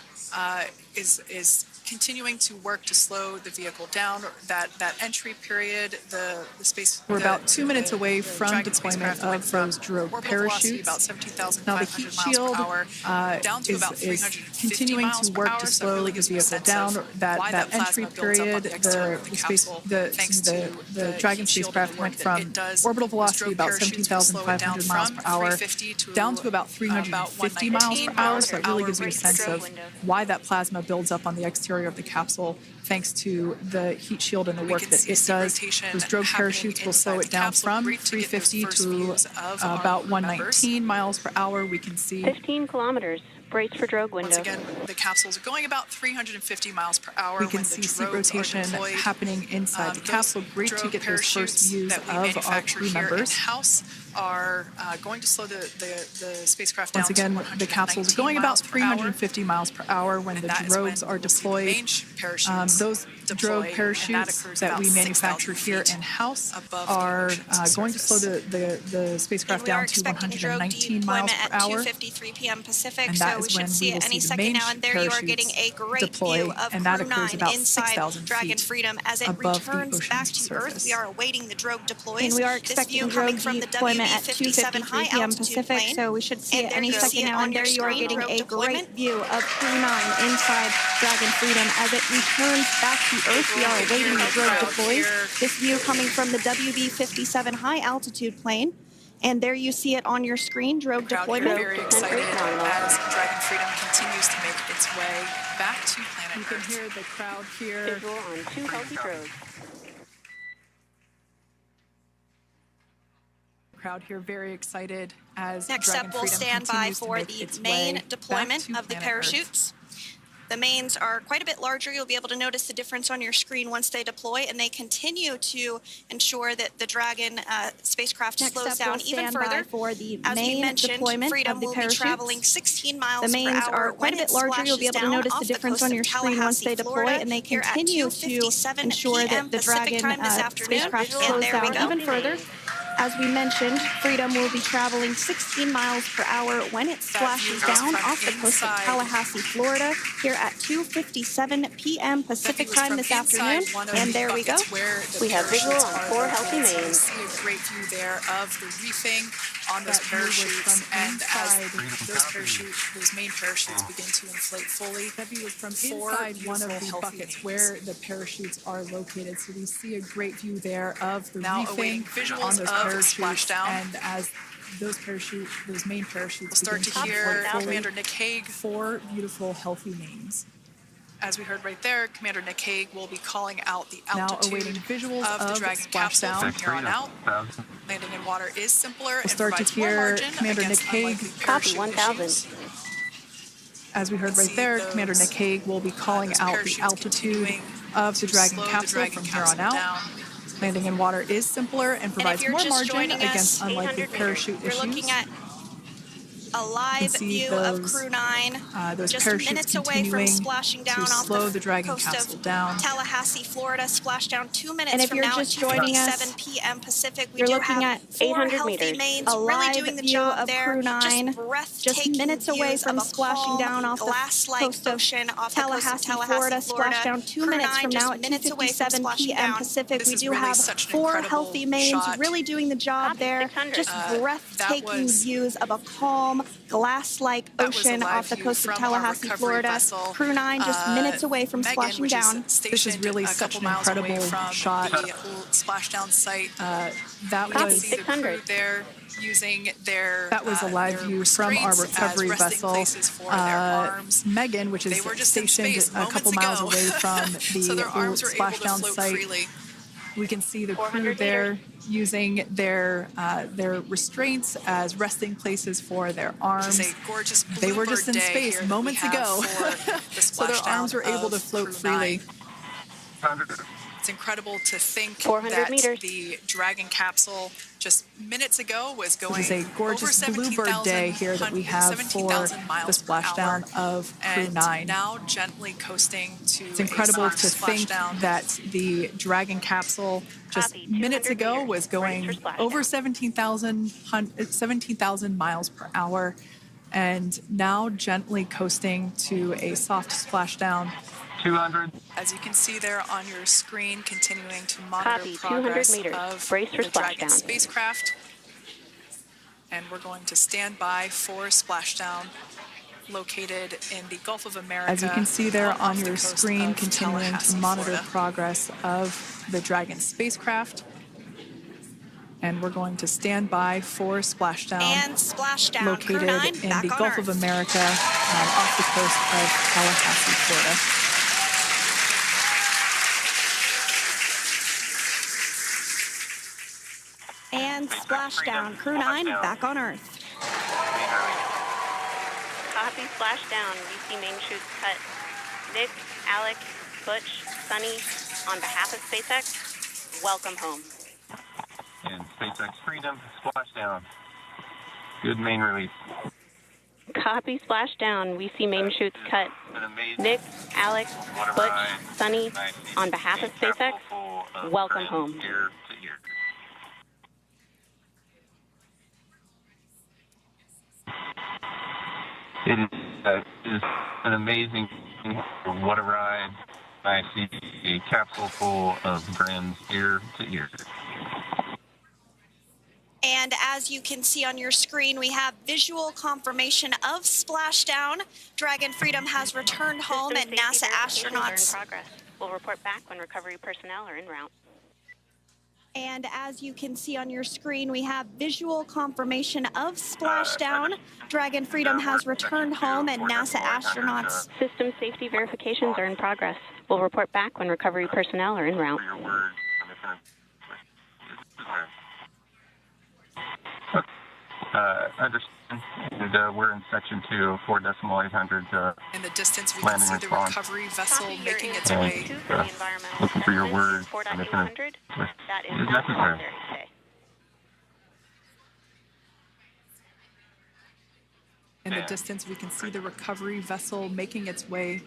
is continuing to work to slow the vehicle down. That entry period, the space. We're about 2 minutes away from Dragon deployment spacecraft went of from those drogue orbital velocity parachutes. about 17,500 Now the heat miles shield per hour, down to about is 350 continuing miles to per work hour, to so it slow really the gives you a vehicle sense down. of That why entry plasma builds up on period, the exterior of the capsule, thanks to the Dragon heat shield spacecraft and the went work that from it does. orbital Those velocity drogue about parachutes will slow it down 17,500 miles from per hour 350 down to about 350 miles per hour. So it really gives you a rating sense for of why that plasma builds up on the exterior of the capsule, thanks to the heat shield and the work that it does. Those drogue parachutes will slow it down from 350 to about 119 miles per hour. We can see 15 kilometers. Brace for drogue window. Once again, the capsules are going about 350 miles per hour. we can see seat rotation happening inside the capsule. Great to get those first views of our crew members. House are going to slow the spacecraft down. Once again, the capsules are going about 350 miles per hour when the drogues are deployed. Those drogue parachutes that we manufacture here in-house are going to slow the spacecraft down to 119 miles per hour. 2:53 p.m. Pacific, And that so we is should when see we it will any see the second main now. And there you are getting a parachutes great deploy, view of and that Crew occurs 9 about inside 6,000 Dragon feet Freedom as it above the returns back ocean's to Earth. surface. We are awaiting the drogue deploys. And we are This expecting view drogue coming from the deployment at WB-57 2:53 high p.m. altitude Pacific, plane. so we should see And it there any you second see it now. on And your there you are screen, getting drogue a deployment. great view of Crew 9 inside Dragon Freedom as it returns back to Earth. We are awaiting the drogue deploys. This view coming from the WB-57 high altitude plane. And there you see it on your screen, drogue deployment. Very excited as Dragon Freedom continues to make its way back to planet You can Earth. hear the crowd here. Visual on 2 healthy drogues. Crowd here very excited as Next Dragon up, we'll Freedom stand by continues to for make the its main way deployment back of the to planet Earth. parachutes. The mains are quite a bit larger. You'll be able to notice the difference on your screen once they deploy, and they continue to ensure that the Dragon spacecraft Next slows up, down we'll even stand by further. for the As we main mentioned, deployment Freedom of the will be parachutes. traveling 16 miles The mains per hour are quite a when bit it larger. You'll be able to splashes notice down the off the difference coast on of your screen once they Tallahassee, deploy, Florida, and they here at continue to 2:57 ensure that p.m. the Pacific Dragon time this afternoon. spacecraft And slows there we down go. even further. As we mentioned, Freedom will be traveling 16 miles per hour when it splashes down off the coast of Tallahassee, Florida, here at 2:57 p.m. Pacific time this afternoon. And there we go. We have visual on 4 healthy mains. See a great view there of the reefing on those parachutes, and as those main parachutes begin to inflate fully, That view is from 4 inside one of the beautiful, healthy buckets mains. where the parachutes are located. So we see a great view there of the Now awaiting reefing visuals on those of parachutes. splashdown. And as those main parachutes We'll start begin to hear deploy fully, Commander Nick Hague. 4 beautiful, healthy names. As we heard right there, Commander Nick Hague will be calling out the Now altitude awaiting visuals of the of Dragon capsule splashdown. from here on out. Landing in water is simpler and start to provides more hear margin Commander against Nick Hague. unlikely Copy, parachute 1,000. issues. As we heard right there, Commander Nick Hague will be calling Those out the parachutes altitude continuing of the to Dragon slow the capsule Dragon from here on capsule out. down. Landing in water is simpler and provides you're more just margin joining us, against unlikely 800 parachute You're issues. looking at a live see view those, of Crew 9, those just parachutes minutes away from continuing splashing down to off slow the the Dragon coast capsule of down. Tallahassee, Florida. Splash down 2 minutes And if from you're now just at joining us, 2:57 p.m. Pacific. We you're do looking have at 4 800 healthy meters. mains A really live doing the view job of there. Crew 9, just breathtaking just minutes away views from of a splashing calm, down off the glass-like coast of ocean off Tallahassee, the coast of Florida. Splash down 2 Crew minutes 9 from just now at minutes away from 2:57 splashing p.m. down. Pacific. This We is do really have such an 4 incredible healthy mains shot. really doing the job Copy, there. 600. Just That breathtaking was views of a calm, glass-like ocean off the coast of Tallahassee, Florida. Crew 9 just minutes away from splashing down. This is really such an incredible shot. The splashdown site. That was 600 there using their that was a live view from our recovery vessel, Megan, which is stationed a couple miles away from the splashdown site. Freely. We can see the crew there using their restraints as resting places for their arms. They were just in space moments ago, so their arms were able to float freely. It's incredible to think 400 that meters. the Dragon capsule just minutes ago was going It is a gorgeous bluebird day here that we have for the splashdown of Crew 9. Now gently coasting to It's incredible to think splashdown. that the Dragon capsule just minutes ago was going over 17,000 miles per hour, and now gently coasting to a soft splashdown. 200. As you can see there on your screen, continuing to monitor Copy, 200 progress meters. of Brace for the Dragon splashdown. spacecraft. And we're going to stand by for splashdown, located in the Gulf of America. As you can see there off on the your coast screen, of continuing to Tallahassee, monitor Florida. progress of the Dragon spacecraft. And we're going to stand by for splashdown. And splashdown. Located Crew 9 in back the on Gulf Earth. of America off the coast of Tallahassee, Florida. And splashdown. Crew 9 back on Earth. Copy, splashdown. VC main chutes cut. Nick, Alex, Butch, Sunny, on behalf of SpaceX, welcome home. And SpaceX Freedom, splashdown. Good main release. Copy, splashdown. VC main chutes cut. An amazing Nick, Alex, what a Butch, ride. Sunny, Nice. on behalf of SpaceX, Full of welcome friends, home. Ear to ear. It is an amazing, what a ride. I see a capsule full of grins ear to ear. And as you can see on your screen, we have visual confirmation of splashdown. Dragon Freedom has returned home, and System NASA safety verifications are astronauts. in progress. We'll report back when recovery personnel are en route. And as you can see on your screen, we have visual confirmation of splashdown. Dragon Freedom has returned home, and NASA astronauts. System safety verifications are in progress. We'll report back when recovery personnel are en route. For your word. Understand. And we're in section 2, 4.800. In the distance, we can landing see the response. recovery vessel Copy, making you're its in way. section 2 for the environmental Looking for your assessment, word. 4.800. That is Is not necessary. necessary today. In the distance, we can see the recovery vessel making its way.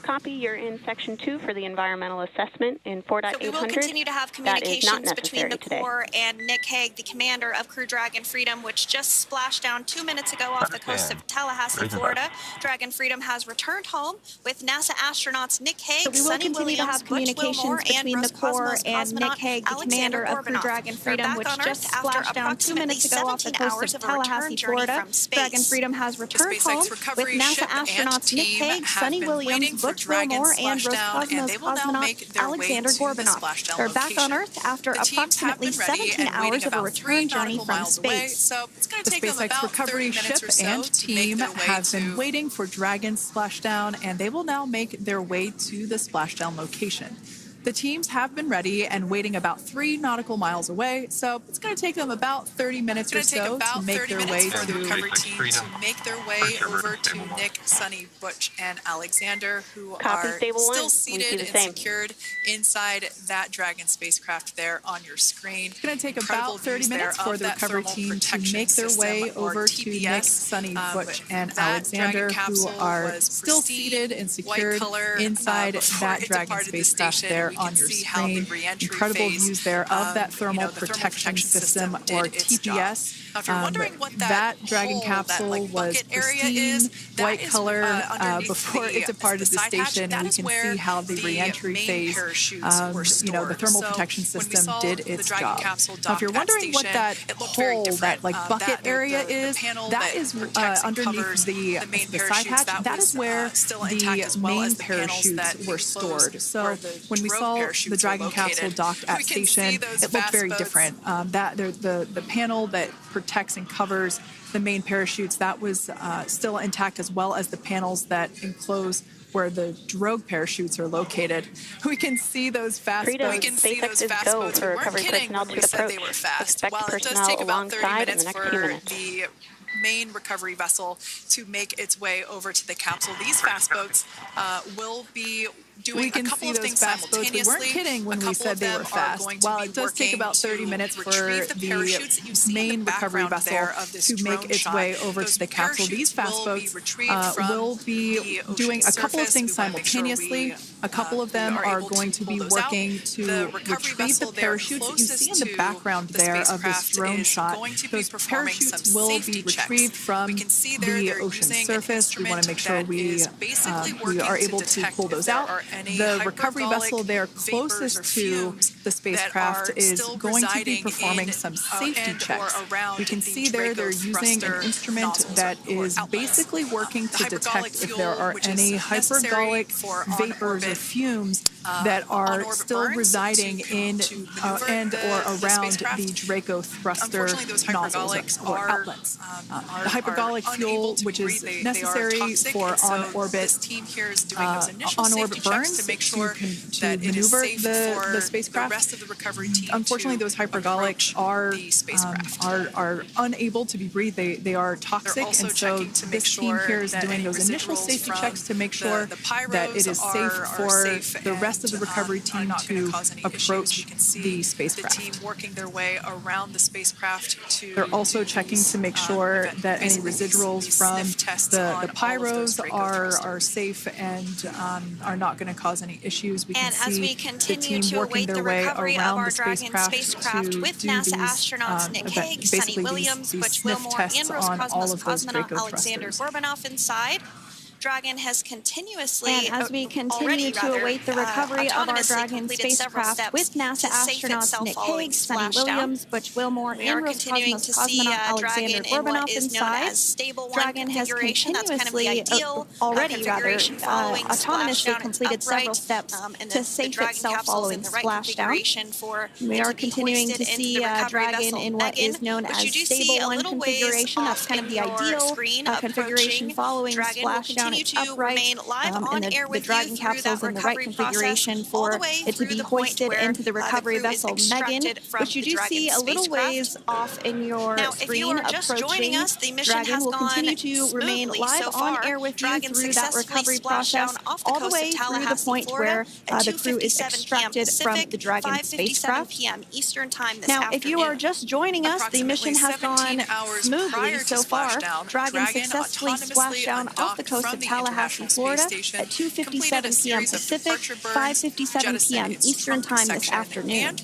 Copy, you're in section 2 for the environmental assessment in 4.800. So we will continue to have That is not communications between the necessary today. Corps and Nick Hague, the commander of Crew Dragon Freedom, which just splashed down 2 minutes ago off the coast of Tallahassee, Raise it Florida. Dragon Freedom has returned home with NASA astronauts Nick Hague, So we will Suni continue to Williams, have Butch communications Wilmore, and between the Corps Roscosmos and Nick cosmonaut Hague, the Aleksandr commander of Crew Gorbunov. Dragon They're Freedom, back which on just Earth after splashed down 2 minutes ago off the 17 coast hours of of a return Tallahassee, journey Florida. from space. Dragon Freedom has returned SpaceX home with recovery NASA ship and astronauts Nick team Hague, have Suni been Williams, waiting for Butch Dragon Wilmore, and splashdown, and Roscosmos they will now make cosmonaut their way Aleksandr to the Gorbunov. splashdown They're back on location. Earth after The teams have approximately been ready 17 and hours waiting of a about 3 return journey nautical from miles away, space. so it's going The to take them SpaceX about 30 recovery minutes ship or so and to make team their way have been to waiting for Dragon's splashdown, and they will now make their way to the splashdown location. The teams have been ready and waiting about 3 nautical miles away, so it's going to take them about 30 minutes or so to make their way for the to recovery team to make their way over to Nick, Sunny, Butch, and Alexander, who Copy, are Stable still One. We do seated the and same. secured inside that Dragon spacecraft there on your screen. It's going to take Incredible about 30 views minutes there for of the that recovery thermal team to protection make their way system, or over to TPS. Nick, Sunny, Butch, and that Alexander, Dragon who capsule are was still pristine, seated and secured white color, inside before that it Dragon departed the spacecraft station. there We on can your see how the screen. re-entry Incredible phase, views there of that thermal the thermal protection system, did or its job. TPS. Now, if you're wondering what that Dragon capsule was pristine white color before it departed the station, and we can see how the re-entry phase, the thermal protection system did its job. Now, if you're wondering what that hole, that like bucket area is, that is underneath the side hatch. That is where the main parachutes were stored. So when we saw the Dragon capsule docked at station, it looked very different. The panel that protects and covers the main parachutes, that was still intact, as well as the panels that enclose where the drogue parachutes are located. We can see those fast boats. We can see those fast boats. We weren't kidding when we said they were fast. While it does take about 30 minutes for the main recovery vessel to make its way over to the capsule, these fast boats will be doing a couple of things simultaneously. We weren't kidding when we said they were fast. While it does take about 30 minutes for the main recovery vessel to make its way over to the capsule, these fast boats will be doing a couple of things simultaneously. A couple of them are going to be working to retrieve the parachutes that you see in the background there of this drone shot. Those parachutes will be retrieved from the ocean surface. We want to make sure we are able to pull those out. The recovery vessel there closest to the spacecraft is going to be performing some safety checks. We can see there they're using an instrument that is basically working to detect if there are any hypergolic vapors or fumes that are still residing in and or around the Draco thruster nozzles or outlets. The hypergolic fuel, which is necessary for on-orbit burns to maneuver the spacecraft. Unfortunately, those hypergolics are unable to be breathed. They are toxic, and so this team here is doing those initial safety checks to make sure that it is safe for the rest of the recovery team to approach the spacecraft. The team working their way around the spacecraft to. They're also checking to make sure that any residuals from the pyros are safe and are not going to cause any issues. We can see the team working their way around the spacecraft with NASA astronauts Nick Hague, Suni Williams, Butch Wilmore, and Roscosmos cosmonaut Aleksandr Gorbunov inside. Dragon has continuously, and as we continue to await the recovery of our Dragon spacecraft with NASA astronauts Nick Hague, Suni Williams, Butch Wilmore, and Roscosmos cosmonaut Aleksandr Gorbunov inside, Dragon has continuously, autonomously completed several steps to safe itself following splashdown. We are continuing to see Dragon in what is known as stable one configuration. That's kind of the ideal configuration following splashdown. Upright, and the Dragon capsules in the right configuration for it to be hoisted into the recovery vessel Megan, which you do see a little ways off in your screen approaching. Dragon will continue to remain live on air with you through that recovery process all the way through the point where the crew is extracted from the Dragon spacecraft. Now, if you are just joining us, the mission has gone smoothly so far. Dragon successfully splashed down off the coast of Tallahassee, Florida at 2:57 p.m. Pacific, 5:57 p.m. Eastern Time this afternoon.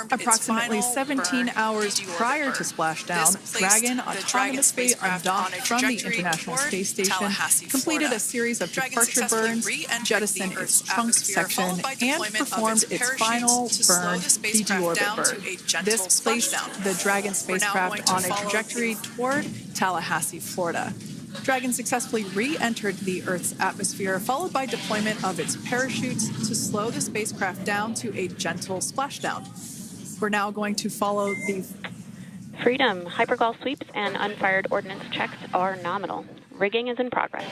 Approximately 17 hours prior to splashdown, Dragon autonomously undocked from the International Space Station, completed a series of departure burns, jettisoned its trunk section, and performed its final burn, the deorbit burn. This placed the Dragon spacecraft on a trajectory toward Tallahassee, Florida. Dragon successfully re-entered the Earth's atmosphere, followed by deployment of its parachutes to slow the spacecraft down to a gentle splashdown. We're now going to follow the Freedom. Hypergol sweeps and unfired ordnance checks are nominal. Rigging is in progress.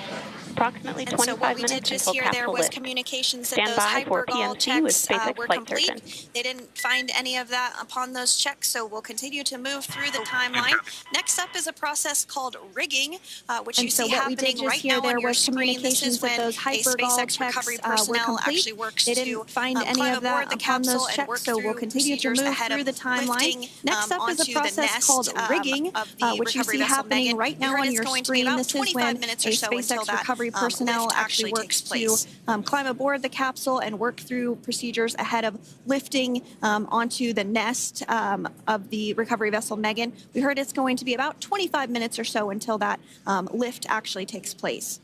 Approximately 25 minutes until capsule lift. Stand by for PMT with SpaceX flight surgeon. They didn't find any of that upon those checks, so we'll continue to move through the timeline. Next up is a process called rigging, which you see happening right now on your screen. This is when a SpaceX recovery personnel actually works to climb aboard the capsule and work through procedures ahead of lifting onto the nest rigging, which you see happening right now on your screen. This is when a SpaceX recovery recovery personnel actually works to climb aboard the capsule and work through procedures ahead of lifting onto the nest of the recovery vessel Megan. We heard it's going to be about 25 minutes or so until that lift actually takes place.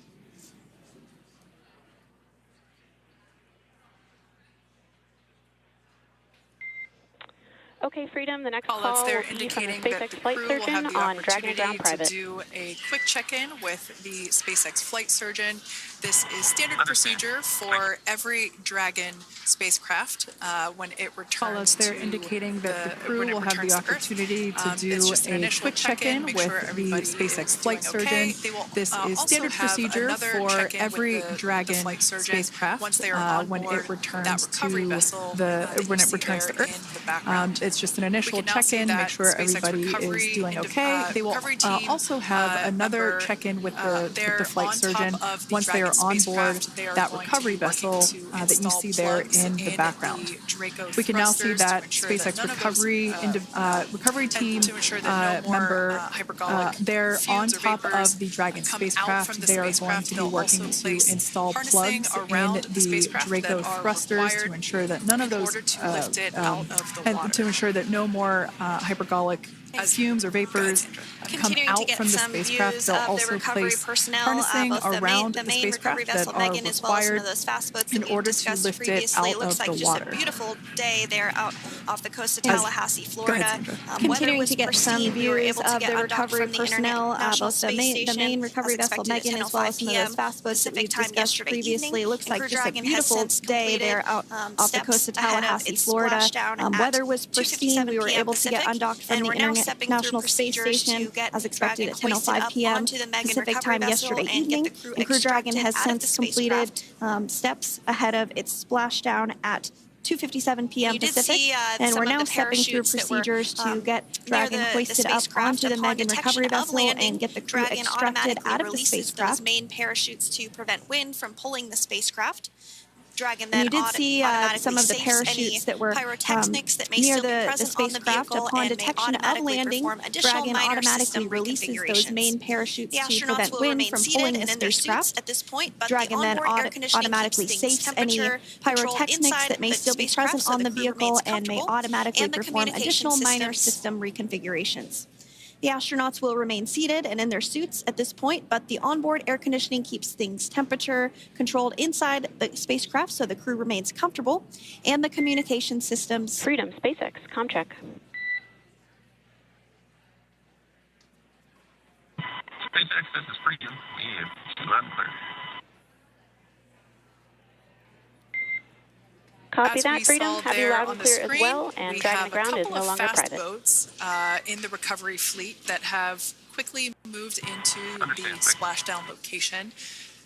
Okay, Freedom, the next call call there will be indicating from the that SpaceX the flight crew will surgeon have the on Dragon opportunity Ground Private. to do a quick check-in with the SpaceX flight surgeon. This is standard procedure for every Dragon spacecraft when it returns they're to indicating that the crew will have the opportunity to do a quick check-in with the SpaceX flight surgeon. This is standard procedure for every Dragon spacecraft when it returns to Earth. It's just an initial check-in, make sure everybody is doing okay. They will also have another check-in with the flight surgeon once they are on board that recovery vessel that you see there in the background. We can now see that SpaceX recovery team member, they're on top of the Dragon spacecraft. They are going to be working to install plugs in the Draco thrusters to ensure that none of those, and to ensure that no more hypergolic fumes or vapors come out from the spacecraft. They'll also place harnessing around the spacecraft that are required in order to lift it out of the water. Beautiful day there out off the coast of Tallahassee, Florida. Continuing to get some views of the recovery personnel, both the main recovery vessel Megan as well as some of those fast boats that we've discussed previously. It looks like just a beautiful day there out off the coast of Tallahassee, Florida. Weather was pristine. We were able to get undocked from the International Space Station as expected at 10:05 p.m. Pacific time yesterday evening. And Crew Dragon has since completed steps ahead of its splashdown at 2:57 p.m. Pacific, and we're now stepping through procedures to get Dragon hoisted up onto the Megan recovery vessel and get the crew extracted out of the spacecraft. Those main parachutes to prevent wind from pulling the spacecraft. Dragon then you did see some of the parachutes that were near the spacecraft. Upon detection of landing, Dragon automatically releases those main parachutes to prevent wind from pulling the spacecraft. At this point, Dragon then automatically safes any pyrotechnics that may still be present on the vehicle and may automatically perform additional minor system reconfigurations. The astronauts will remain seated and in their suits at this point, but the onboard air conditioning keeps things temperature controlled inside the spacecraft so the crew remains comfortable, and the communication systems. Freedom, SpaceX, ComCheck. SpaceX, this is Freedom. We have loud and clear. Copy that, Freedom. Have you loud and clear as well, and Dragon Ground is no longer private. Boats in the recovery fleet that have quickly moved into the splashdown location.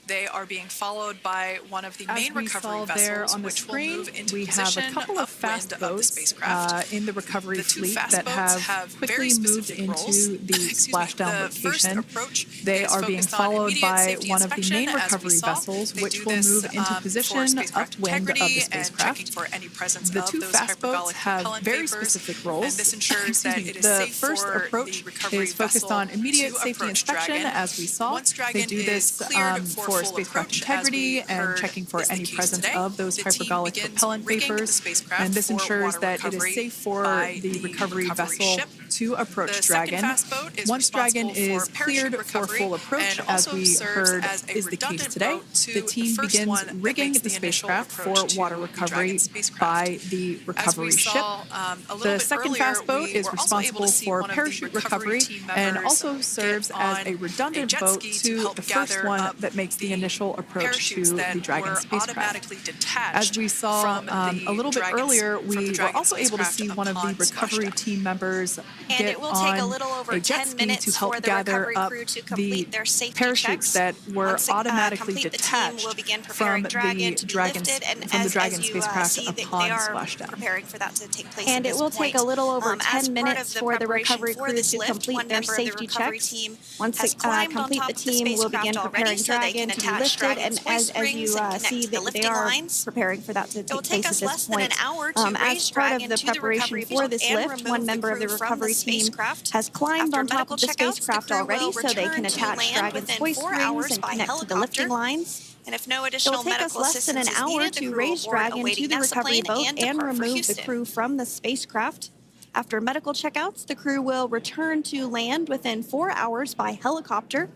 They are being followed by one of the main recovery vessels, which will move into position we have a couple of fast boats in the recovery fleet that have quickly moved into the splashdown location. They are being followed by one of the main recovery vessels, which will move into position upwind of the spacecraft. The two fast boats have very specific roles. The first approach is focused on immediate safety inspection, as we saw. They do this for spacecraft integrity and checking for any presence of those hypergolic propellant vapors, and this ensures that it is safe for the recovery vessel to approach Dragon. Once Dragon is cleared for full approach, as we heard is the case today, the team begins rigging the spacecraft for water recovery by the recovery ship. The second fast boat is responsible for parachute recovery and also serves as a redundant boat to the first one that makes the initial approach to the Dragon spacecraft. As we saw a little bit earlier, we were also able to see one of the recovery team members get on a jet ski to help gather up the parachutes that were automatically detached from the Dragon spacecraft upon splashdown. And it will take a little over 10 minutes for the recovery crew to complete their safety checks. Once they complete, the team will begin preparing Dragon to be lifted, and as you see, they are preparing for that to take place at this point. As part of the preparation for this lift, one member of the recovery team has climbed on top of the spacecraft already, so they can attach Dragon's hoist rings and connect to the lifting lines. And if no It additional will take us medical less than an assistance is hour needed, the to crew raise will board Dragon a to waiting the NASA recovery plane boat and and depart for remove the Houston. crew from the spacecraft. After medical checkouts, the crew will return to land within 4 hours by helicopter.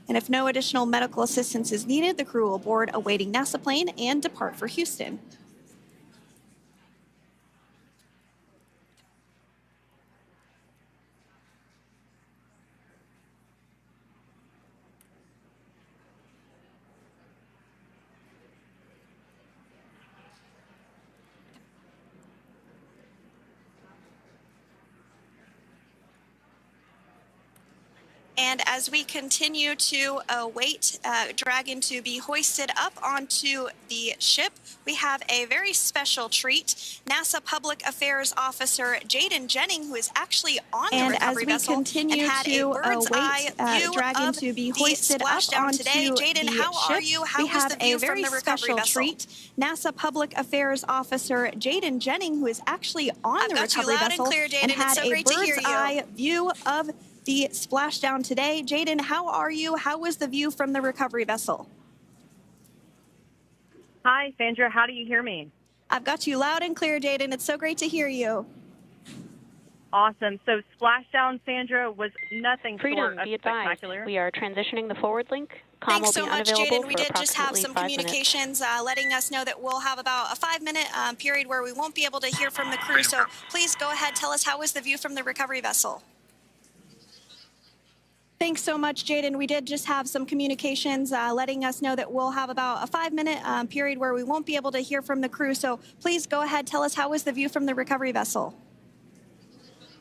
And if no additional medical assistance is needed, the crew will board a waiting NASA plane and depart for Houston. And as we continue to await Dragon to be hoisted up onto the ship, we have a very special treat. NASA Public Affairs Officer Jaden Jennings, who is actually on the recovery vessel and had a bird's eye view Dragon of to be the hoisted up splashdown onto today. Jaden, the how are ship. you? How was the view from the recovery vessel? Treat. NASA Public Affairs Officer Jaden Jennings, who is actually on the recovery vessel and had a bird's eye view of the splashdown today. Jaden, how are you? How was the view from the recovery vessel? Hi, Sandra. How do you hear me? I've got you loud and clear, Jaden. It's so great to hear you. Awesome. So splashdown, Sandra, was nothing short of spectacular. We are transitioning the forward link. Thanks so much, Jaden. We did just have some communications letting us know that we'll have about a 5-minute period where we won't be able to hear from the crew. So please go ahead, tell us how was the view from the recovery vessel? Thanks so much, Jaden. We did just have some communications letting us know that we'll have about a 5-minute period where we won't be able to hear from the crew. So please go ahead, tell us how was the view from the recovery vessel?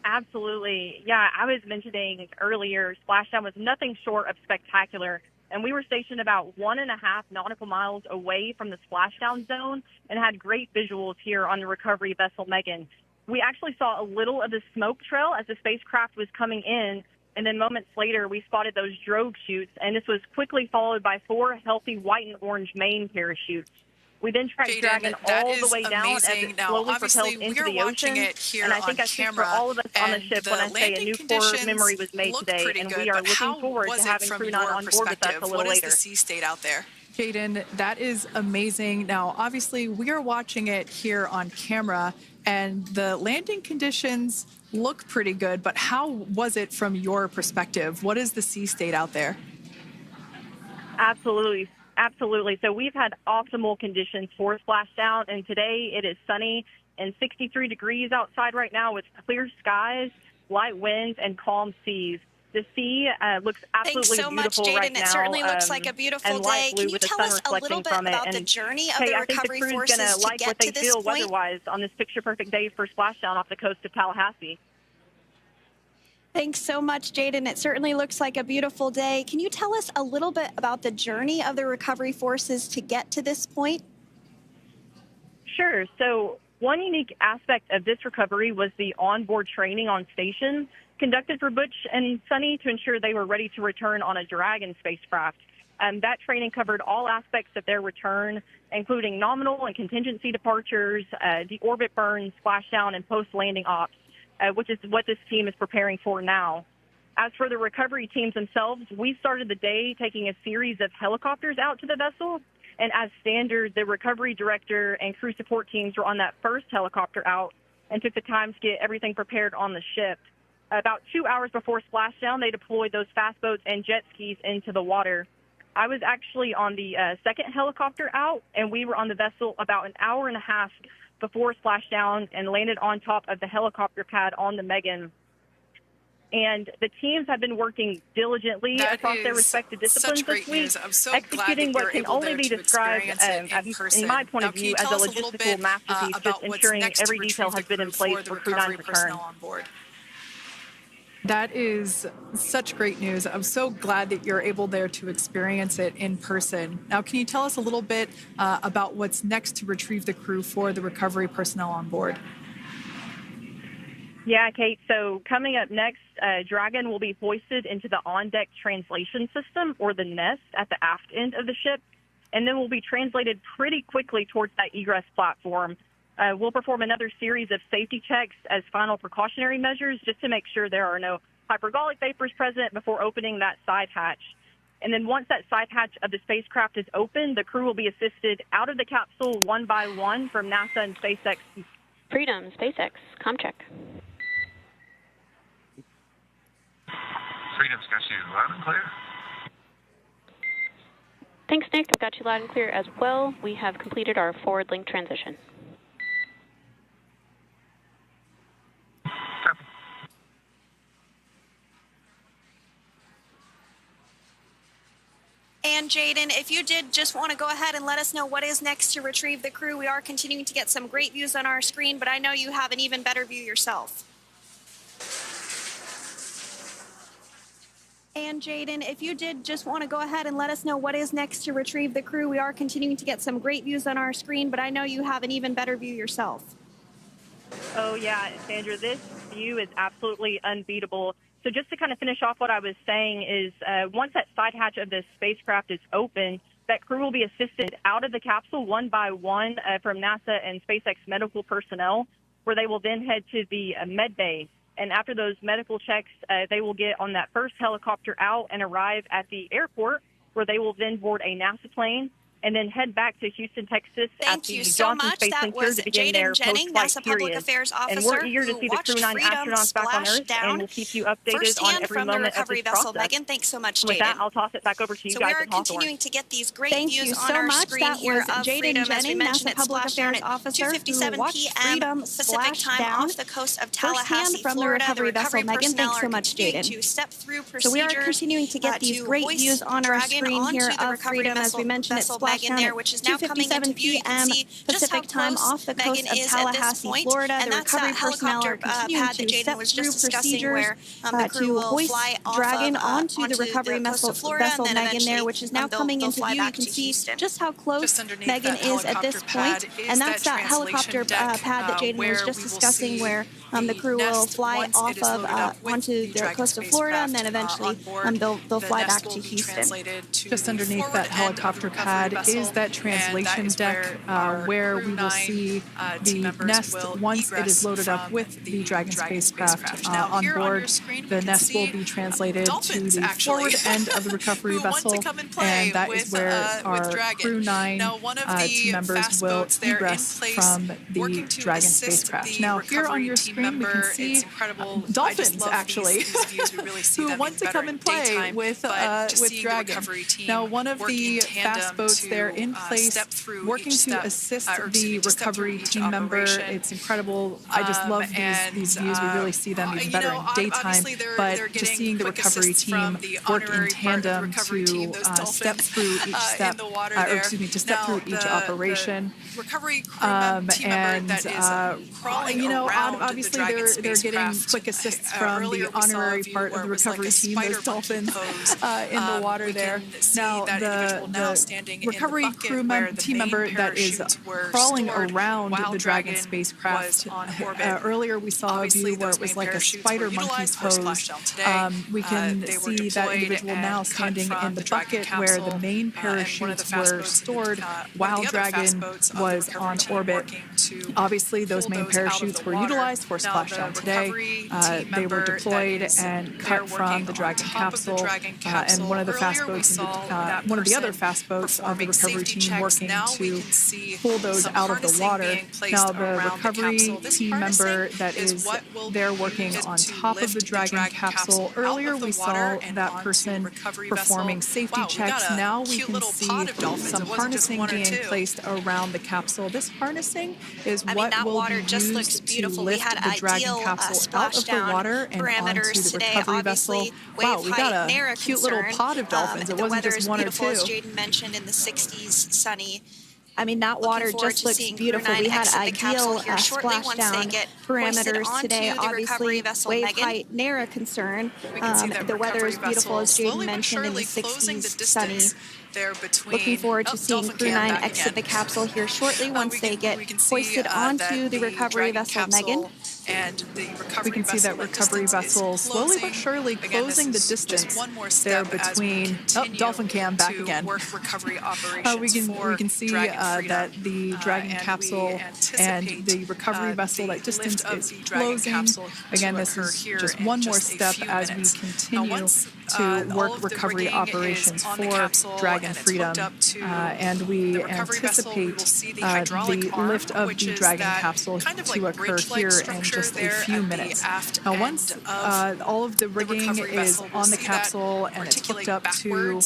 Absolutely. Yeah, I was mentioning earlier, splashdown was nothing short of spectacular. And we were stationed about 1.5 nautical miles away from the splashdown zone and had great visuals here on the recovery vessel Megan. We actually saw a little of the smoke trail as the spacecraft was coming in. And then moments later, we spotted those drogue chutes, and this was quickly followed by 4 healthy white and orange main parachutes. We then tracked Dragon all the way down as it slowly propelled into the ocean. And I think I speak for all of us on the ship when I say a new core memory was made today, and we are looking forward to having Crew 9 on board with us a little later. What is the sea state out there? Jaden, that is amazing. Now, obviously, we are watching it here on camera, and the landing conditions look pretty good, but how was it from your perspective? What is the sea state out there? Absolutely. Absolutely. So we've had optimal conditions for splashdown, and today it is sunny and 63 degrees outside right now with clear skies, light winds, and calm seas. The sea looks absolutely beautiful right now. It certainly looks like a beautiful day. Can you tell us a little bit about the journey of the recovery forces to get to this point? Weather-wise on this picture-perfect day for splashdown off the coast of Tallahassee. Thanks so much, Jaden. It certainly looks like a beautiful day. Can you tell us a little bit about the journey of the recovery forces to get to this point? Sure. So one unique aspect of this recovery was the onboard training on station conducted for Butch and Suni to ensure they were ready to return on a Dragon spacecraft. That training covered all aspects of their return, including nominal and contingency departures, deorbit burns, splashdown, and post-landing ops, which is what this team is preparing for now. As for the recovery teams themselves, we started the day taking a series of helicopters out to the vessel. And as standard, the recovery director and crew support teams were on that first helicopter out and took the time to get everything prepared on the ship. About 2 hours before splashdown, they deployed those fast boats and jet skis into the water. I was actually on the second helicopter out, and we were on the vessel about an hour and a half before splashdown and landed on top of the helicopter pad on the Megan. And the teams have been working diligently across their respective disciplines this week, executing what can only be described, in my point of view, as a logistical masterpiece, just ensuring every detail has been in place for Crew 9's return. That is such great news. I'm so glad that you're able there to experience it in person. Now, can you tell us a little bit about what's next to retrieve the crew for the recovery personnel on board? Yeah, Kate. So coming up next, Dragon will be hoisted into the on-deck translation system, or the nest, at the aft end of the ship, and then will be translated pretty quickly towards that egress platform. we'll perform another series of safety checks as final precautionary measures just to make sure there are no hypergolic vapors present before opening that side hatch. And then once that side hatch of the spacecraft is open, the crew will be assisted out of the capsule one by one from NASA and SpaceX. Freedom, SpaceX, comm check. Freedom's got you loud and clear. Thanks, Nick. I've got you loud and clear as well. We have completed our forward link transition. And Jaden, if you did just want to go ahead and let us know what is next to retrieve the crew, we are continuing to get some great views on our screen, but I know you have an even better view yourself. And Jaden, if you did just want to go ahead and let us know what is next to retrieve the crew, we are continuing to get some great views on our screen, but I know you have an even better view yourself. Oh, yeah, Sandra, this view is absolutely unbeatable. So just to kind of finish off what I was saying is once that side hatch of the spacecraft is open, that crew will be assisted out of the capsule one by one from NASA and SpaceX medical personnel, where they will then head to the med bay. And after those medical checks, they will get on that first helicopter out and arrive at the airport, where they will then board a NASA plane and then head back to Houston, Texas at the Johnson Space Center to begin their post-flight period. And we're eager to see the Crew 9 astronauts back on Earth, and we'll keep you updated on every moment of this process. Megan, thanks so much, Jaden. With that, I'll toss it back over to you guys at Hawthorne. So we are continuing to get these great views on our screen here of Freedom, as we mentioned, it splashed down at 2:57 p.m. Pacific time off the coast of Tallahassee, Florida. The recovery personnel are continuing to step through procedures. So we are continuing to get these great views on our screen here of Freedom, as we mentioned, it splashed down at 2:57 p.m. Pacific time off the coast of Tallahassee, Florida. The recovery personnel are continuing to step through procedures to hoist Dragon onto the recovery vessel Megan there, which is now coming into view. You can see just how close Megan is at this point, and that's that helicopter pad that Jaden was just discussing, where the crew will fly off of onto the coast of Florida, and then eventually they'll fly back to Houston. Just underneath that helicopter pad is that translation deck where we will see the nest once it is loaded up with the Dragon spacecraft on board. The nest will be translated to the forward end of the recovery vessel, and that is where our Crew 9 team members will egress from the Dragon spacecraft. Now, here on your screen, we can see dolphins, actually, who want to come and play with Dragon. Now, one of the fast boats there in place, working to assist the recovery team member. It's incredible. I just love these views. We really see them even better in daytime, but just seeing the recovery team work in tandem to step through each step, to step through each operation. Recovery crew team member that is crawling around obviously they're getting quick assists from the honorary part of the recovery team, those dolphins in the water there. Now, the recovery crew team member that is crawling around the Dragon spacecraft. Earlier we saw a view where it was like a spider monkey pose. We can see that individual now standing in the bucket where the main parachutes were stored while Dragon was on orbit. Obviously, those main parachutes were utilized for splashdown today. They were deployed and cut from the Dragon capsule, and one of the fast boats, one of the other fast boats of the recovery team working to pull those out of the water. Now, the recovery team member that is there working on top of the Dragon capsule. Earlier, we saw that person performing safety checks. Now we can see some harnessing being placed around the capsule. This harnessing is what will be used to lift the Dragon capsule out of the water and onto the recovery vessel. Wow, we got a cute little pod of dolphins. It wasn't just one or two. As Jaden mentioned, in the 60s, sunny. I mean, that water just looks beautiful. We had ideal splashdown parameters today. Obviously, wave height, ne'er a concern. The weather is beautiful, as Jaden mentioned, in the 60s, sunny. Looking forward to seeing Crew 9 exit the capsule here shortly once they get hoisted onto the recovery vessel Megan. and the recovery we can see that recovery vessel slowly but surely closing the distance there between Dolphin Cam back again. Recovery operations we can see that the Dragon capsule and the recovery vessel, that distance is closing. Again, this is just one more step as we continue to work recovery operations for Dragon Freedom, and we anticipate the lift of the Dragon capsule to occur here in just a few minutes. Now, once all of the rigging is on the capsule and it's hooked up to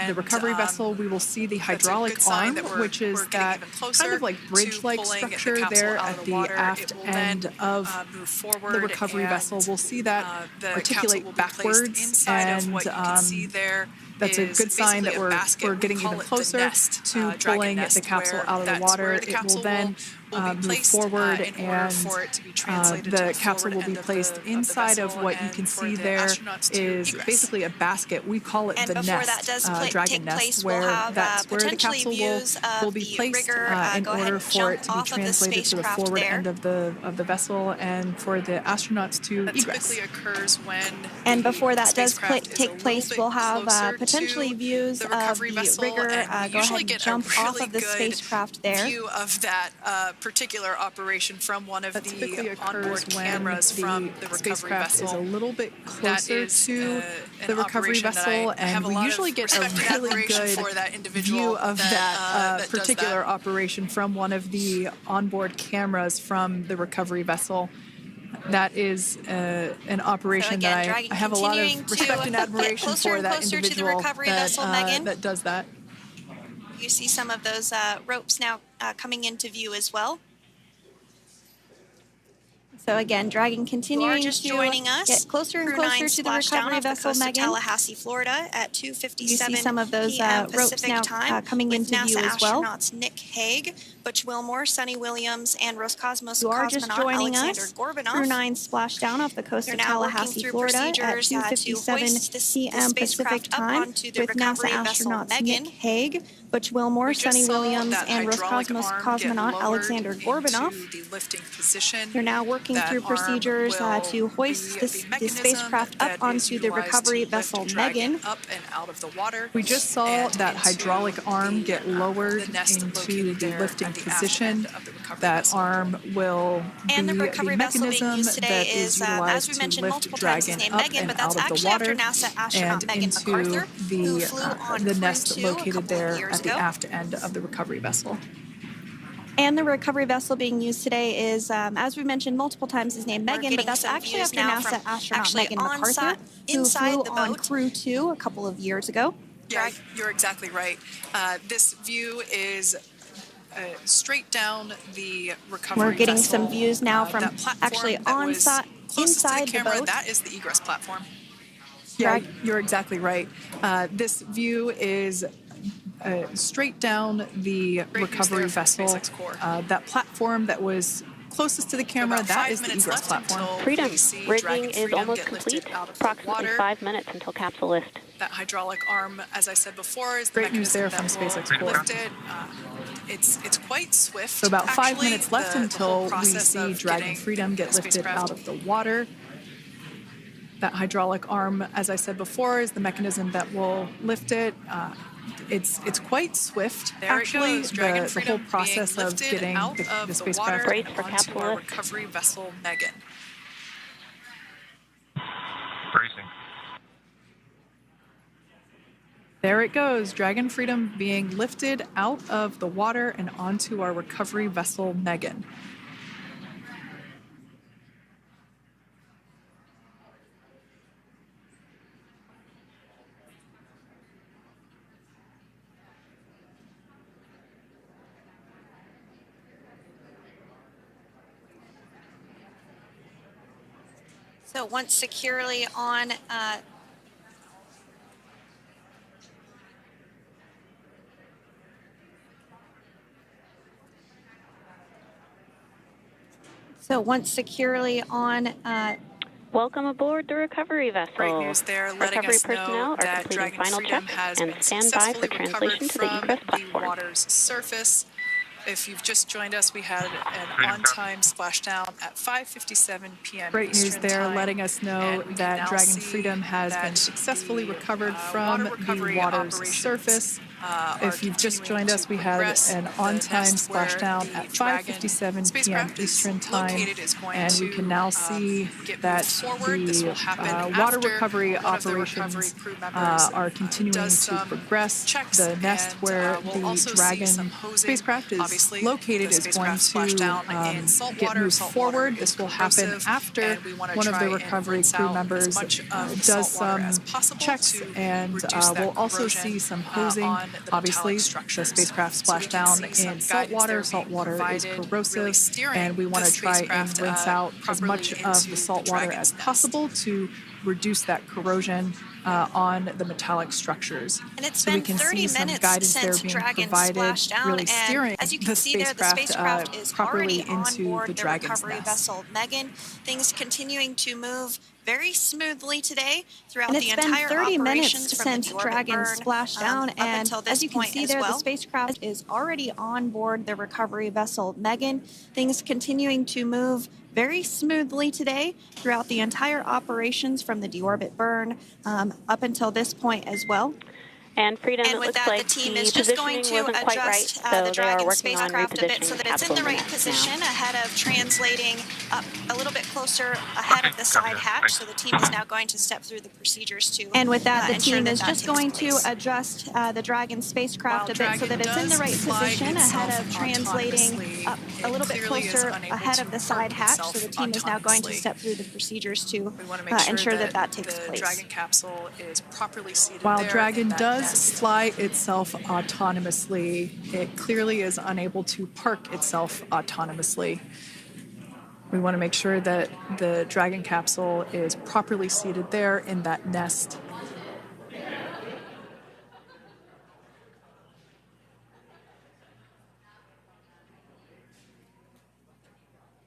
the recovery vessel, we will see the hydraulic arm, which is that kind of like bridge-like structure there at the aft end of the recovery vessel. We'll see that articulate backwards, and that's a good sign that we're getting even closer to pulling the capsule out of the water. It will then move forward, and the capsule will be placed inside of what you can see there is basically a basket. We call it the nest, Dragon nest, where that's where the capsule will be placed in order for it to be translated to the forward end of the vessel and for the astronauts to egress. And before that does take place, we'll have potentially views of the rigger go ahead and jump off of the spacecraft there. View of that particular operation from one of the onboard cameras from the recovery vessel. Is a little bit closer to the recovery vessel, and we usually get a really good view of that particular operation from one of the onboard cameras from the recovery vessel. That is an operation that I have a lot of respect and admiration for that individual that does that. You see some of those ropes now coming into view as well. So again, Dragon continuing to get closer and closer to the recovery vessel, Megan. Tallahassee, Florida at 2:57 You see some of those ropes now coming into view as well. Astronauts Nick Hague, Butch Wilmore, Suni Williams, and Roscosmos you are just joining us. Aleksandr Gorbunov. Crew 9 splashed down off the coast of Tallahassee, Florida at 2:57 p.m. Pacific time with NASA astronauts Nick Hague, Butch Wilmore, Suni Williams, and Roscosmos cosmonaut Aleksandr Gorbunov. They're now working through procedures to hoist the spacecraft up onto the recovery vessel Megan. We just saw that hydraulic arm get lowered into the lifting position. That arm will be the mechanism that is utilized to lift Dragon up and out of the water and into the nest located there at the aft end of the recovery vessel. And the recovery vessel being used today is, as we mentioned multiple times, is named Megan, but that's actually after NASA astronaut Megan McArthur, who flew on Crew 2 a couple of years ago. Yeah, you're exactly right. This view is straight down the recovery We're getting vessel, some views now from actually inside the boat. That is the egress platform. Yeah, you're exactly right. This view is straight down the recovery vessel. That platform that was closest to the camera, that is the egress platform. Freedom, rigging is almost complete. Approximately 5 minutes until capsule lift. That hydraulic arm, as I said before, is the great news there from SpaceX Core. It's quite swift. So about 5 minutes left until we see Dragon Freedom get lifted out of the water. That hydraulic arm, as I said before, is the mechanism that will lift it. It's quite swift, actually, the whole process of getting the spacecraft onto our recovery vessel Megan. Bracing. There it goes, Dragon Freedom being lifted out of the water and onto our recovery vessel Megan. So once securely on welcome aboard the recovery vessel. Great news there, letting recovery us personnel know are that completing Dragon final Freedom checks has and been stand by for successfully translation recovered to the egress from the platform. water's surface. If you've just joined us, we had an on-time splashdown at 5:57 p.m. Great news Eastern there, time, letting us know that Dragon Freedom has been successfully recovered from the water's surface. If you've just joined us, we had an on-time splashdown at 5:57 p.m. Eastern time, and we can now see that the water recovery operations are continuing to progress. The nest where the Dragon spacecraft is located is going to get moved forward. This will happen after one of the recovery crew members does some checks, and we'll also see some hosing. Obviously, the spacecraft splashed down in salt water. Salt water is corrosive, and we want to try and rinse out as much of the salt water as possible to reduce that corrosion on the metallic structures. And it's so been we can 30 see some minutes guidance there since being Dragon provided, splashed down, really steering as you can the see there, the spacecraft is properly already on into board the the Dragon's recovery nest. vessel Megan. Things continuing to move very smoothly today throughout And the it's been entire 30 minutes operations from since the deorbit Dragon burn, splashed down, up and until this as you can point see as there, well. the spacecraft is already on board the recovery vessel Megan. Things continuing to move very smoothly today throughout the entire operations from the deorbit burn up until this point as well. And Freedom, And it with looks that, like the team the is just going positioning to wasn't quite right, adjust so the they are Dragon working on spacecraft a bit so repositioning that it's in the right position ahead of translating up a little bit closer ahead of the side hatch. So the team is now going to step through the procedures to And with that, the ensure team that is that just takes going place. to adjust the Dragon spacecraft While a bit so that it's in the right position ahead of translating up a little bit closer ahead of the side hatch. So the team is now going to step through the procedures to ensure that that takes the place. Dragon capsule is properly seated While there Dragon in that does nest. fly itself autonomously, it clearly is unable to park itself autonomously. We want to make sure that the Dragon capsule is properly seated there in that nest.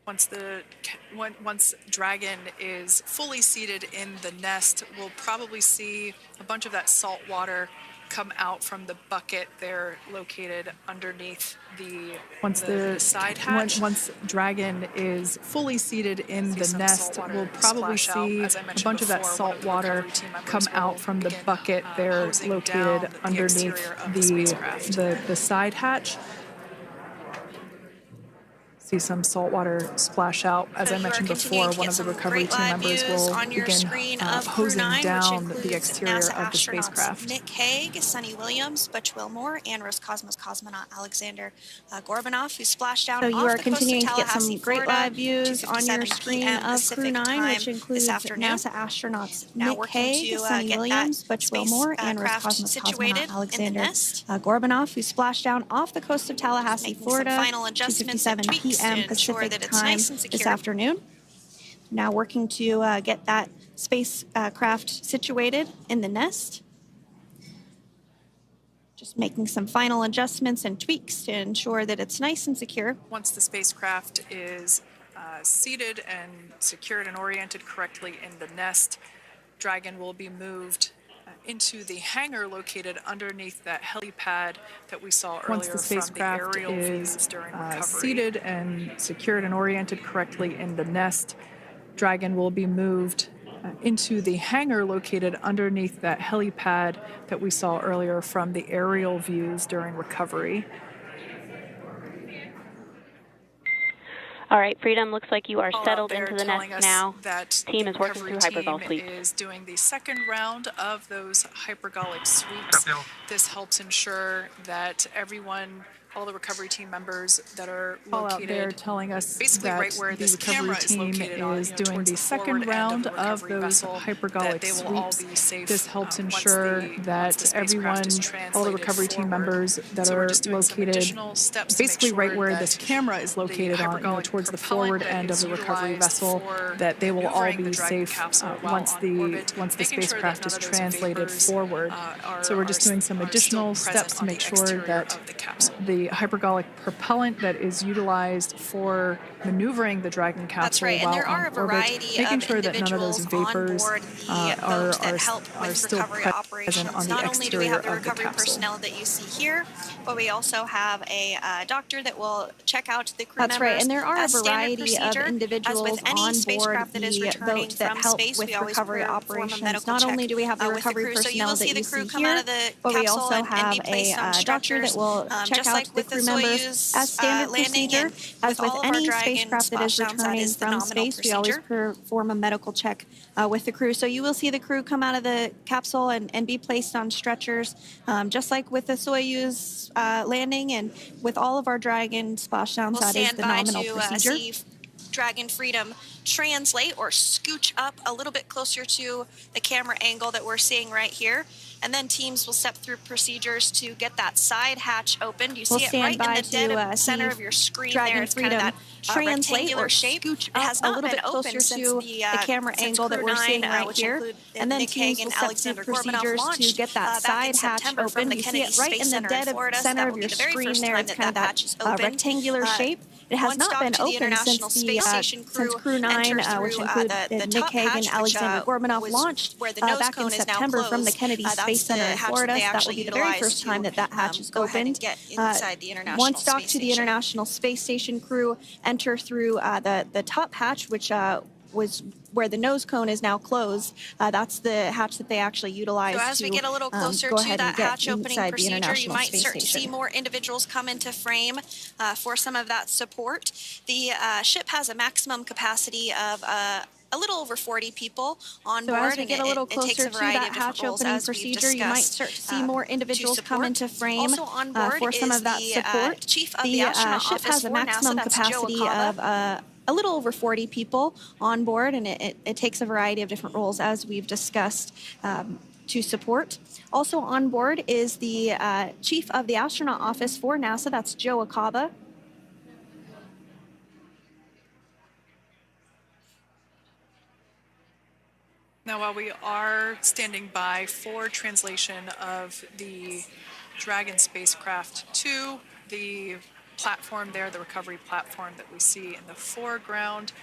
Once Dragon is fully seated in the nest, we'll probably see a bunch of that salt water come out from the bucket there located underneath the side hatch. Once Dragon is fully seated in the nest, we'll probably see a bunch of that salt water come out from the bucket there located underneath the side hatch. See some salt water splash out. As I mentioned before, one of the recovery team members will begin hosing down the exterior NASA of the spacecraft. Nick Hague, Suni Williams, Butch Wilmore, and Roscosmos cosmonaut Aleksandr Gorbunov, who splashed down So you off are the continuing coast to of get some Tallahassee, great Florida, live views on your 2:57 screen p.m. of Pacific Crew 9, time which includes this afternoon. NASA astronauts Now Nick working Hague, to Suni get Williams, that Butch Wilmore, and spacecraft Roscosmos situated cosmonaut in the Aleksandr nest. Gorbunov, who splashed down off the coast of Tallahassee, Making some Florida, final adjustments and 2:57 tweaks to p.m. ensure Pacific that it's time nice and this secure. afternoon. Now working to get that spacecraft situated in the nest. Just making some final adjustments and tweaks to ensure that it's nice and secure. Once the spacecraft is seated and secured and oriented correctly in the nest, Dragon will be moved into the hangar located underneath that helipad that we saw earlier. Once the spacecraft from the aerial is views during recovery. seated and secured and oriented correctly in the nest, Dragon will be moved into the hangar located underneath that helipad that we saw earlier from the aerial views during recovery. All right, Freedom, looks like you are Call settled out there into the telling nest us now. that Team the is working recovery through hypergol team sweeps. is doing the second round of those hypergolic sweeps. This helps ensure that all the recovery team members that are Call out located there telling us basically that right where the this recovery camera is team located on, is doing towards the forward second end round the of recovery those vessel, that hypergolic they will all sweeps. be safe, This helps once ensure the that spacecraft is all the translated recovery team forward. members that So we're are just doing some located additional steps to make basically right sure where that this camera is located on, hypergolic towards towards the forward end of the recovery vessel, that they will all be safe once the spacecraft is translated forward. So we're just doing some additional steps to make sure that the hypergolic propellant that is utilized for maneuvering the Dragon capsule while on orbit, making sure that none of those vapors are still present on the exterior of the capsule. Not only do we have the recovery personnel that you see here, but we also have a doctor that will check out the crew members. That's right, and there are a variety of individuals on board the boat that help with recovery operations. Not only do we have the recovery personnel that you see here, but we also have a doctor that will check out the crew members as standard procedure. As with any spacecraft that is returning from space, we always perform a medical check with the crew. So you will see the crew come out of the capsule and be placed on stretchers, just like with the Soyuz landing and with all of our Dragon splashdowns. That is the nominal procedure. See Dragon Freedom translate or scooch up a little bit closer to the camera angle that we're seeing right here. And then teams will step through procedures to get that side hatch opened. You see it right in the dead center of your screen there. It's kind of that rectangular shape. It has not a little bit closer to the camera angle that we're seeing right here. And then teams will step through procedures to get that side hatch open. You see it right in the dead center of your screen there. It's kind of that rectangular shape. It has not been open since Crew 9, which include Nick Hague and Aleksandr Gorbunov, launched back in September from the Kennedy Space Center in Florida. So that will be the very first time that hatch is opened. Once docked to the International Space Station, crew enter through the top hatch, which was where the nose cone is now closed. That's the hatch that they actually utilize. So as we get a little closer to that hatch opening procedure, you might start to see more individuals come into frame for some of that support. The ship has a maximum capacity of a little over 40 people on board. So as we get a little closer to that hatch opening procedure, you might start to see more individuals come into frame also on board for some of that support. Chief of the astronaut ship has a maximum capacity of a little over 40 people on board, and it takes a variety of different roles, as we've discussed, to support. Also on board is the Chief of the Astronaut Office for NASA, that's Joe Acaba. Now, while we are standing by for translation of the Dragon spacecraft to the platform there, the recovery platform that we see in the foreground,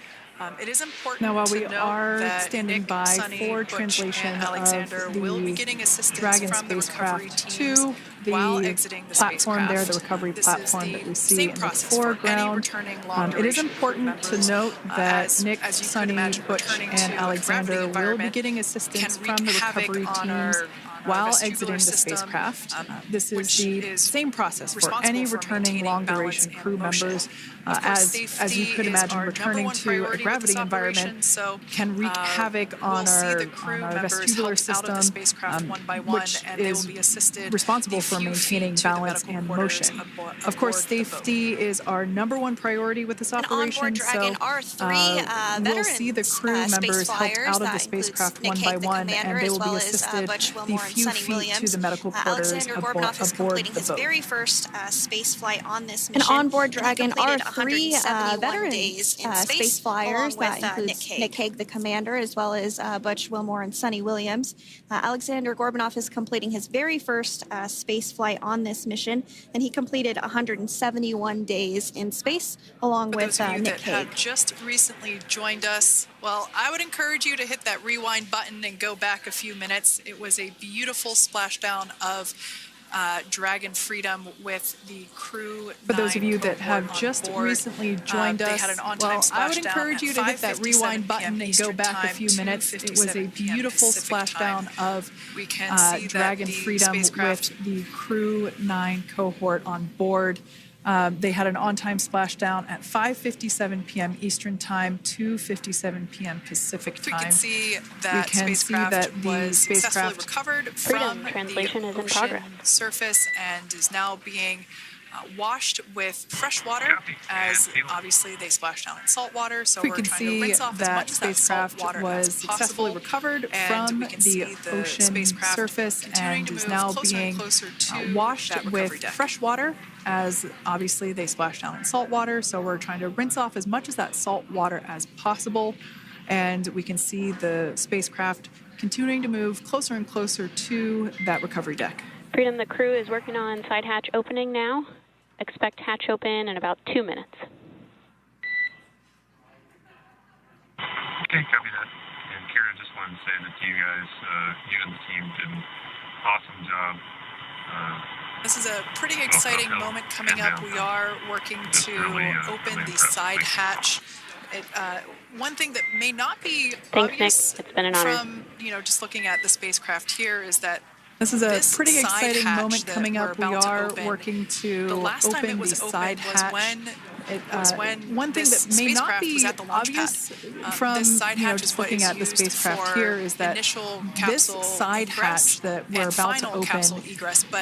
it is important now, while we to are note that standing Nick, by Sunny, for Butch, translation and Aleksandr of the will be getting assistance Dragon from the recovery spacecraft teams to the while exiting the platform spacecraft. there, the recovery This platform is that we the see same in the process for any foreground. returning It is long-duration important to members, note that Nick, as you could Sunny, imagine, Butch, returning and to a gravity Aleksandr will be environment getting assistance can from the wreak havoc recovery on teams while exiting the system, spacecraft. This is the same process for any returning long-duration crew members. As you could imagine, returning to a gravity environment can wreak havoc on our vestibular system, which is responsible for maintaining balance and motion. Of course, safety is our #1 priority with this operation, so we'll see the crew members helped out of the spacecraft one by one, and they will be assisted Butch the Wilmore and few Sunny feet Williams. to the medical quarters Aleksandr aboard Gorbunov is completing the his boat. very first space flight on this And mission. on board Dragon are 3 veteran days in space flyers. That includes Nick Hague, the commander, as well as Butch Wilmore and Suni Williams. Aleksandr Gorbunov is completing his very first space flight on this mission, and he completed 171 days in space along with those of you Nick that Hague. have just recently joined us, well, I would encourage you to hit that rewind button and go back a few minutes. It was a beautiful splashdown of Dragon Freedom with the crew. For those of you that have just recently joined us, well, I would encourage you to hit that rewind button and go back a few minutes. It was a beautiful splashdown of Dragon Freedom with the Crew 9 cohort on board. They had an on-time splashdown at 5:57 p.m. Eastern Time, 2:57 p.m. Pacific Time. We can see that the spacecraft recovered from translation the is in ocean progress. surface and is now being washed with fresh water, as obviously they splashed down in salt water. So we're trying to rinse off as much of that salt water was successfully recovered from the ocean surface and is now being washed with fresh water, as obviously they splashed down in salt water. So we're trying to rinse off as much of that salt water as possible. And we can see the spacecraft continuing to move closer and closer to that recovery deck. Freedom, the crew is working on side hatch opening now. Expect hatch open in about 2 minutes. Okay, copy that. And Kira, just wanted to say that you guys, you and the team did an awesome job. This is a pretty exciting moment coming up. We are working to open the side hatch. One thing that may not be obvious from, just looking at the spacecraft here is that this is a pretty exciting moment coming up. We are working to open the side hatch. One thing that may not be obvious from just looking at the spacecraft here is that this side hatch that we're about to open,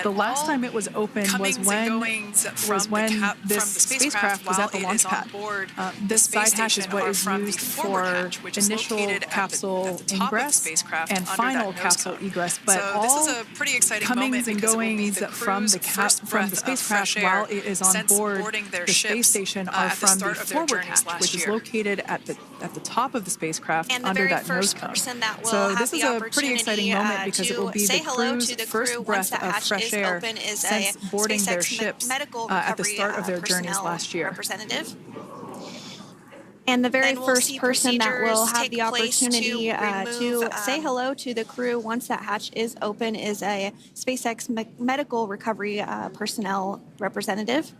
the last time it was open was when this spacecraft was at the launch pad. This side hatch is what is used for initial capsule ingress and final capsule egress, but all comings and goings from the spacecraft while it is on board the space station are from the forward hatch, which is located at the top of the spacecraft under that nose cone. So this is a pretty exciting moment because it will be the crew's first breath of fresh air since boarding their ships at the start of their journeys last year. And the very first person that will have the opportunity to say hello to the crew once that hatch is open is a SpaceX medical recovery personnel representative.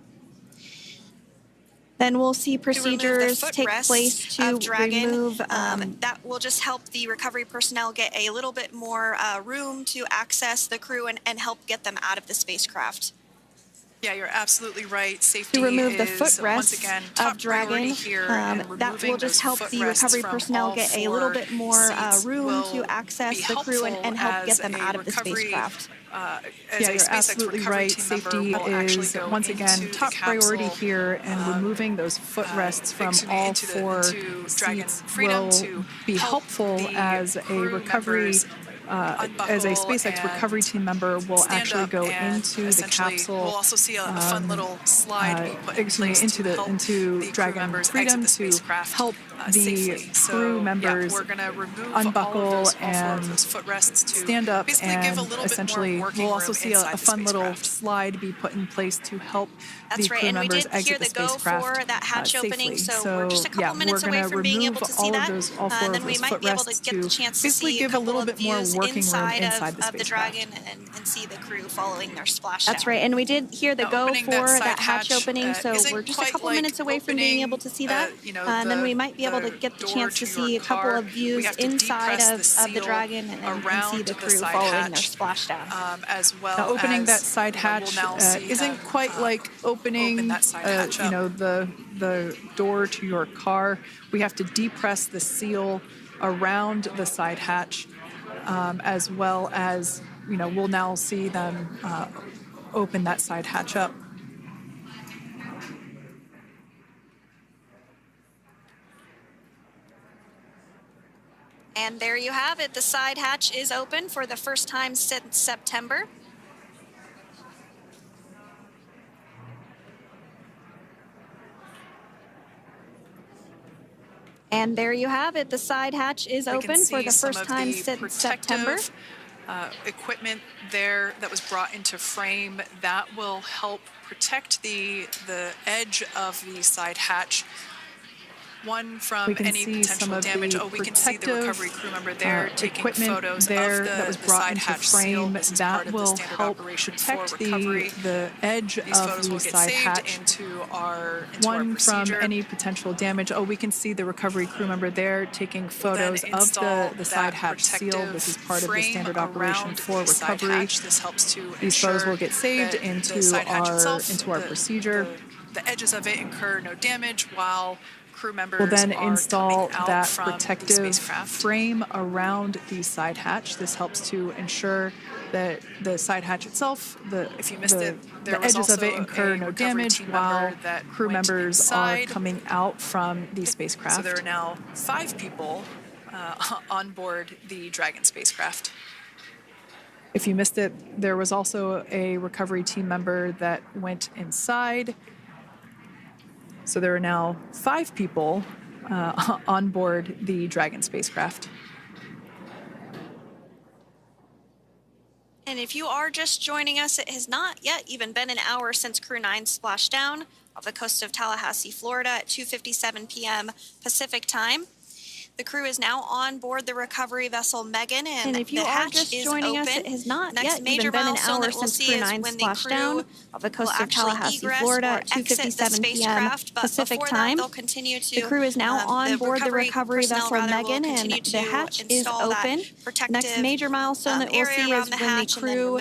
Then we'll see procedures take place to remove. That will just help the recovery personnel get a little bit more room to access the crew and help get them out of the spacecraft. Yeah, you're absolutely right. Safety to remove the is footrest once again top of Dragon. here. That will just help the recovery personnel get a little bit more room to access the crew and help get them out of the spacecraft. Yeah, you're absolutely right. Safety is once again top priority here, and removing those footrests from all 4 seats will be helpful as a recovery. As a SpaceX recovery team member, will actually go into the capsule. We'll also see a fun little slide be put in place into Dragon Freedom to help the crew members unbuckle and stand up, and essentially we'll also see a fun little slide be put in place to help the crew members exit the spacecraft safely. So we're just a couple minutes away from being able to see that, all 4 and then of we those might be able to footrests get the chance to basically see give a little bit more working room inside of the Dragon and see the crew following their splashdown. That's right, and we did hear the go for that hatch opening, so we're just a couple minutes away from being able to see that, and then we might be able to get the chance to see a couple of views inside of the Dragon and see the crew following their splashdown. As well. Now, opening that side hatch isn't quite like opening the door to your car. We have to depress the seal around the side hatch, as well as we'll now see them open that side hatch up. And there you have it. The side hatch is open for the first time since September. And there you have it. The side hatch is open for the first time since September. Equipment there that was brought into frame that will help protect the edge of the side hatch. One from any potential damage. We can see the recovery crew member there taking photos there of that was brought into frame. That will help protect the edge of the side hatch. One from any potential damage. We can see the recovery crew member there taking photos of the side hatch seal. This is part of the standard operation for recovery. This helps to These photos will get saved into our procedure. The edges of it incur no damage while crew members will then are install coming out that from protective the spacecraft. frame around the side hatch. This helps to ensure that the side hatch itself, if you missed it, the edges of it incur no damage while crew members are coming out from the spacecraft. So there are now 5 people on board the Dragon spacecraft. If you missed it, there was also a recovery team member that went inside. So there are now 5 people on board the Dragon spacecraft. And if you are just joining us, it has not yet even been an hour since Crew 9 splashed down off the coast of Tallahassee, Florida at 2:57 p.m. Pacific time. The crew is now on board the recovery vessel Megan, and if you the are hatch just is joining open. us, it has not Next yet major even been an milestone hour that we'll since see Crew is 9 when the splashed crew down off the coast will of Tallahassee, egress Florida or at 2:57 p.m. Pacific before time. That, they'll continue to, the crew is now on board the recovery vessel Megan, and the hatch is open. Next major milestone that we'll see is when the crew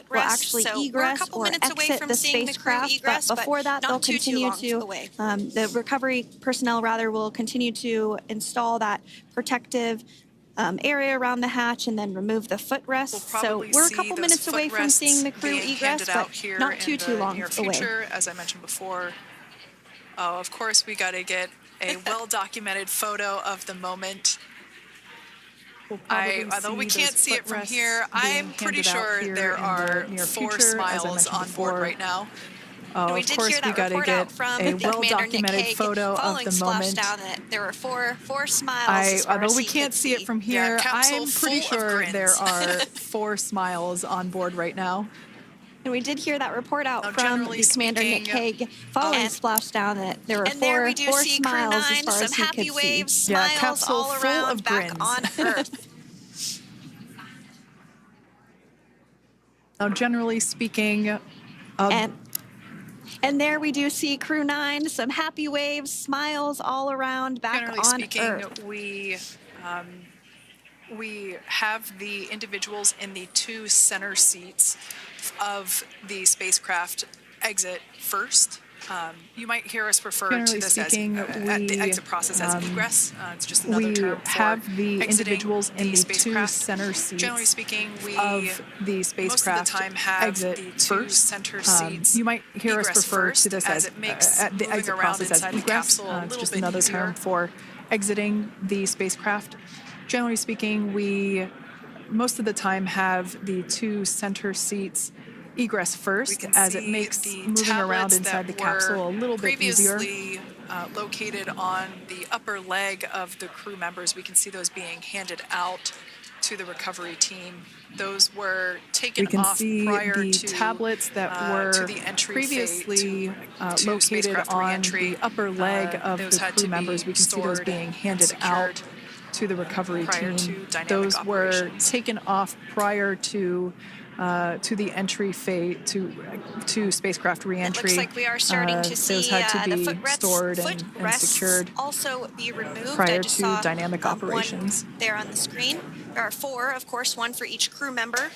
will actually egress or exit the spacecraft. But before that, they'll continue to, the recovery personnel will continue to install that protective area around the hatch and then remove the footrests. So we're a couple minutes away from seeing the crew egress, but not too long away. As I mentioned before, of course, we got to get a well-documented photo of the moment. Although we can't see it from here, I'm pretty sure there are 4 smiles on board right now. Oh, of course, we got to get a well-documented photo of the moment. That there were four smiles. Although we can't see it from here, I'm pretty sure there are 4 smiles on board right now. And we did hear that report out from the Commander Nick Hague following splashdown that there were four smiles as far as he could waves, see. Smiles capsule all full around of back grins. on Earth. Now, generally speaking, and there we do see Crew 9, some happy waves, smiles all around back Generally on speaking, Earth. We have the individuals in the 2 center seats of the spacecraft exit first. You might hear us refer to this as the exit process as egress. It's just another term for have the individuals in the 2 spacecraft. center seats. Generally speaking, we of the spacecraft most of the time have exit the 2 first. center seats. You might hear us refer first, to this as it makes the exit process as egress. It's just another term for exiting the spacecraft. Generally speaking, we most of the time have the 2 center seats egress first, as it makes moving around inside the capsule a little bit easier. Previously located on the upper leg of the crew members, we can see those being handed out to the recovery team. Those were taken off prior the tablets that were to the entry previously located on the upper leg of the crew members. We can see those being handed out to the recovery team. Those were taken off prior to the entry phase, to spacecraft reentry. It looks like we are starting to see those had to be the stored and secured also be removed. prior to dynamic operations. One there on the screen. There are 4, of course, 1 for each crew member.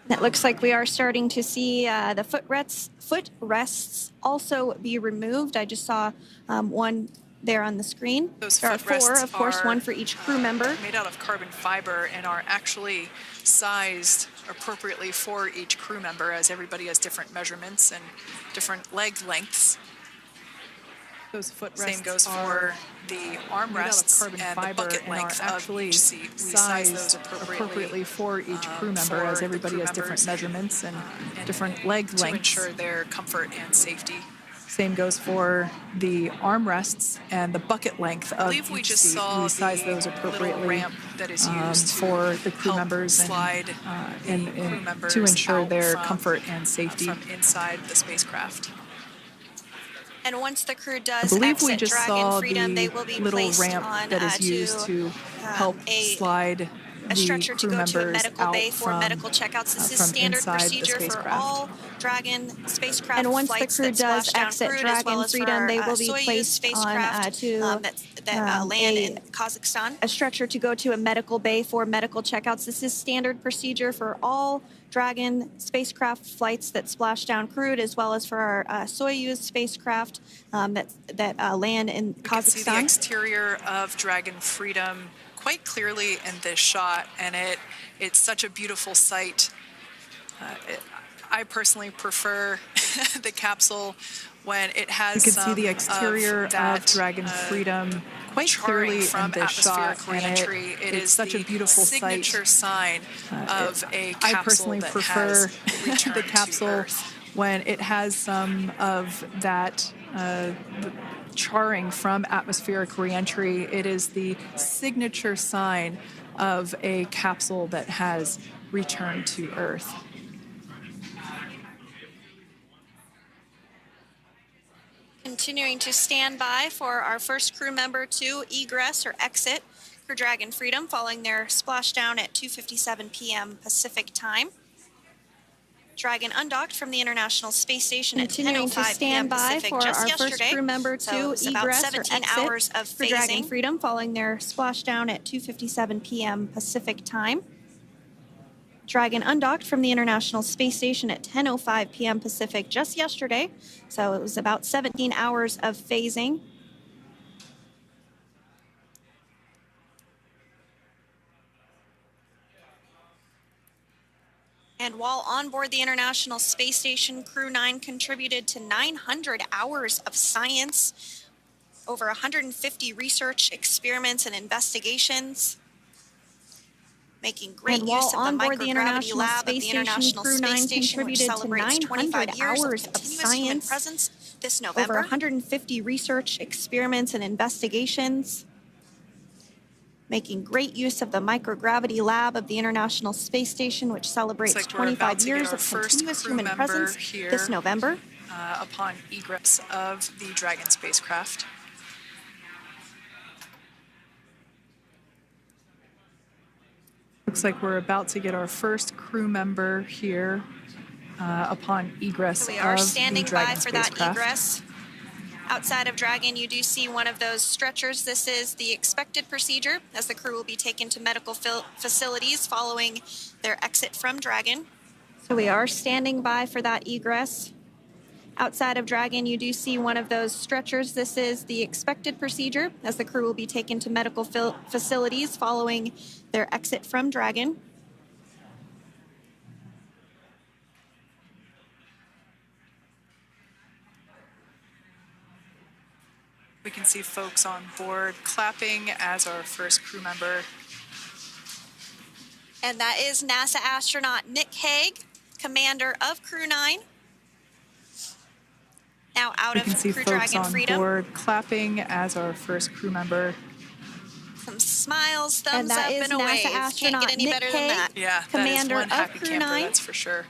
It looks like we are starting to see the footrests also be removed. I just saw one there on the screen. There are 4, of course, 1 for each crew member. Made out of carbon fiber and are actually sized appropriately for each crew member, as everybody has different measurements and different leg lengths. Those footrests Same goes for the armrests and the bucket length of each seat. We size those appropriately for each crew member, as everybody has different measurements and different leg lengths to ensure their comfort and safety. Same goes for the armrests and the bucket length of each seat. We size those appropriately ramp that is used for the crew members and to ensure their comfort and safety from inside the spacecraft. And once the crew does I believe exit we just Dragon saw Freedom, the they will be little placed ramp on that is used to help slide a stretcher the to crew go to a members medical out bay for from, medical checkouts. This is from standard inside the procedure for spacecraft. all Dragon spacecraft And once the flights crew that does splash down exit crude, Dragon as well as Freedom, for, they will be Soyuz placed spacecraft on to that land in Kazakhstan. A stretcher to go to a medical bay for medical checkouts. This is standard procedure for all Dragon spacecraft flights that splash down crewed, as well as for our Soyuz spacecraft that land in Kazakhstan. You can see the exterior of Dragon Freedom quite clearly in this shot, and it's such a beautiful sight. I personally prefer the capsule when it has. You can see the exterior of Dragon Freedom quite clearly in this shot, and it's such a beautiful signature sign of a capsule. I personally prefer the capsule when it has some of that charring from atmospheric reentry. It is the signature sign of a capsule that has returned to Earth. Continuing to stand by for our first crew member to egress or exit for Dragon Freedom following their splashdown at 2:57 p.m. Pacific time. Dragon undocked from the International Space Station at 10:05 p.m. Pacific for just our yesterday. First crew member to egress about 17 or exit hours of for phasing. Dragon Freedom following their splashdown at 2:57 p.m. Pacific time. Dragon undocked from the International Space Station at 10:05 p.m. Pacific just yesterday, so it was about 17 hours of phasing. And while on board the International Space Station, Crew 9 contributed to 900 hours of science, over 150 research experiments and investigations, making great use of the microgravity lab of the International Space Station, which celebrates 25 years of continuous human presence this November. Over 150 research experiments and investigations, making great use of the microgravity lab of the International Space Station, which celebrates 25 years of continuous human presence this November. Upon egress of the Dragon spacecraft. Looks like we're about to get our first crew member here upon egress we are of standing the Dragon by for that spacecraft. egress. Outside of Dragon, you do see one of those stretchers. This is the expected procedure, as the crew will be taken to medical facilities following their exit from Dragon. So we are standing by for that egress. Outside of Dragon, you do see one of those stretchers. This is the expected procedure, as the crew will be taken to medical facilities following their exit from Dragon. We can see folks on board clapping as our first crew member. And that is NASA astronaut Nick Hague, commander of Crew 9. Now out we of can see Crew folks Dragon on Freedom. board clapping as our first crew member. Some smiles, thumbs up, is and a NASA wave. Can't astronaut get any Nick better Hague, than that. Yeah, commander that is one of happy Crew camper, 9. that's for sure.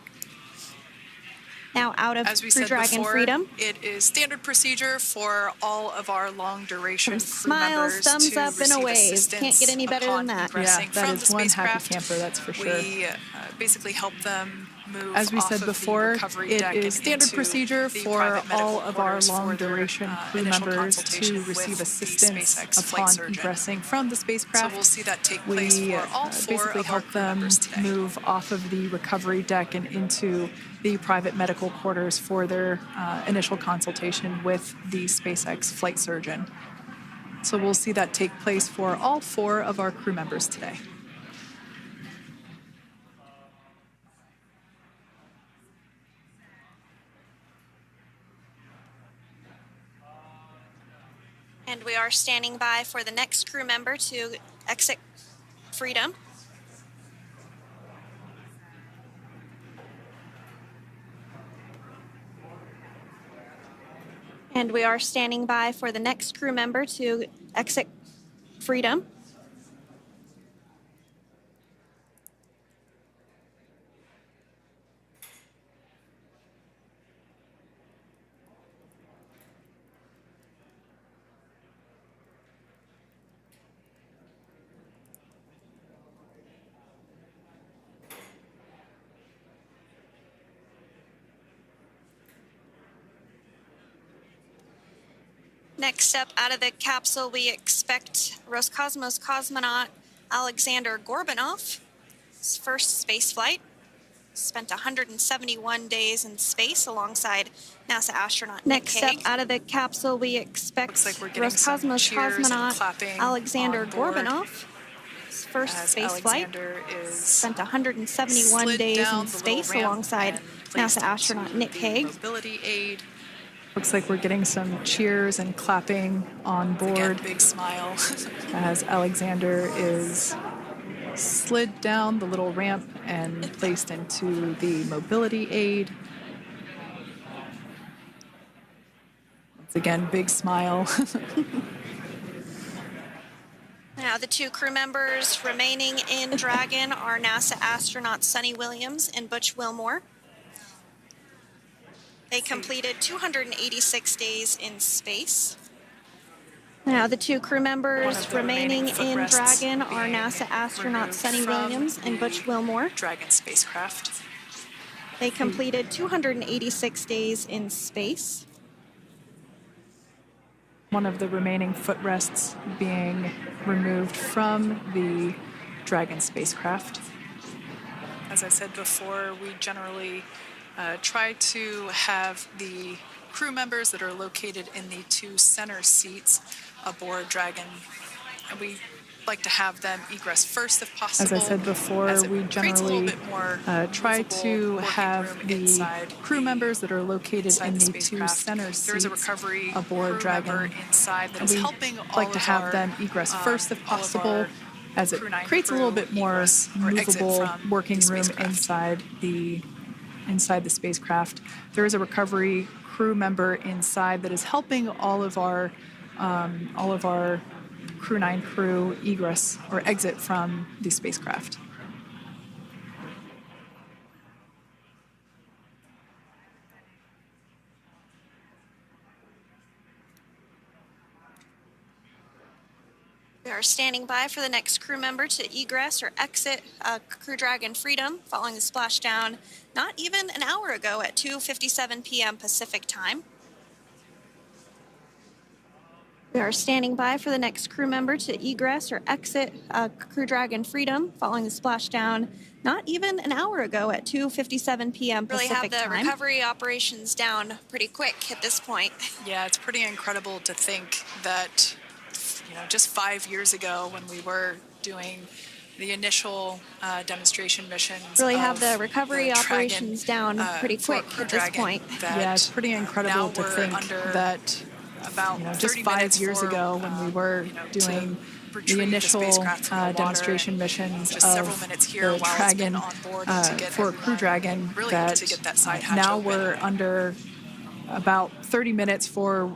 Now out of As we Crew said Dragon before, Freedom. it is standard procedure for all of our long-duration crew Smiles, members thumbs to up, and a receive wave. assistance Can't get any better upon than that. egressing Yeah, that from is the one happy spacecraft. camper, that's for sure. We basically help them move As we off said of before, the recovery it deck is and standard into procedure the for private medical all of our quarters for their, long-duration crew initial members to consultation receive with the assistance SpaceX flight upon surgeon. egressing from the spacecraft. So we'll see that take place We for all four basically of our help crew them members today. move off of the recovery deck and into the private medical quarters for their initial consultation with the SpaceX flight surgeon. So we'll see that take place for all four of our crew members today. And we are standing by for the next crew member to exit Freedom. And we are standing by for the next crew member to exit Freedom. Next up out of the capsule, we expect Roscosmos cosmonaut Aleksandr Gorbunov, his first space flight. spent 171 days in space alongside NASA astronaut Next Nick Hague. up out of the capsule, we expect Looks like we're getting Roscosmos cosmonaut Aleksandr Gorbunov. His first space flight. Spent 171 days in space alongside NASA astronaut Nick Hague. Mobility aid. Looks like we're getting some cheers and clapping on board. Again, big smile. As Aleksandr is slid down the little ramp and placed into the mobility aid. Once again, big smile. Now, the two crew members remaining in Dragon are NASA astronauts Suni Williams and Butch Wilmore. They completed 286 days in space. Now, the two crew members remaining in Dragon are NASA astronauts Suni Williams and Butch Wilmore. Dragon spacecraft. They completed 286 days in space. One of the remaining footrests being removed from the Dragon spacecraft. As I said before, we generally try to have the crew members that are located in the two center seats aboard Dragon, and we like to have them egress first if possible. As I said before, we generally try to have the crew members that are located in the two center seats aboard Dragon, and we like to have them egress first if possible, as it creates a little bit more movable working room inside the spacecraft. There is a recovery crew member inside that is helping all of our Crew 9 crew egress or exit from the spacecraft. We are standing by for the next crew member to egress or exit Crew Dragon Freedom following the splashdown not even an hour ago at 2:57 p.m. Pacific time. We are standing by for the next crew member to egress or exit Crew Dragon Freedom following the splashdown not even an hour ago at 2:57 p.m. Pacific time. Really have the recovery operations down pretty quick at this point. Yeah, it's pretty incredible to think that, just 5 years ago when we were doing the initial demonstration missions. Really have the recovery operations down pretty quick at this point. Yeah, it's pretty incredible to think that just 5 years ago when we were doing the initial demonstration missions of the Dragon for Crew Dragon, that now we're under about 30 minutes for,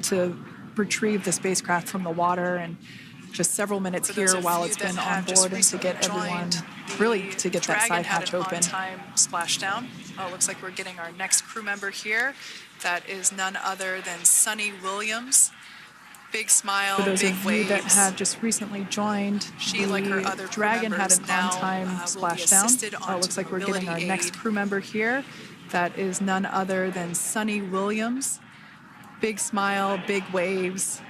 to retrieve the spacecraft from the water, and just several minutes here while it's been on board, and to get everyone, really to get that side hatch open. On-time splashdown. Looks like we're getting our next crew member here. That is none other than Suni Williams. Big smile, for those big of waves. you that have just recently joined, she, like her other Dragon had an now, on-time splashdown. Looks like we're getting our next crew member here. That is none other than Suni Williams. Big smile, big waves.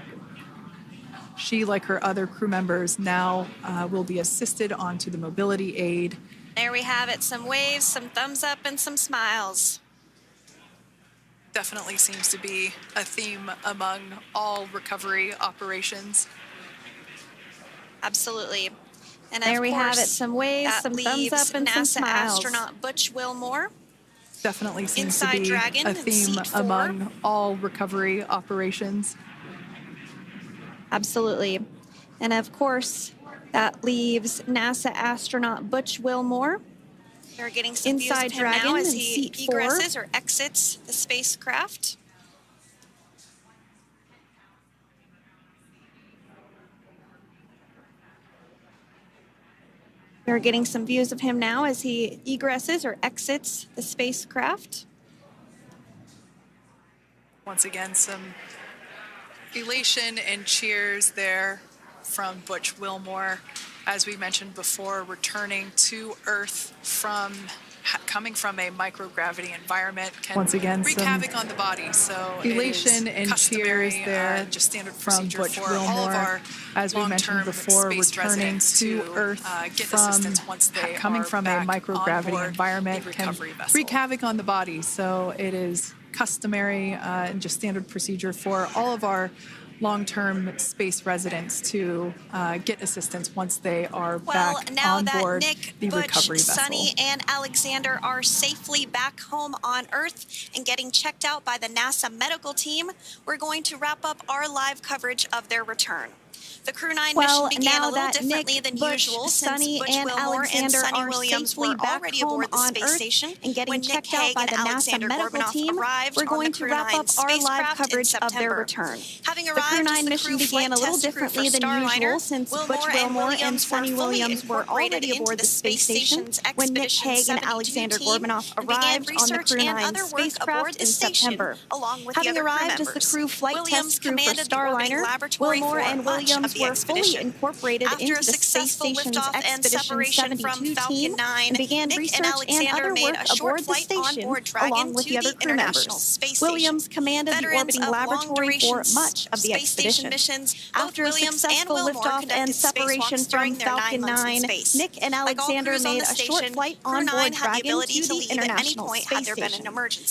She, like her other crew members, now will be assisted onto the mobility aid. There we have it, some waves, some thumbs up, and some smiles. Definitely seems to be a theme among all recovery operations. Absolutely. And there we have it, course, some waves, some thumbs up, and some NASA smiles. astronaut Butch Wilmore. Definitely seems to Inside be Dragon a theme seat 4. among all recovery operations. Absolutely. And of course, that leaves NASA astronaut Butch Wilmore. We're getting some inside views of him Dragon now as in he seat 4. egresses or exits the spacecraft. We're getting some views of him now as he egresses or exits the spacecraft. Once again, some elation and cheers there from Butch Wilmore. As we mentioned before, returning to Earth from coming from a microgravity environment can once again wreak havoc on the body. So elation and cheers there just standard from Butch for all of our Wilmore, as we mentioned before, returning to Earth coming from a microgravity environment can wreak havoc on the body. So it is customary and just standard procedure for all of our long-term space residents to get assistance once they are back on board the recovery vessel. Sunny, and Alexander are safely back home on Earth and getting checked out by the NASA medical team, we're going to wrap up our live coverage of their return. The Crew 9 mission began a little differently than usual since Butch Wilmore and Suni Williams were already aboard the space station and getting checked out by the NASA medical team. We're going to wrap up our live coverage of their return. Having arrived, the Crew 9 mission began a little differently than usual since Butch Wilmore and Suni Williams were already aboard the space station when Nick Hague and Aleksandr Gorbunov arrived on the Crew 9 spacecraft in September. Having arrived as the crew flight test crew for Starliner, Wilmore and Williams were fully incorporated into the space station's Expedition 72 team and began research and other work aboard the station along with the other crew members. Williams commanded the orbiting laboratory for much of the expedition. After a successful liftoff and separation from Falcon 9, Nick and Alexander made a short flight on board Dragon to the International Space Station.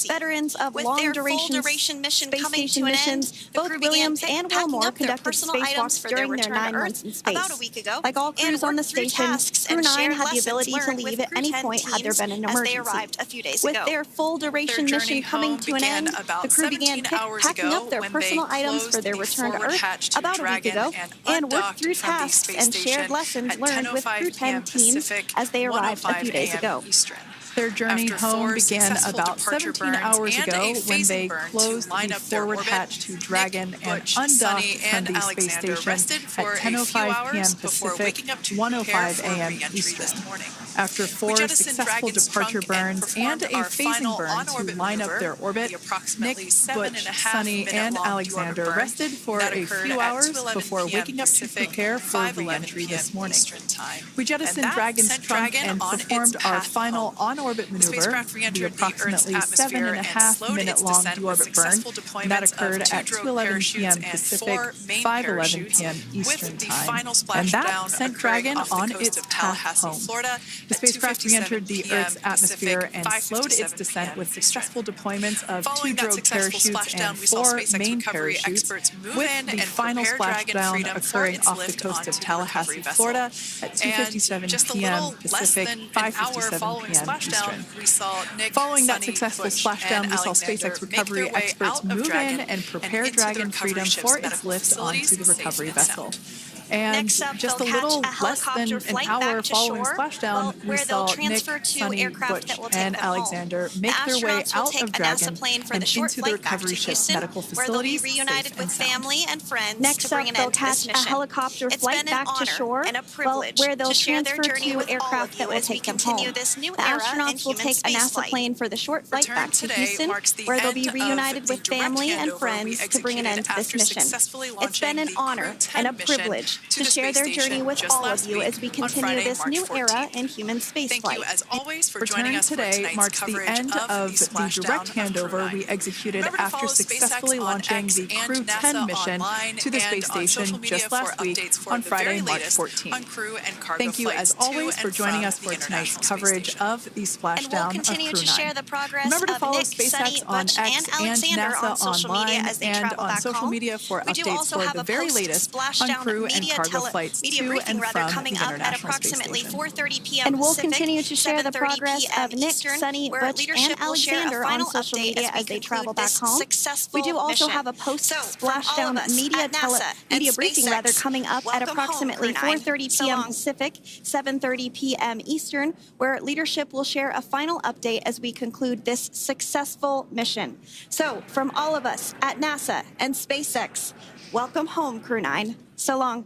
Veterans of long-duration space station missions, both Williams and Wilmore conducted spacewalks during their 9 months in space. About a week ago, like all crews on the station, Crew 9 had the ability to leave at any point had there been an emergency. With their full duration mission coming to an end, the crew began packing up their personal items for their return to Earth about a week ago and worked through tasks and shared lessons learned with Crew 10 teams as they arrived a few days ago. Their journey home began about 17 hours ago when they closed the forward hatch to Dragon and undocked from the space station at 10:05 p.m. Pacific, 1:05 a.m. Eastern. After 4 successful departure burns and a phasing burn to line up their orbit, Nick, Butch, Sunny, and Alexander rested for a few hours before waking up to prepare for re-entry this morning. We jettisoned Dragon's trunk and performed our final on-orbit maneuver, the approximately 7.5-minute-long deorbit burn, and that occurred at 2:11 p.m. Pacific, 5:11 p.m. Eastern Time, and that sent Dragon on its path home. The spacecraft re-entered the Earth's atmosphere and slowed its descent with successful deployments of 2 drogue parachutes and 4 main parachutes, with the final splashdown occurring off the coast of Tallahassee, Florida at 2:57 p.m. Pacific, 5:57 p.m. Eastern. Following that successful splashdown, we saw SpaceX recovery experts move in and prepare Dragon Freedom for its lift onto the recovery vessel. And just a little less than an hour following splashdown, we saw Nick, Sunny, Butch, and Alexander make their way out of Dragon and into the recovery ship's medical facilities safe and sound. Next up, they'll catch a helicopter flight back to shore, where they'll transfer 2 aircraft that will take them home. The astronauts will take a NASA plane for the short flight back to Houston, where they'll be reunited with family and friends to bring an end to this mission. It's been an honor and a privilege to share their journey with all of you as we continue this new era in human spaceflight. Thank you, as always, for joining us today marks the end of the direct handover we executed after successfully launching the Crew 10 mission to the space station just last week on Friday, March 14th. Thank you, as always, for joining us for tonight's coverage of the splashdown of Crew 9. Remember to follow SpaceX on X and NASA online and on social media for updates for the very latest on Crew and cargo flights to and from the International Space Station. And we'll continue to share the progress of Nick, Sunny, Butch, and Alexander on social media as they travel back home. We do also have a post-splashdown media briefing coming up at approximately 4:30 p.m. Pacific, 7:30 p.m. Eastern, where leadership will share a final update as we conclude this successful mission. So, from all of us at NASA and SpaceX, welcome home, Crew 9. So long.